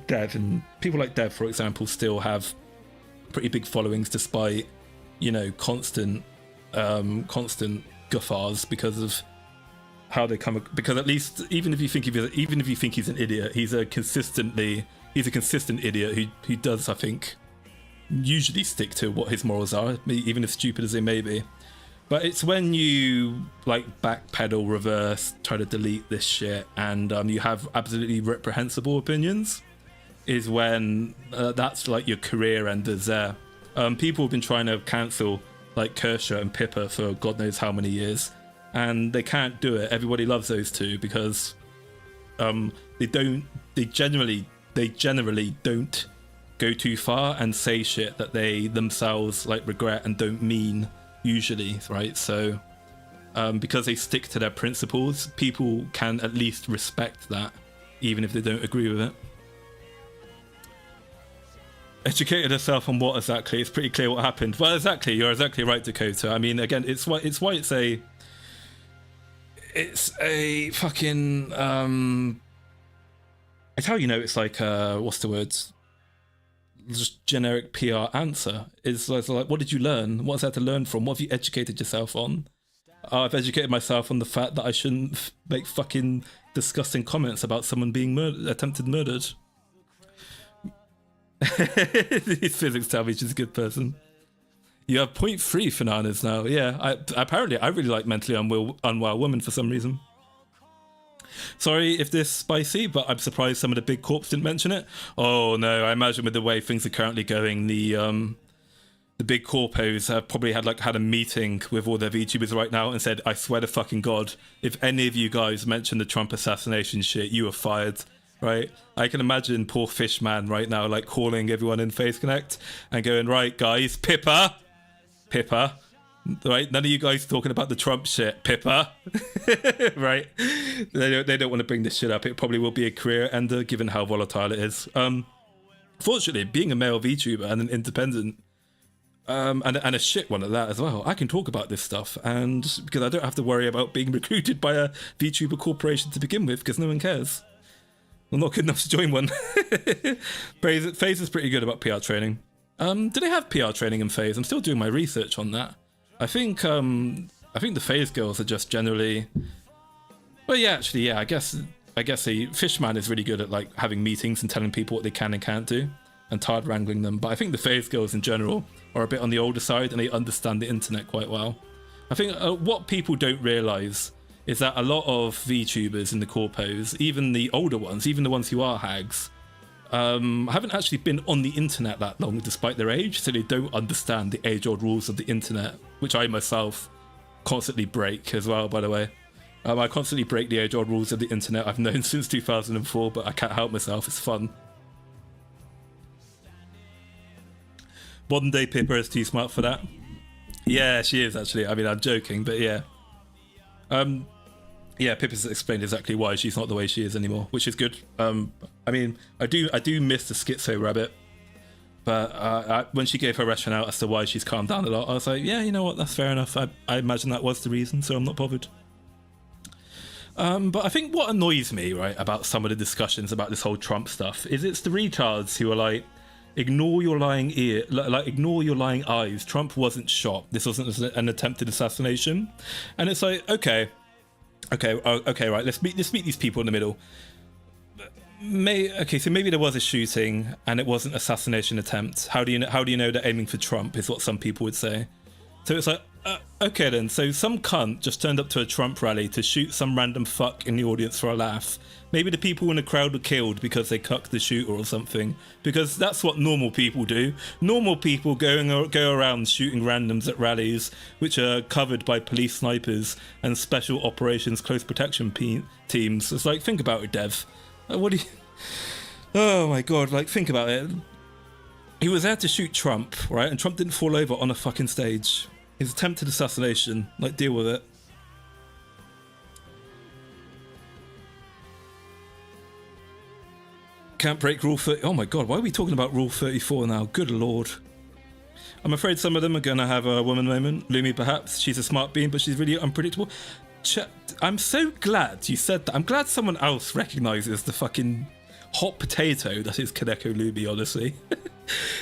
S2: Dev and people like Dev, for example, still have pretty big followings despite, you know, constant guffaws because of how they come. Because at least even if you think he's an idiot, he's a consistent idiot who does, I think, usually stick to what his morals are, even as stupid as they may be. But it's when you like backpedal, reverse, try to delete this shit, and you have absolutely reprehensible opinions, is when that's like your career enders there. People have been trying to cancel like Kershaw and Pippa for God knows how many years, and they can't do it. Everybody loves those two because they generally don't go too far and say shit that they themselves like regret and don't mean usually, right? So because they stick to their principles, people can at least respect that even if they don't agree with it. Educated herself on what exactly? It's pretty clear what happened. Well, exactly, you're exactly right, Dakota. I mean, again, it's why it's a fucking it's how you know it's like what's the words? Just generic PR answer. It's like, what did you learn? What's there to learn from? What have you educated yourself on? I've educated myself on the fact that I shouldn't make fucking disgusting comments about someone being attempted murdered. These physics tell me she's a good person. You have 0.3 Fananas now. Yeah, apparently I really like mentally unwell women for some reason. Sorry if this is spicy, but I'm surprised some of the big corps didn't mention it. Oh no, I imagine with the way things are currently going, the big corpos have probably had a meeting with all their VTubers right now and said, I swear to fucking God, if any of you guys mention the Trump assassination shit, you are fired. Right? I can imagine poor Fishman right now, like calling everyone in Face Connect and going, right guys, Pippa, right? None of you guys talking about the Trump shit, Pippa, right? They don't want to bring this shit up. It probably will be a career ender given how volatile it is. Fortunately, being a male VTuber and an independent, and a shit one at that as well, I can talk about this stuff, and because I don't have to worry about being recruited by a VTuber corporation to begin with, because no one cares. I'm not good enough to join one. FaZe is pretty good about PR training. Do they have PR training in FaZe? I'm still doing my research on that. I think the FaZe girls are just generally. Well, yeah, actually, yeah. I guess the Fishman is really good at like having meetings and telling people what they can and can't do, and tired wrangling them. But I think the FaZe girls in general are a bit on the older side, and they understand the internet quite well. I think what people don't realise is that a lot of VTubers in the corpos, even the older ones, even the ones who are hags, haven't actually been on the internet that long despite their age, so they don't understand the age-old rules of the internet, which I myself constantly break as well, by the way. I constantly break the age-old rules of the internet I've known since 2004, but I can't help myself, it's fun. Modern day Pippa is too smart for that. Yeah, she is actually. I mean, I'm joking, but yeah. Yeah, Pippa's explained exactly why she's not the way she is anymore, which is good. I mean, I do miss the schizo rabbit, but when she gave her rationale as to why she's calmed down a lot, I was like, yeah, you know what, that's fair enough. I imagine that was the reason, so I'm not bothered. But I think what annoys me, right, about some of the discussions about this whole Trump stuff is it's the retards who are like, ignore your lying ear, like ignore your lying eyes. Trump wasn't shot. This wasn't an attempted assassination, and it's like, okay, right. Let's meet these people in the middle. Okay, so maybe there was a shooting and it wasn't assassination attempt. How do you know they're aiming for Trump? Is what some people would say. So it's like, okay then. So some cunt just turned up to a Trump rally to shoot some random fuck in the audience for a laugh. Maybe the people in the crowd were killed because they cucked the shooter or something. Because that's what normal people do. Normal people go around shooting randoms at rallies, which are covered by police snipers and special operations close protection teams. It's like, think about it, Dev. What do you... Oh my god, like, think about it. He was there to shoot Trump, right? And Trump didn't fall over on a fucking stage. His attempted assassination. Like, deal with it. Can't break Rule 30. Oh my god, why are we talking about Rule 34 now? Good lord. I'm afraid some of them are going to have a woman moment. Lumi, perhaps. She's a smart being, but she's really unpredictable. I'm so glad you said that. I'm glad someone else recognises the fucking hot potato that is Kaneko Lumi, honestly.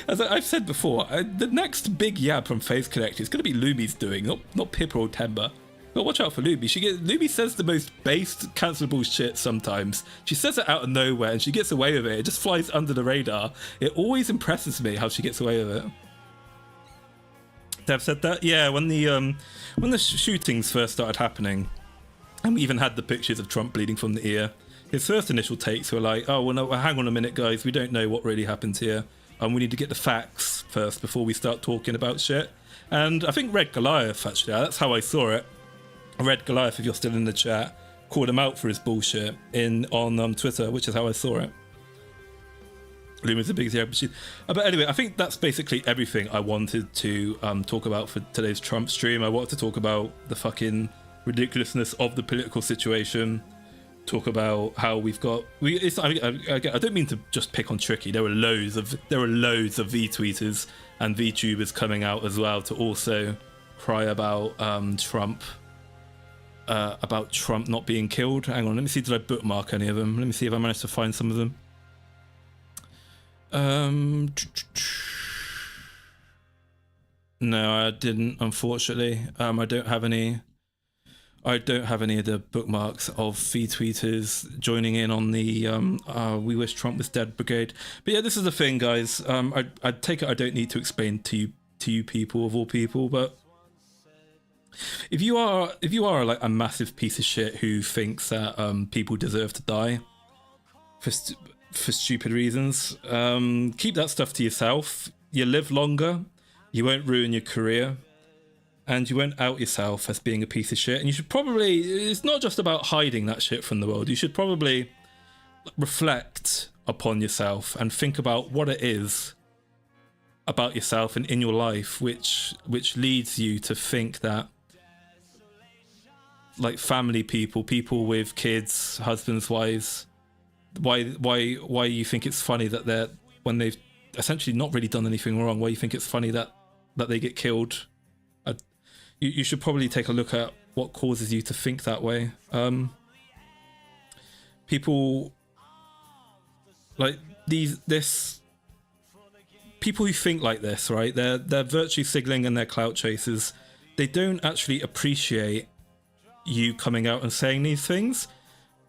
S2: As I've said before, the next big yab from Face Connect is going to be Lumi's doing, not Pippa or Temba. But watch out for Lumi. Lumi says the most based, cancelable shit sometimes. She says it out of nowhere and she gets away with it. It just flies under the radar. It always impresses me how she gets away with it. Dev said that? Yeah, when the shootings first started happening, and we even had the pictures of Trump bleeding from the ear, his first initial takes were like, oh, well, no, hang on a minute, guys. We don't know what really happened here. We need to get the facts first before we start talking about shit. And I think Red Goliath, actually, that's how I saw it. Red Goliath, if you're still in the chat, called him out for his bullshit on Twitter, which is how I saw it. Luma's the biggest yeah, but anyway, I think that's basically everything I wanted to talk about for today's Trump stream. I wanted to talk about the fucking ridiculousness of the political situation. Talk about how we've got. I don't mean to just pick on Tricky. There were loads of V-tweeters and VTubers coming out as well to also cry about Trump. About Trump not being killed. Hang on, let me see, did I bookmark any of them? Let me see if I managed to find some of them. No, I didn't, unfortunately. I don't have any of the bookmarks of V-tweeters joining in on the We Wish Trump Was Dead brigade. But yeah, this is the thing, guys. I take it I don't need to explain to you people, of all people, but if you are like a massive piece of shit who thinks that people deserve to die for stupid reasons, keep that stuff to yourself. You live longer, you won't ruin your career, and you won't out yourself as being a piece of shit. And you should probably, it's not just about hiding that shit from the world, you should probably reflect upon yourself and think about what it is about yourself and in your life which leads you to think that, like, family people with kids, husbands, wives, why you think it's funny that they're, when they've essentially not really done anything wrong, why you think it's funny that they get killed. You should probably take a look at what causes you to think that way. People like people who think like this, right? They're virtue signaling and they're clout chasers. They don't actually appreciate you coming out and saying these things.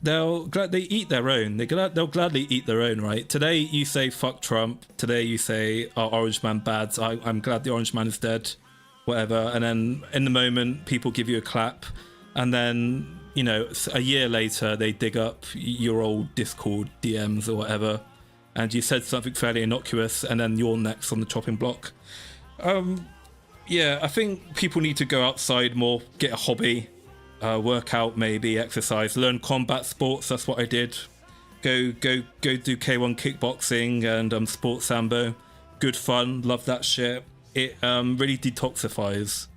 S2: They'll eat their own. They'll gladly eat their own, right? Today you say fuck Trump. Today you say, oh, Orange Man bad. I'm glad the Orange Man is dead. Whatever. And then in the moment people give you a clap, and then, you know, a year later they dig up your old Discord DMs or whatever, and you said something fairly innocuous, and then you're next on the chopping block. Yeah, I think people need to go outside more, get a hobby. Work out, maybe exercise, learn combat sports. That's what I did. Go do K1 kickboxing and sports sambo. Good fun, love that shit. It really detoxifies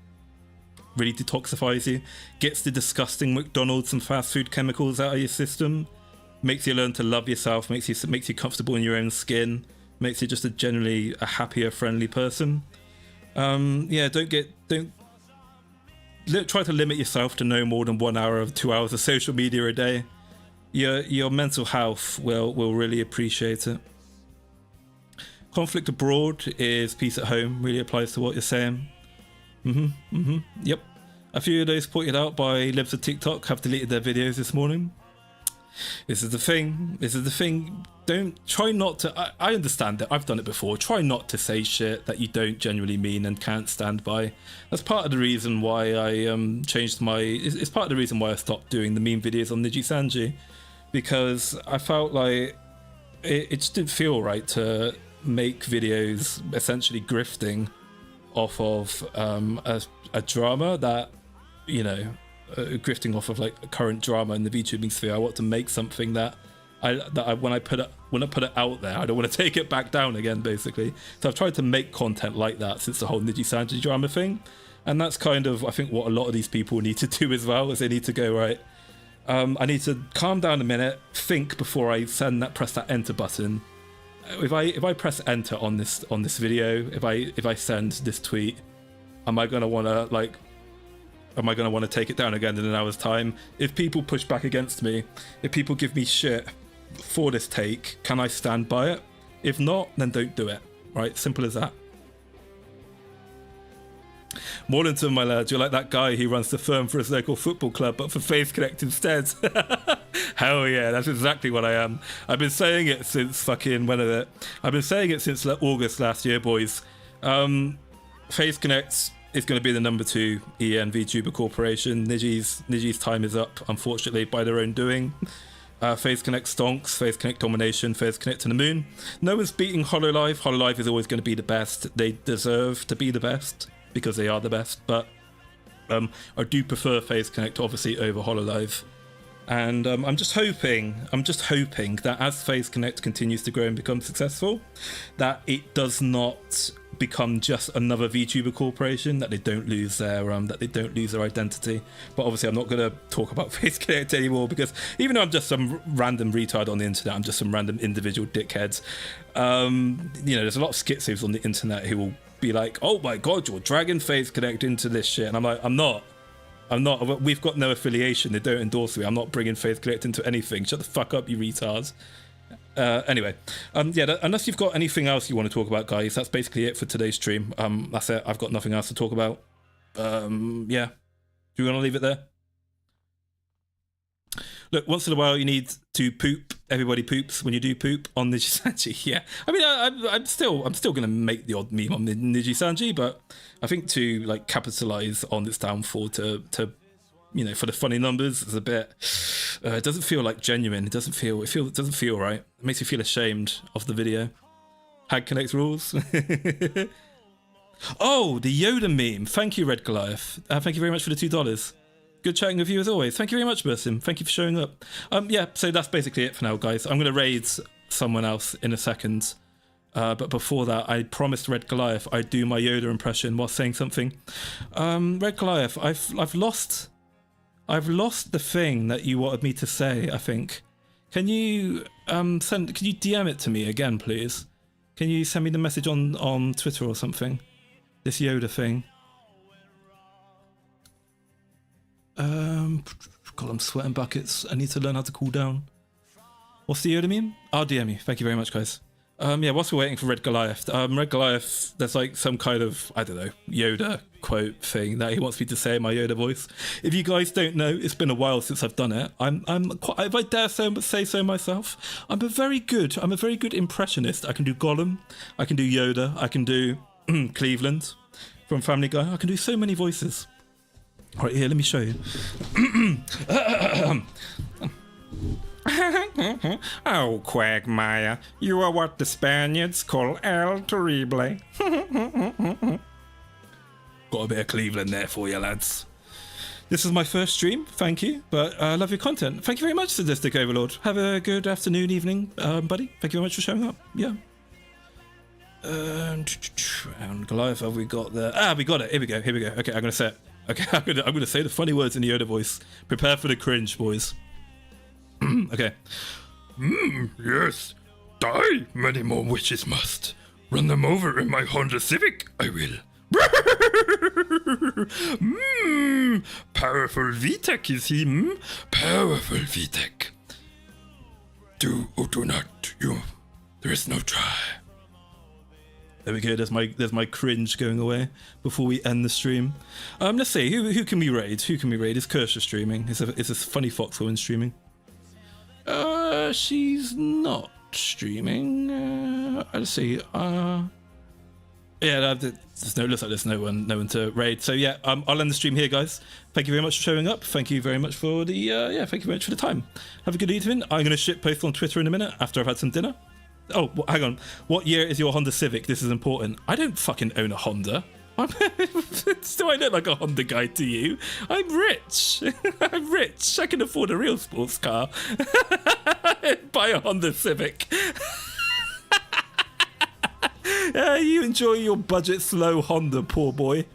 S2: you. Gets the disgusting McDonald's and fast food chemicals out of your system. Makes you learn to love yourself. Makes you comfortable in your own skin. Makes you just generally a happier, friendly person. Yeah, don't try to limit yourself to no more than 1 hour or 2 hours of social media a day. Your mental health will really appreciate it. Conflict abroad is peace at home. Really applies to what you're saying. Yep. A few of those pointed out by libs of TikTok have deleted their videos this morning. This is the thing. This is the thing. Don't try not to. I understand that. I've done it before. Try not to say shit that you don't genuinely mean and can't stand by. That's part of the reason why I changed my. It's part of the reason why I stopped doing the meme videos on Niji Sanji, because I felt like it just didn't feel right to make videos essentially grifting off of a drama that, you know, grifting off of like a current drama in the VTubing sphere. I want to make something that when I put it out there, I don't want to take it back down again, basically. So I've tried to make content like that since the whole Niji Sanji drama thing, and that's kind of, I think, what a lot of these people need to do as well, is they need to go, right, I need to calm down a minute, think before I press that enter button. If I press enter on this video, if I send this tweet, am I gonna want to take it down again in an hour's time? If people push back against me, if people give me shit for this take, can I stand by it? If not, then don't do it. Right? Simple as that. Maulington, my lad, you're like that guy who runs the firm for his local football club, but for Face Connect instead. Hell yeah, that's exactly what I am. I've been saying it since fucking, when is it? I've been saying it since August last year, boys. Face Connect is going to be the number 2 EN VTuber corporation. Niji's time is up, unfortunately, by their own doing. Face Connect stonks, Face Connect domination, Face Connect to the moon. No one's beating HoloLive. HoloLive is always going to be the best. They deserve to be the best, because they are the best, but I do prefer Face Connect obviously over HoloLive, and I'm just hoping that as Face Connect continues to grow and become successful, that it does not become just another VTuber corporation, that they don't lose their identity. But obviously I'm not going to talk about Face Connect anymore, because even though I'm just some random retard on the internet, I'm just some random individual dickheads. You know, there's a lot of schizos on the internet who will be like, oh my god, you're dragging Face Connect into this shit, and I'm like, I'm not. We've got no affiliation. They don't endorse me. I'm not bringing Face Connect into anything. Shut the fuck up, you retards. Anyway, yeah, unless you've got anything else you want to talk about, guys, that's basically it for today's stream. That's it. I've got nothing else to talk about. Yeah, do you want to leave it there? Look, once in a while you need to poop. Everybody poops when you do poop on Niji Sanji. Yeah, I mean, I'm still gonna make the odd meme on Niji Sanji, but I think to like capitalize on its downfall, to you know, for the funny numbers, is a bit. It doesn't feel like genuine. It doesn't feel right. It makes me feel ashamed of the video. Hag Connect rules. Oh, the Yoda meme. Thank you, Red Goliath. Thank you very much for the $2. Good chatting with you as always. Thank you very much, Bursim. Thank you for showing up. Yeah, so that's basically it for now, guys. I'm going to raid someone else in a second. But before that, I promised Red Goliath I'd do my Yoda impression while saying something. Red Goliath, I've lost the thing that you wanted me to say, I think. Can you can you DM it to me again, please? Can you send me the message on Twitter or something? This Yoda thing. God, I'm sweating buckets. I need to learn how to cool down. What's the Yoda meme? I'll DM you. Thank you very much, guys. Yeah, whilst we're waiting for Red Goliath, Red Goliath, there's like some kind of, I don't know, Yoda quote thing that he wants me to say in my Yoda voice. If you guys don't know, it's been a while since I've done it. I'm quite, if I dare say so myself, I'm a very good impressionist. I can do Gollum, I can do Yoda, I can do Cleveland from Family Guy. I can do so many voices. All right, here, let me show you. Oh, Quagmire, you are what the Spaniards call El Terrible. Got a bit of Cleveland there for you, lads. This is my first stream, thank you, but I love your content. Thank you very much, Sadistic Overlord. Have a good afternoon, evening, buddy. Thank you very much for showing up. Yeah. And Goliath, have we got the... we got it. Here we go. Okay, I'm gonna say it. Okay, I'm gonna say the funny words in the Yoda voice. Prepare for the cringe, boys. Okay. Yes. Die, many more witches must. Run them over in my Honda Civic, I will. Powerful VTech is he, Powerful VTech. Do or do not, there is no try. There we go, there's my cringe going away before we end the stream. Let's see, who can we raid? Is Kersha streaming? Is a funny fox woman streaming? she's not streaming. Let's see. Yeah, looks like there's no one to raid. So yeah, I'll end the stream here, guys. Thank you very much for showing up. Thank you very much for the thank you very much for the time. Have a good evening. I'm gonna shit post on Twitter in a minute after I've had some dinner. Oh, hang on. What year is your Honda Civic? This is important. I don't fucking own a Honda. Do I look like a Honda guy to you? I'm rich. I'm rich. I can afford a real sports car. Buy a Honda Civic. You enjoy your budget slow Honda, poor boy.